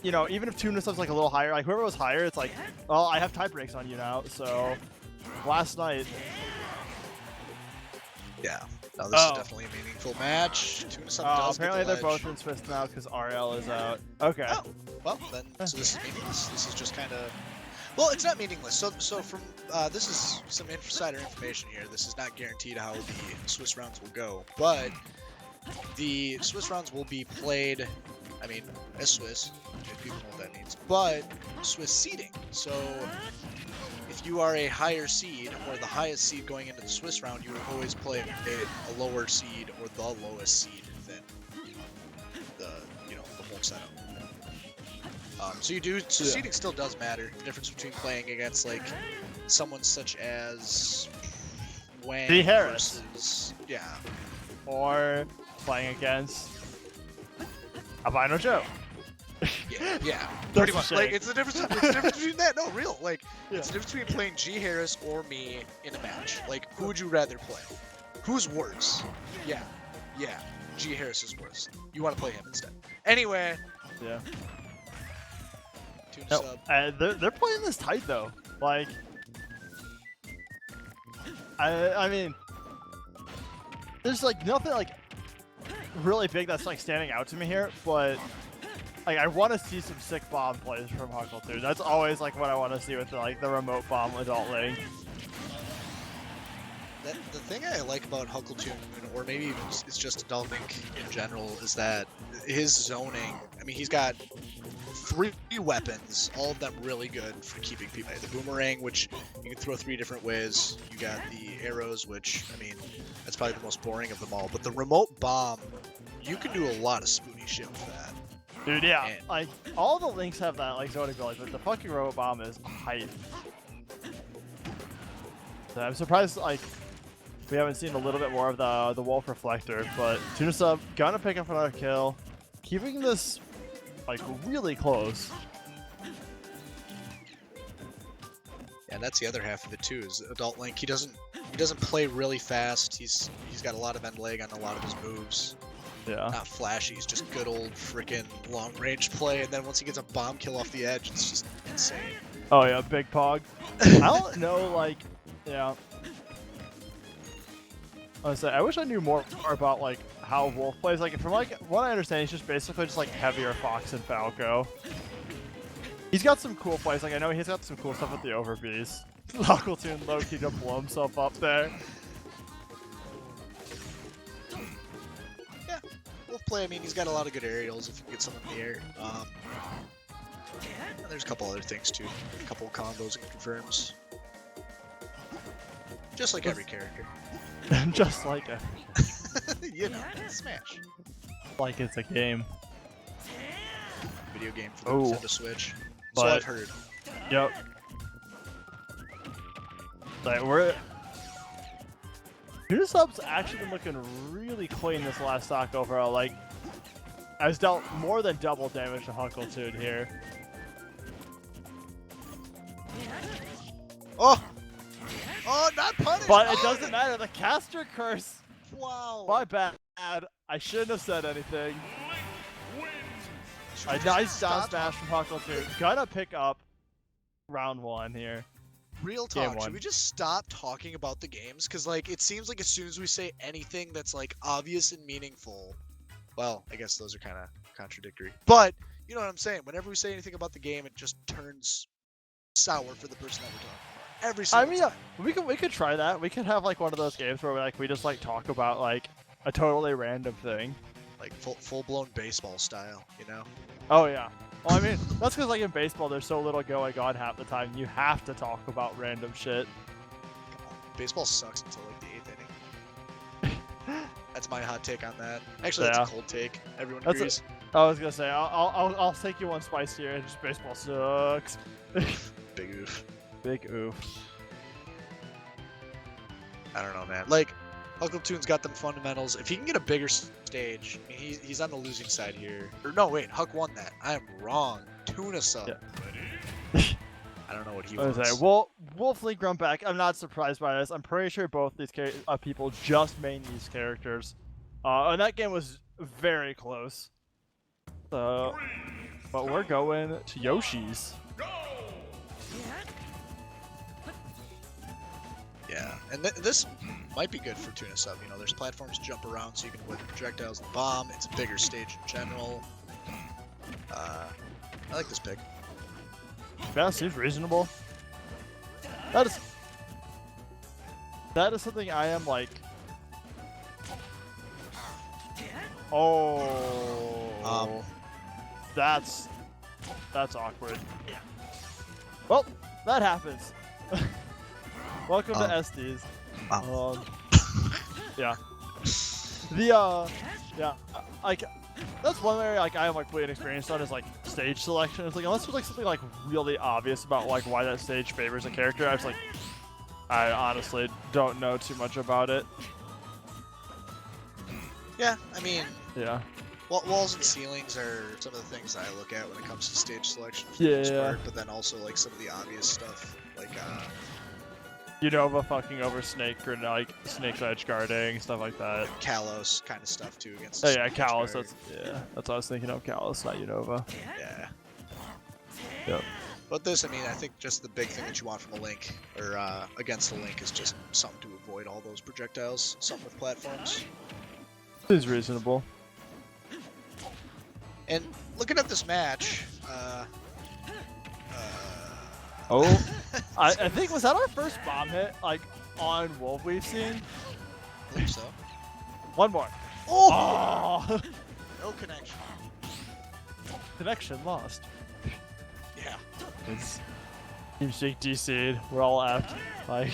you know, even if Tuna Sub's like a little higher, like whoever was higher, it's like, well, I have tie breaks on you now. So last night. Yeah. No, this is definitely a meaningful match. Tuna Sub does apparently get the they're both ledge. in Swiss now because RL is out. Okay. Oh, well then, so this is meaningless. This is just kind of, well, it's not meaningless. So from this is some insider information here. This is not guaranteed how the Swiss rounds will go, but the Swiss rounds will be played. I mean, as Swiss, if people know what that means, but Swiss seeding. So if you are a higher seed or the highest seed going into the Swiss round, you will always play a lower seed or the lowest seed than the whole setup. So seeding still does matter. The difference between playing against like someone such as Wang D. Harris. versus Or playing against Albino Joe. yeah, That's pretty a much. shame. Like it's the difference. It's the difference between that. No, real. Like Yeah. it's the difference between playing G. Harris or me in a match. Like who would you rather play? Who's worse? Yeah. G. Harris is worse. You want to play him instead. Anyway. Yeah. Tuna No, Sub. they're playing this tight though. Like, I mean, there's like nothing like really big that's like standing out to me here, but like I want to see some sick bomb plays from Huckle too. That's always like what I want to see with like the remote bomb adult link. The thing I like about Huckletune, or maybe even it's just Adult Link in general, is that his zoning. I mean, he's got 3 weapons, all of them really good for keeping people. The boomerang, which you can throw 3 different ways. You got the arrows, which I mean, that's probably the most boring of them all. But the remote bomb, you can do a lot of spoony shit with that. Dude, yeah, And- like all the links have that like zoning ability, but the fucking robot bomb is hype. So I'm surprised like we haven't seen a little bit more of the Wolf Reflector, but Tuna Sub gonna pick up another kill, keeping this like really close. And that's the other half of it too. Is Adult Link. He doesn't play really fast. He's got a lot of end leg on a lot of his moves. Yeah. Not flashy. He's just good old freaking long range play. And then once he gets a bomb kill off the edge, it's just insane. Oh yeah, big pog. I don't know, like, yeah. I wish I knew more about like how Wolf plays. Like from like what I understand, he's just basically just like heavier Fox and Falco. He's got some cool plays. Like I know he's got some cool stuff with the overbees. Huckletune low-key to blow himself up there. Yeah, Wolf play. I mean, he's got a lot of good aerials if you can get some in the air. And there's a couple other things too. A couple of combos and confirms. Just like every character. Just like a, You know, Smash. like it's a game. Video game for the Oh. Nintendo Switch. So But- I've heard. Yep. Like we're Tuna Sub's actually been looking really clean this last stock overall. Like has dealt more than double damage to Huckleton here. Oh! Oh, not punished! But it Oh, doesn't matter. The caster curse. Wow. My bad. I shouldn't have said anything. Should we A just nice stop down smash from Huckleton. Gonna pick up round 1 here. Real Game talk, one. should we just stop talking about the games? Because, like, it seems like as soon as we say anything that's, like, obvious and meaningful, well, I guess those are kind of contradictory. But, you know what I'm saying? Whenever we say anything about the game, it just turns sour for the person that we're talking about. Every I single mean, time. we could try that. We could have like one of those games where we just like talk about like a totally random thing. Like, full-blown baseball style, you know? Oh yeah. Well, I mean, that's because like in baseball, there's so little going on half the time. You have to talk about random shit. Baseball sucks until, like, the 8th inning. That's my hot take on that. Actually, that's Yeah. a cold take. Everyone That's agrees. I was gonna say I'll take you one spice here. Just baseball sucks. Big oof. Big oof. I don't know, man. Like, Huckleton's got them fundamentals. If he can get a bigger stage, I mean, he's on the losing side here. Or no, wait, Huck won that. I am wrong. Tuna sub. Yeah. I don't know what he I was wants. say, Wolf Link run back. I'm not surprised by this. I'm pretty sure both these people just main these characters. And that game was very close. So, but we're going to Yoshi's. Yeah, and this might be good for Tuna sub. You know, there's platforms to jump around so you can avoid the projectiles and the bomb. It's a bigger stage in general. I like this pick. Yeah, seems reasonable. That is something I am like. Oh. That's awkward. Well, that happens. Welcome to SDs. Yeah. Like that's one area like I have like way inexperienced on is like stage selection. It's like unless there's like something like really obvious about like why that stage favors a character, I honestly don't know too much about it. Yeah, I mean, Yeah. walls and ceilings are some of the things I look at when it comes to stage selection. For Yeah, the most yeah. part, but then also like some of the obvious stuff, like Unova fucking over Snake or like Snake's edge guarding, stuff like that. Kalos kind of stuff too against. Oh yeah, Edge Kalos, guard. that's what I was thinking of, Kalos, not Unova. Yeah. Yep. But this, I mean, I think just the big thing that you want from a Link, or against a Link, is just something to avoid all those projectiles, something with platforms. Seems reasonable. And looking at this match, Oh, I think, was that our first bomb hit, like, on Wolf we've seen? I believe so. One more. Oh! Oh! No connection. Connection lost. Yeah. It's TeamSpeak DC'd. We're all effed. Like,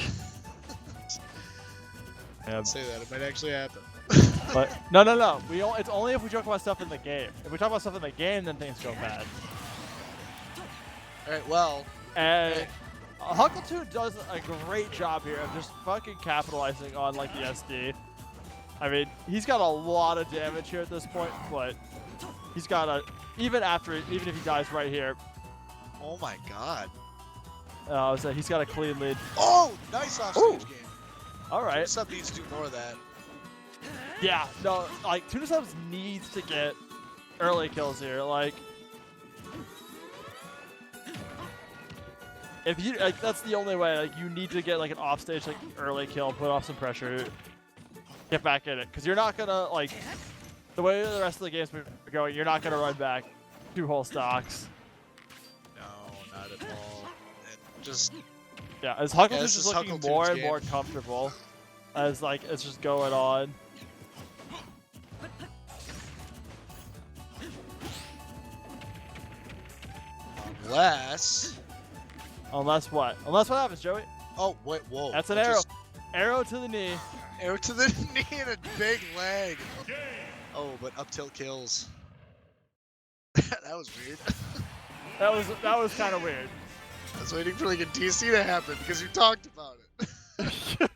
yeah. Say that, it might actually happen. But no. It's only if we joke about stuff in the game. If we talk about stuff in the game, then things go bad. Alright, well, And Huckleton does a great job here of just fucking capitalizing on like the SD. I mean, he's got a lot of damage here at this point, but he's got a even if he dies right here, oh my god. so he's got a clean lead. Oh, nice offstage game. All right. Sub needs to do more of that. Yeah, no, like Tuna Subs needs to get early kills here. Like, if you like, that's the only way. Like, you need to get like an offstage like early kill, put off some pressure, get back in it, because you're not gonna like the way the rest of the game's been going. You're not gonna run back 2 whole stocks. No, not at all. And just Yeah, as Huckleton's this just is looking Huckleton's more and game. more comfortable as like it's just going on. unless Unless what happens, Joey? oh wait, whoa. That's an that arrow. just- Arrow to the knee. Arrow to the knee and a big leg. Oh, but up tilt kills. That was weird. That was kind of weird. I was waiting for like a DC to happen because you talked about it.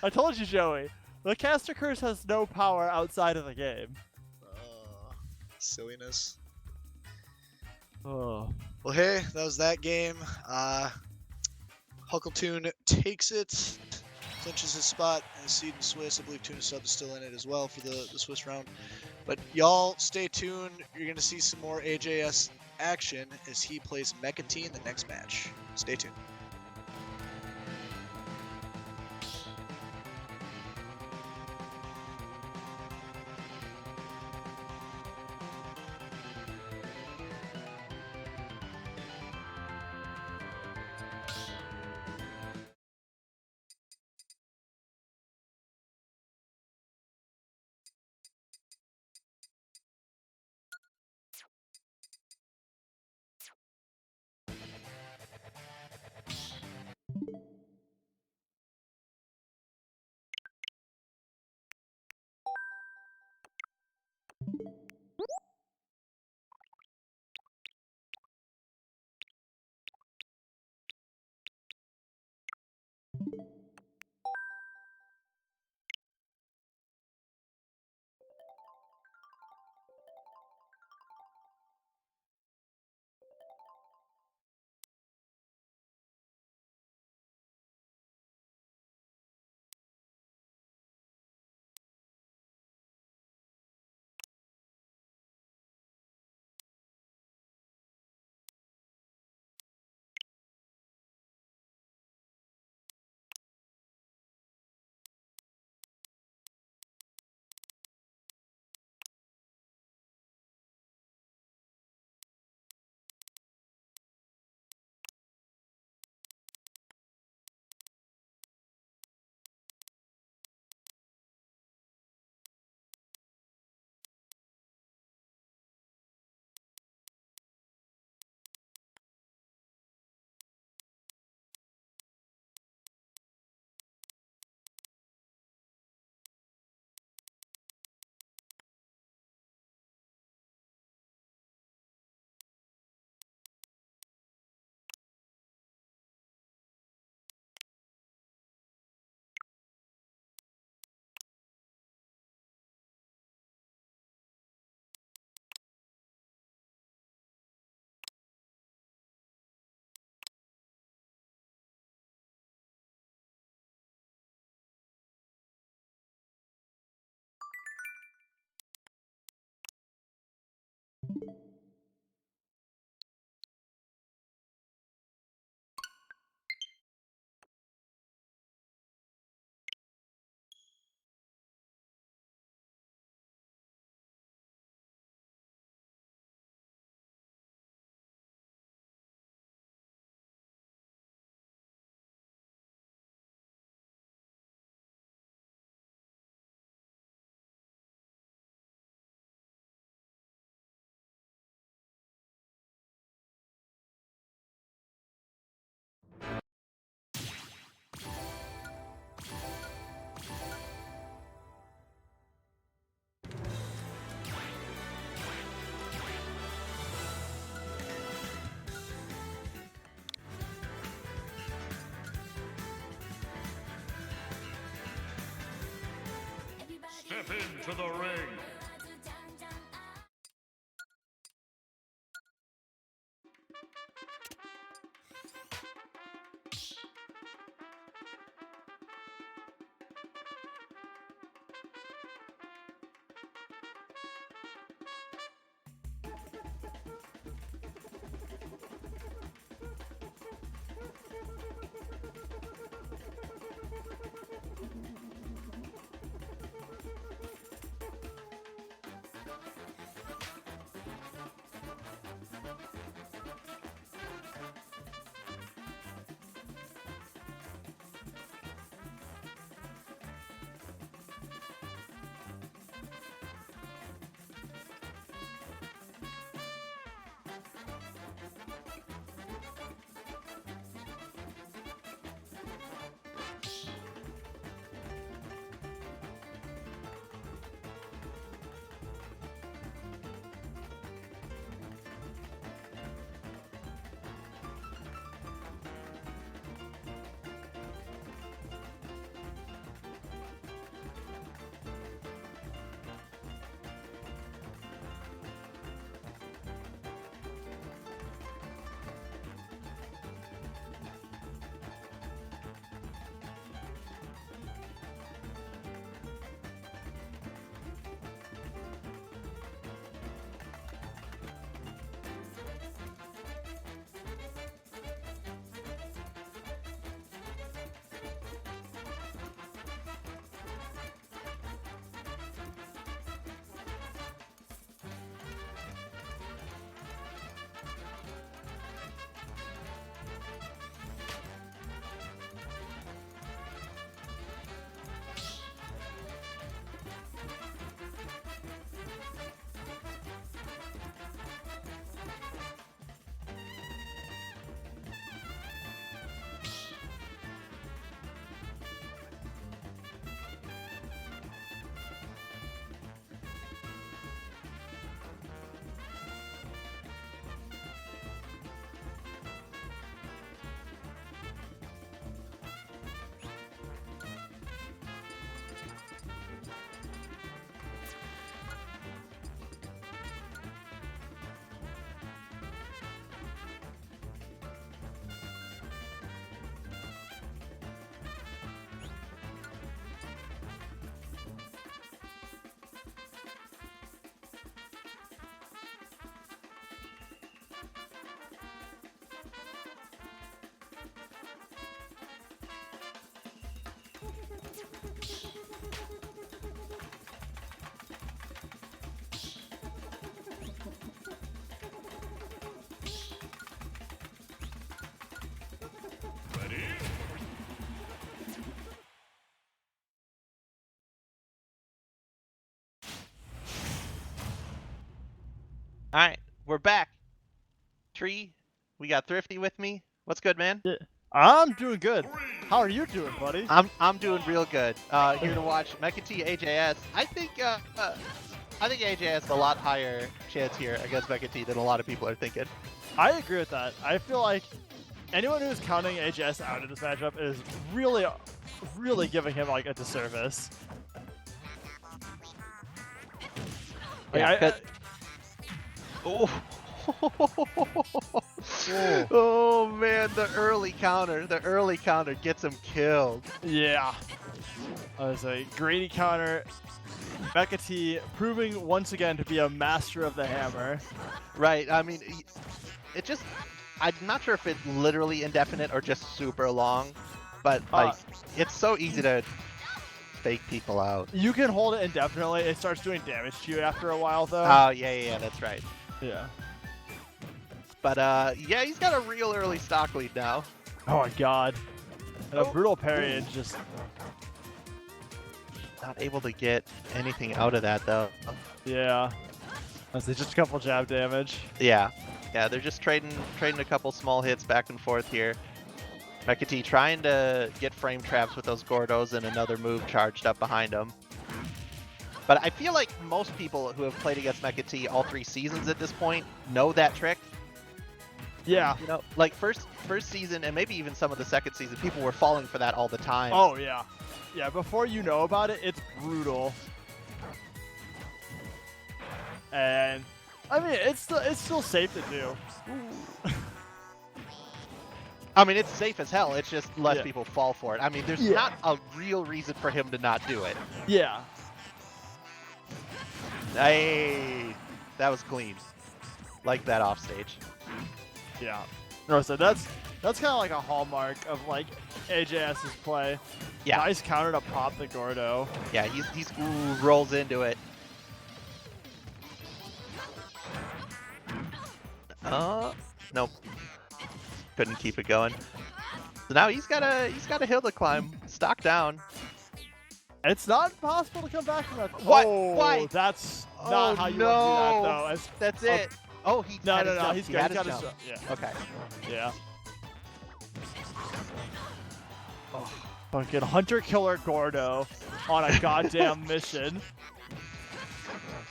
I told you, Joey. The caster curse has no power outside of the game. Silliness. Oh. Well, hey, that was that game. Huckleton takes it, clinches his spot as seed in Swiss. I believe Tuna Sub is still in it as well for the Swiss round. But y'all stay tuned. You're going to see some more AJS action as he plays Mechatine in the next match. Stay tuned. All right, we're back. Tree, we got Thrifty with me. What's good, man? Yeah. I'm doing good. How are you doing, buddy? I'm doing real good. Here to watch Mekati AJS. I think AJS has a lot higher chance here against Mekati than a lot of people are thinking. I agree with that. I feel like anyone who's counting AJS out of this matchup is really, really giving him like a disservice. Yeah. Oh man, the early counter gets him killed. Yeah. That was a greedy counter. Mekati proving once again to be a master of the hammer. Right. I mean, it just. I'm not sure if it's literally indefinite or just super long, but like it's so easy to fake people out. You can hold it indefinitely. It starts doing damage to you after a while, though. Oh yeah, that's right. Yeah. But yeah, he's got a real early stock lead now. Oh my god. And a brutal parry and just not able to get anything out of that though. yeah. That's just a couple jab damage. Yeah, they're just trading a couple small hits back and forth here. Mekati trying to get frame traps with those Gordos and another move charged up behind him. But I feel like most people who have played against Mekati all 3 seasons at this point know that trick. Yeah. You know, like first season and maybe even some of the second season, people were falling for that all the time. Oh yeah. Yeah, before you know about it, it's brutal. And I mean, it's still safe to do. I mean, it's safe as hell. It's just less Yeah. people fall for it. I mean, there's Yeah. not a real reason for him to not do it. Yeah. Hey, that was clean. Like that off stage. Yeah. No, so that's kind of like a hallmark of like AJS's play. Yeah. Nice counter to pop the Gordo. Yeah, he's rolls into it. Nope. Couldn't keep it going. So now he's got a hill to climb. Stock down. It's not possible to come back from that. What? Oh, Why? that's not how you no. want to do that, though. That's it. Oh, he No, had no, his no. jump. He's He got, had he's got his his jump. Yeah. Okay. Yeah. Oh, fucking Hunter Killer Gordo on a goddamn mission.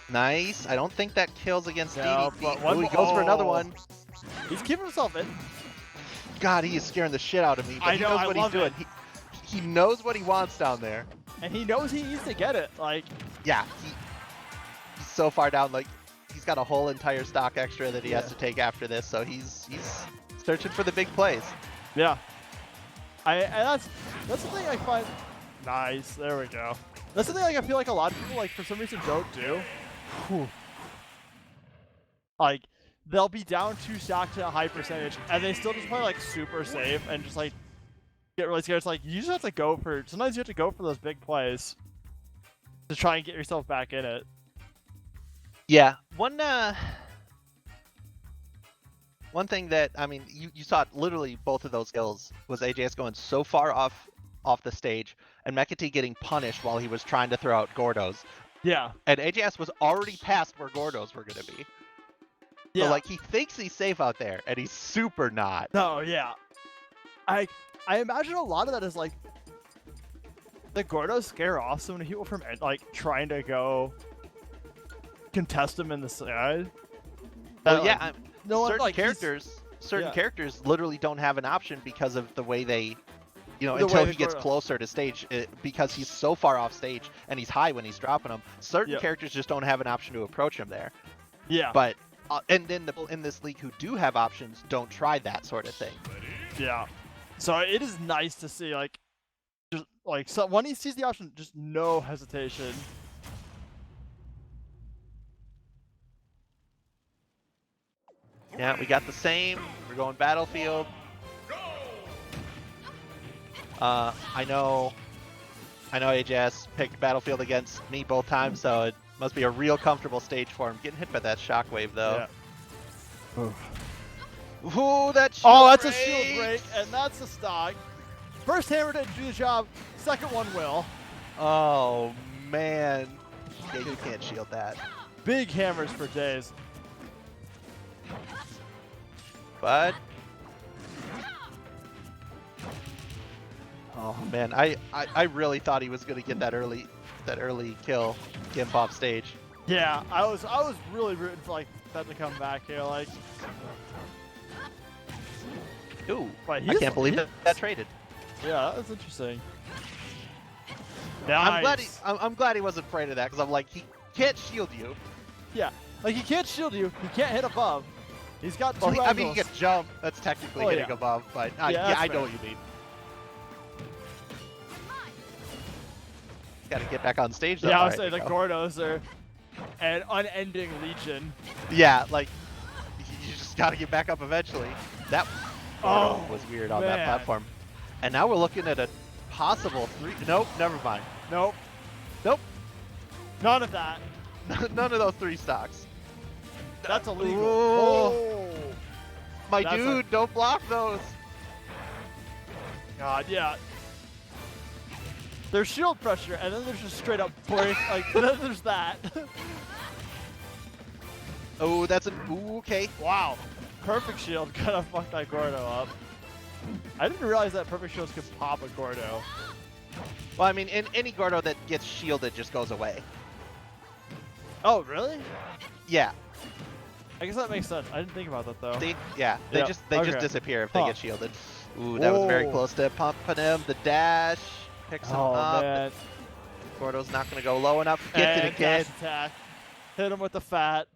Nice. I don't think that kills against No, DDT. but Oh, one he more- goes for another oh. one. He's keeping himself in. God, he is scaring the shit out of me. But I he know, knows I what love he's doing. He knows what he wants down there. And he knows he needs to get it. Like, Yeah, he's so far down. Like he's got a whole entire stock extra that he has to take after this. So he's searching for the big plays. yeah. And that's the thing I find. Nice. There we go. That's the thing like I feel like a lot of people like for some reason don't do. Whew. Like they'll be down 2 stock to a high percentage and they still just play like super safe and just like get really scared. It's like you just have to go for. Sometimes you have to go for those big plays to try and get yourself back in it. Yeah, one thing that I mean, you saw literally both of those skills was AJS going so far off the stage and Mekati getting punished while he was trying to throw out Gordos. Yeah. And AJS was already past where Gordos were gonna be. Yeah. So like he thinks he's safe out there and he's super not. No. Yeah. I imagine a lot of that is like the Gordos scare off so many people from like trying to go contest him in the side. Well, That, yeah, like, no one certain like certain yeah. characters literally don't have an option because of the way they, you know, The until way he the gets Gordo- closer to stage, because he's so far off stage and he's high when he's dropping them. Certain Yep. characters just don't have an option to approach him there. Yeah. But and then the people in this league who do have options don't try that sort of thing. Yeah. So it is nice to see like just like so when he sees the option, just no hesitation. Yeah, we got the same. We're going Battlefield. I know AJS picked Battlefield against me both times, so it must be a real comfortable stage for him. Getting hit by that shockwave though. Yeah. Ooh, that shield Oh, that's a break. shield break, and that's a stock. First hammer didn't do the job. Second one will. Oh man. Yeah, you can't shield that. Big hammers for days. but oh man, I really thought he was gonna get that early kill, Gimp off stage. Yeah, I was really rooting for like them to come back here. Like, Ooh, but I can't believe that traded. Yeah, that's interesting. Nice. I'm glad he wasn't afraid of that, because I'm like, he can't shield you. Yeah, like he can't shield you. He can't hit above. He's got two Well, I mean, angles. he can jump. That's technically hitting yeah. above, but Yeah, yeah, that's I know fair. what you mean. Got to get back on stage though. Yeah, I All was right, saying the there you Gordos are an unending legion. go. Yeah, like you just got to get back up eventually. That Gordo was weird on that man. platform. And now we're looking at a possible 3. Nope, never mind. Nope. Nope, None of that. none of those 3 stocks. That's illegal. Oh. My That's dude, don't block those. God, yeah. There's shield pressure, and then there's just straight up break. Like, then there's that. Oh, that's an okay. Wow. Perfect shield gonna fuck that Gordo up. I didn't realize that perfect shields could pop a Gordo. Well, I mean, any Gordo that gets shielded just goes away. Oh, really? Yeah, I guess that makes sense. I didn't think about that though. they Yeah, just okay. disappear if they Huh. get shielded. Ooh, that was very Whoa. close to pumping him. The dash picks him Oh up. man. Gordo's not gonna go low enough. Gets it And again. dash attack. Hit him with the fat.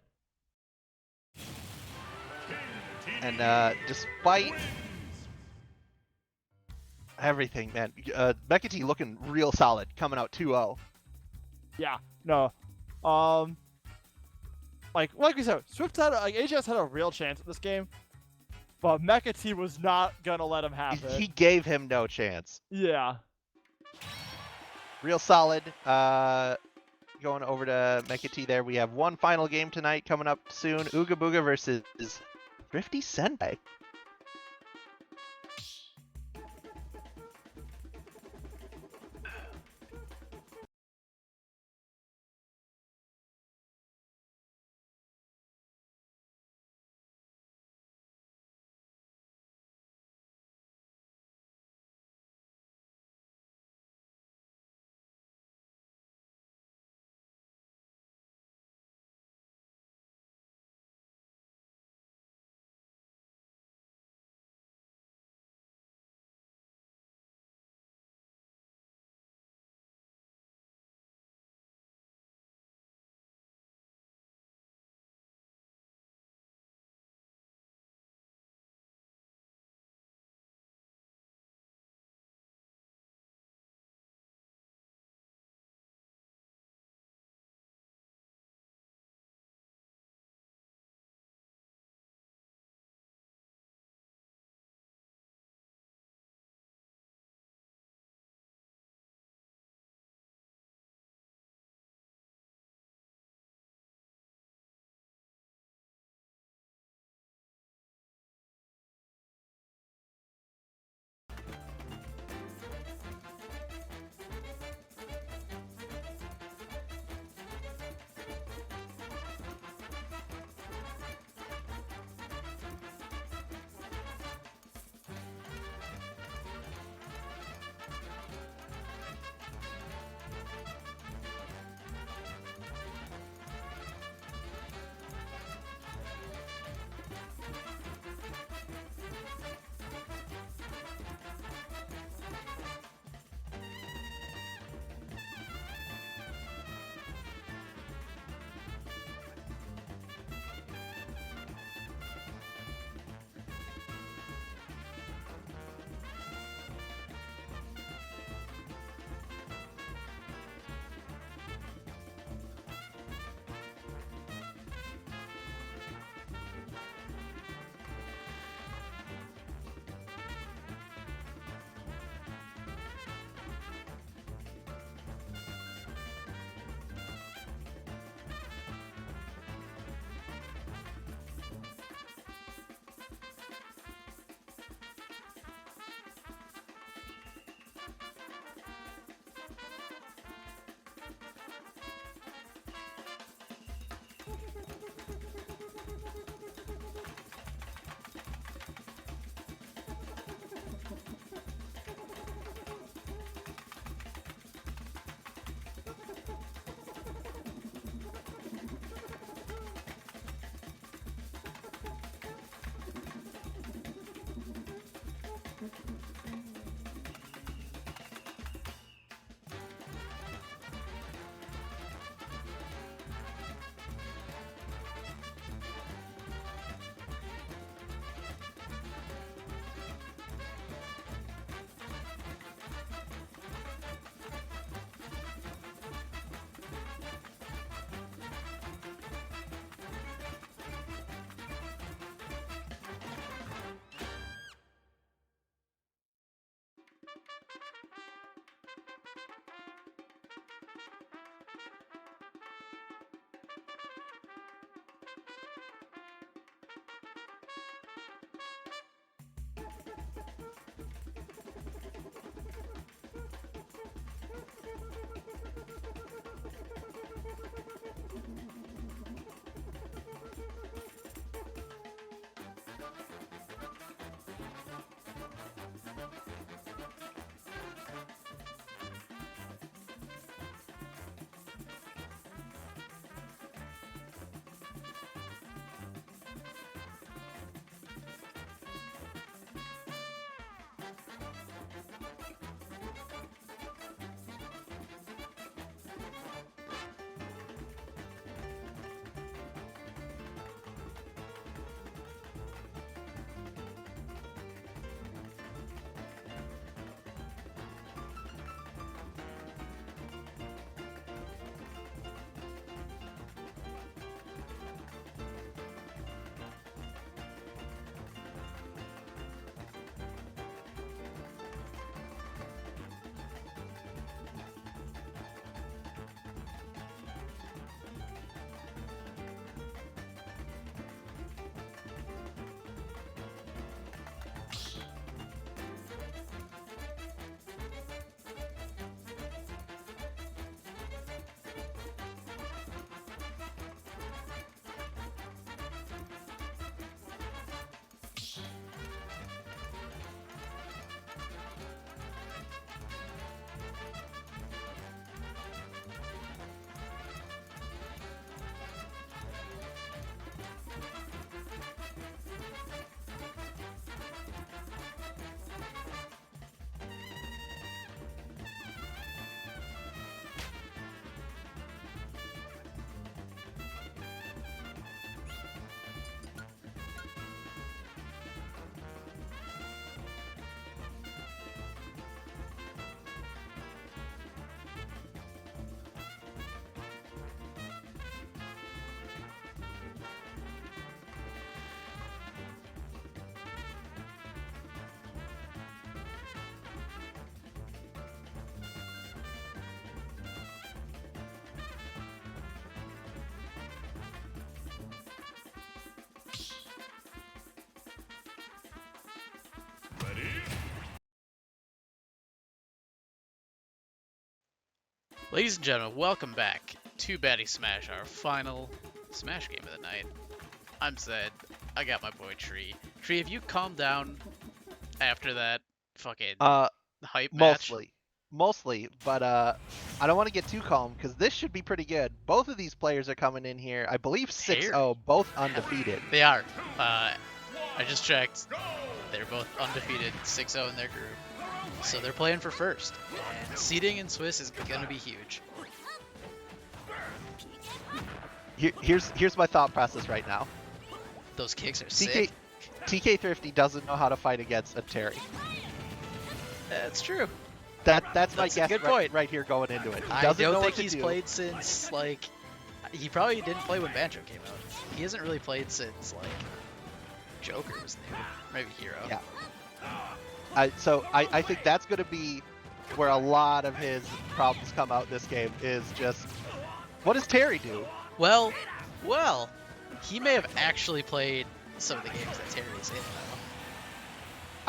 And despite everything, man, Mecha T looking real solid, coming out 2-0. Yeah. No. Like we said, Swift had AJS had a real chance at this game, but Mecha T was not gonna let him have it. He gave him no chance. Yeah. Real solid. Going over to Mecha T there. We have one final game tonight coming up soon. Ooga Booga versus Thrifty Senpai. Ladies and gentlemen, welcome back to Baddy Smash, our final Smash game of the night. I'm Zed. I got my boy Tree. Tree, have you calmed down after that fucking hype match? Mostly, but I don't want to get too calm because this should be pretty good. Both of these players are coming in here, I believe 6-0, both undefeated. They are. I just checked. They're both undefeated, 6-0 in their group. So they're playing for first. And seeding in Swiss is going to be huge. Here's my thought process right now. Those kicks are sick. TK Thrifty doesn't know how to fight against a Terry. That's true. That's my a guess good point. right here going into it. He I doesn't know don't what think to he's do. played since, like, he probably didn't play when Banjo came out. He hasn't really played since, like, Joker was new. Maybe Hero. Yeah. I think that's going to be where a lot of his problems come out this game is just, what does Terry do? Well, he may have actually played some of the games that Terry's in, though.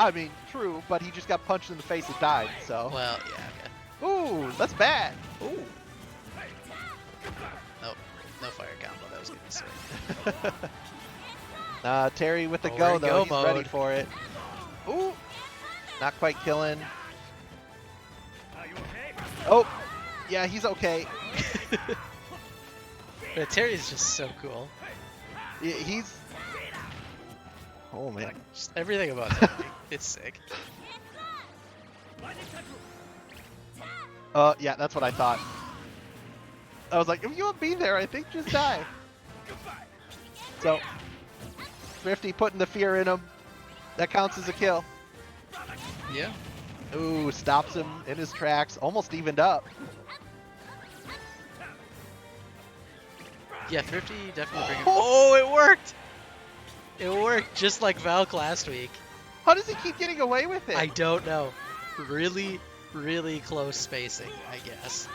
I mean, true, but he just got punched in the face and died, so. Well, yeah, Ooh, that's bad. okay. Ooh. Nope, no fire combo. That was gonna be sick. Terry with the Oh, we're go, in though. go He's ready mode. for it. Ooh, not quite killing. Oh, yeah, he's okay. But Terry's just so cool. He's. Oh man. Just everything about Terry. It's sick. Yeah, that's what I thought. I was like, if you want me there, I think just die. So, Thrifty putting the fear in him. That counts as a kill. Yeah. Ooh, stops him in his tracks. Almost evened up. Yeah, Thrifty definitely bringing. Oh, it worked! It worked just like Valk last week. How does he keep getting away with it? I don't know. Really, really close spacing, I guess.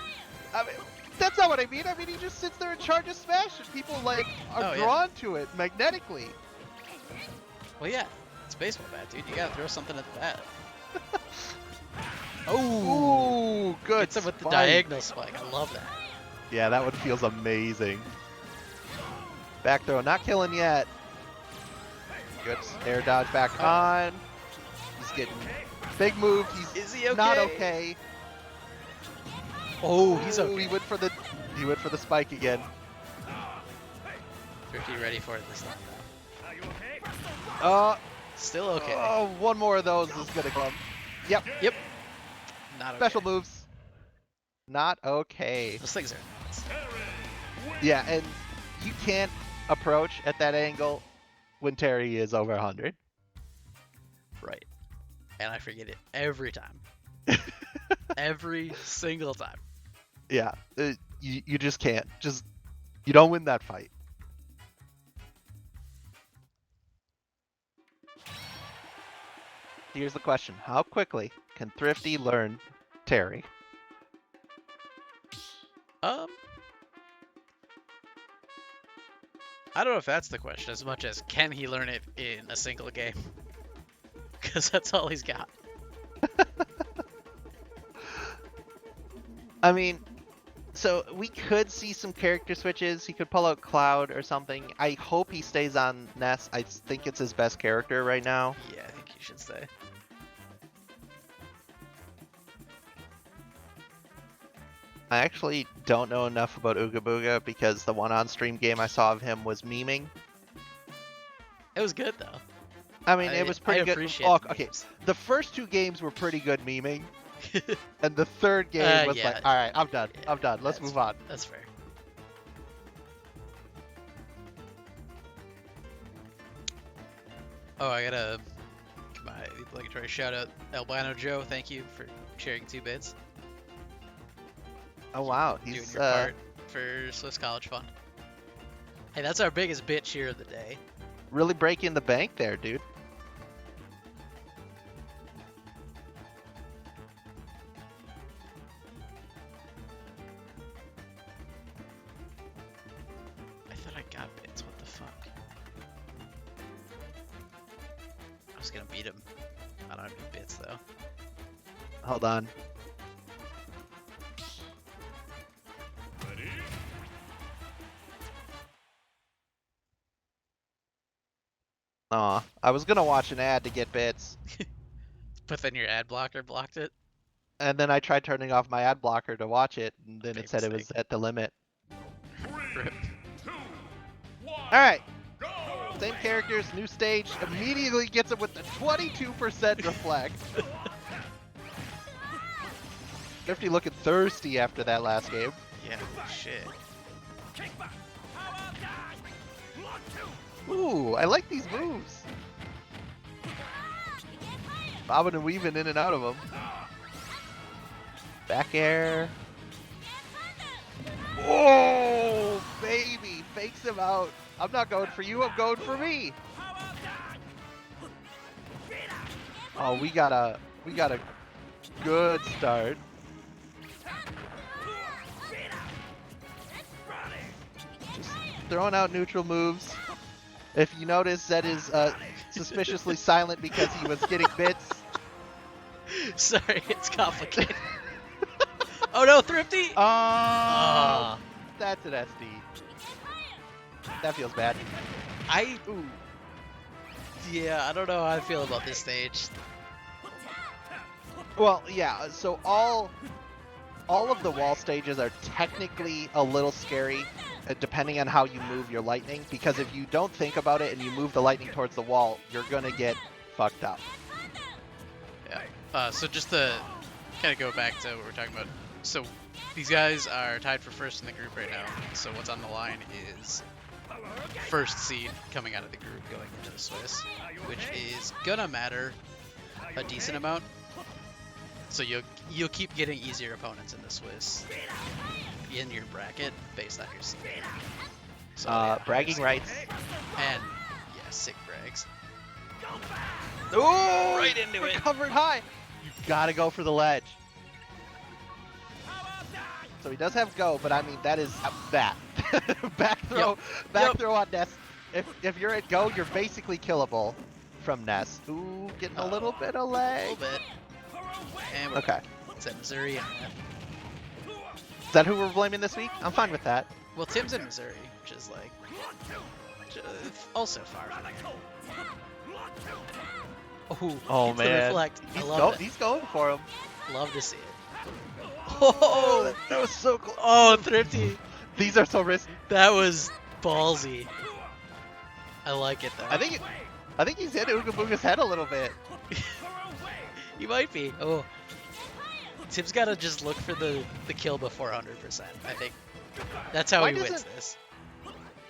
I mean, that's not what I mean. I mean, he just sits there and charges smash, and people like are Oh, yeah. drawn to it magnetically. Well, yeah, it's baseball bat, dude. You gotta throw something at the bat. Oh, Ooh, good. gets him with the spike. diagonal spike. I love that. Yeah, that one feels amazing. Back throw, not killing yet. Good air dodge back on. He's getting big move. He's Is he not okay? okay. Oh, he's Ooh, okay. He went for the spike again. Thrifty ready for it this time. Still okay. Oh, one more of those is gonna come. Yep. Yep. Not okay. Special moves. Not okay. Those things are nuts. Yeah, and you can't approach at that angle when Terry is over 100. Right. And I forget it every time. Every single time. Yeah, you just can't. You don't win that fight. Here's the question. How quickly can Thrifty learn Terry? I don't know if that's the question as much as can he learn it in a single game? Because that's all he's got. I mean, so we could see some character switches. He could pull out Cloud or something. I hope he stays on Ness. I think it's his best character right now. Yeah, I think he should stay. I actually don't know enough about Ooga Booga because the one on-stream game I saw of him was memeing. It was good though. I mean, it was pretty I good. appreciate Oh, the okay, memes. the first two games were pretty good memeing, and the third game was yeah. like, all right, I'm done. Yeah, I'm done. Let's that's- move on. That's fair. Oh, I gotta my obligatory shout out Albino Joe. Thank you for sharing 2 bits. Oh wow, Doing he's your part for Swiss College Fund. Hey, that's our biggest bitch here of the day. really breaking the bank there, dude. I thought I got bits. What the fuck? I was gonna beat him. I don't have any bits though. Hold on. Ready? Aw, I was gonna watch an ad to get bits, But then your ad blocker blocked it. and then I tried turning off my ad blocker to watch it, and then Big it said it was mistake. at the limit. 3, Rip. 2, 1. All right, Go! same characters, new stage. Immediately gets it with the 22% reflect. Thrifty looking thirsty after that last game. Yeah, shit. Ooh, I like these moves. Bobbing and weaving in and out of them. Back air. Oh, baby. Fakes him out. I'm not going for you, I'm going for me. Oh, we got a good start. Just throwing out neutral moves. If you notice, Zed is suspiciously silent because he was getting bits. Sorry, it's complicated. Oh no, Thrifty! Oh, Ah. that's an SD. That feels bad. Ooh. Yeah, I don't know how I feel about this stage. Well, yeah. So all of the wall stages are technically a little scary, depending on how you move your lightning. Because if you don't think about it and you move the lightning towards the wall, you're gonna get fucked up. Yeah. So just to kind of go back to what we're talking about. So these guys are tied for first in the group right now. So what's on the line is first seed coming out of the group going into the Swiss, which is gonna matter a decent amount. So you'll keep getting easier opponents in the Swiss in your bracket based on your seed. So yeah, Bragging rights. and yeah, sick brags. Oh, Right into it. Covered high. You gotta go for the ledge. So he does have go, but I mean that is that. Back throw, Yep. throw on Ness. If you're at go, you're basically killable from Ness. Ooh, getting a little bit of A leg. little bit. And we're Okay. It's at Missouri. And, Is that who we're blaming this week? I'm fine with that. well, Tim's in Missouri, which is like also far from here. Oh gets the man. reflect. I love it. He's going for him. Love to see it. Oh, that was so close. Oh, Thrifty. These are so risky. That was ballsy. I like it though. I think he's hit Ooga Booga's head a little bit. He might be. Oh. Tim's got to just look for the kill before 100%. I think that's how Why he wins doesn't- this.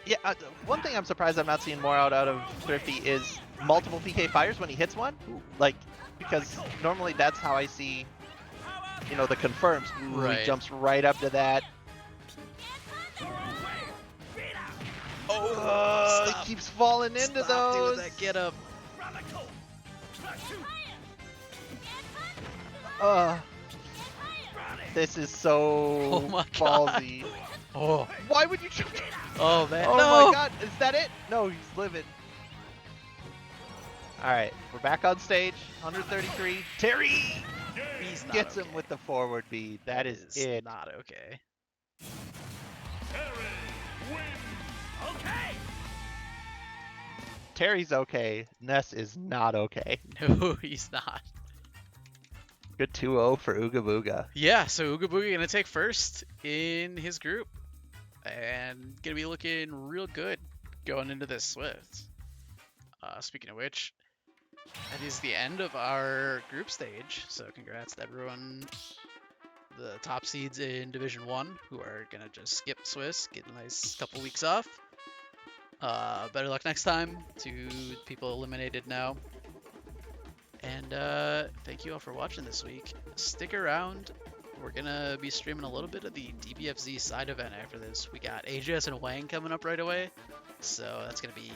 Yeah, one thing I'm surprised I'm not seeing more out of Thrifty is multiple PK fires when he hits one. Like, because normally that's how I see, you know, the confirms. Ooh, Right. He jumps right up to that. Oh, stop. he keeps falling into Stop doing those. that get up. This is so Oh my God. ballsy. Oh. Why would you jump? Oh man. Oh no. my god, is that it? No, he's living. Alright, we're back on stage. 133. Terry He's not gets okay. him with the forward bead. That is it. Not okay. Terry wins. Okay. Terry's okay. Ness is not okay. No, he's not. Good 2-0 for Ooga Booga. Yeah, so Ooga Booga gonna take first in his group, and gonna be looking real good going into this Swift. Speaking of which, that is the end of our group stage. So congrats to everyone, the top seeds in Division 1, who are gonna just skip Swiss, get a nice couple weeks off. Better luck next time to people eliminated now. And thank you all for watching this week. Stick around. We're gonna be streaming a little bit of the DBFZ side event after this. We got AJS and Wang coming up right away, so that's gonna be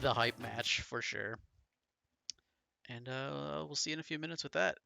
the hype match for sure. And we'll see you in a few minutes with that.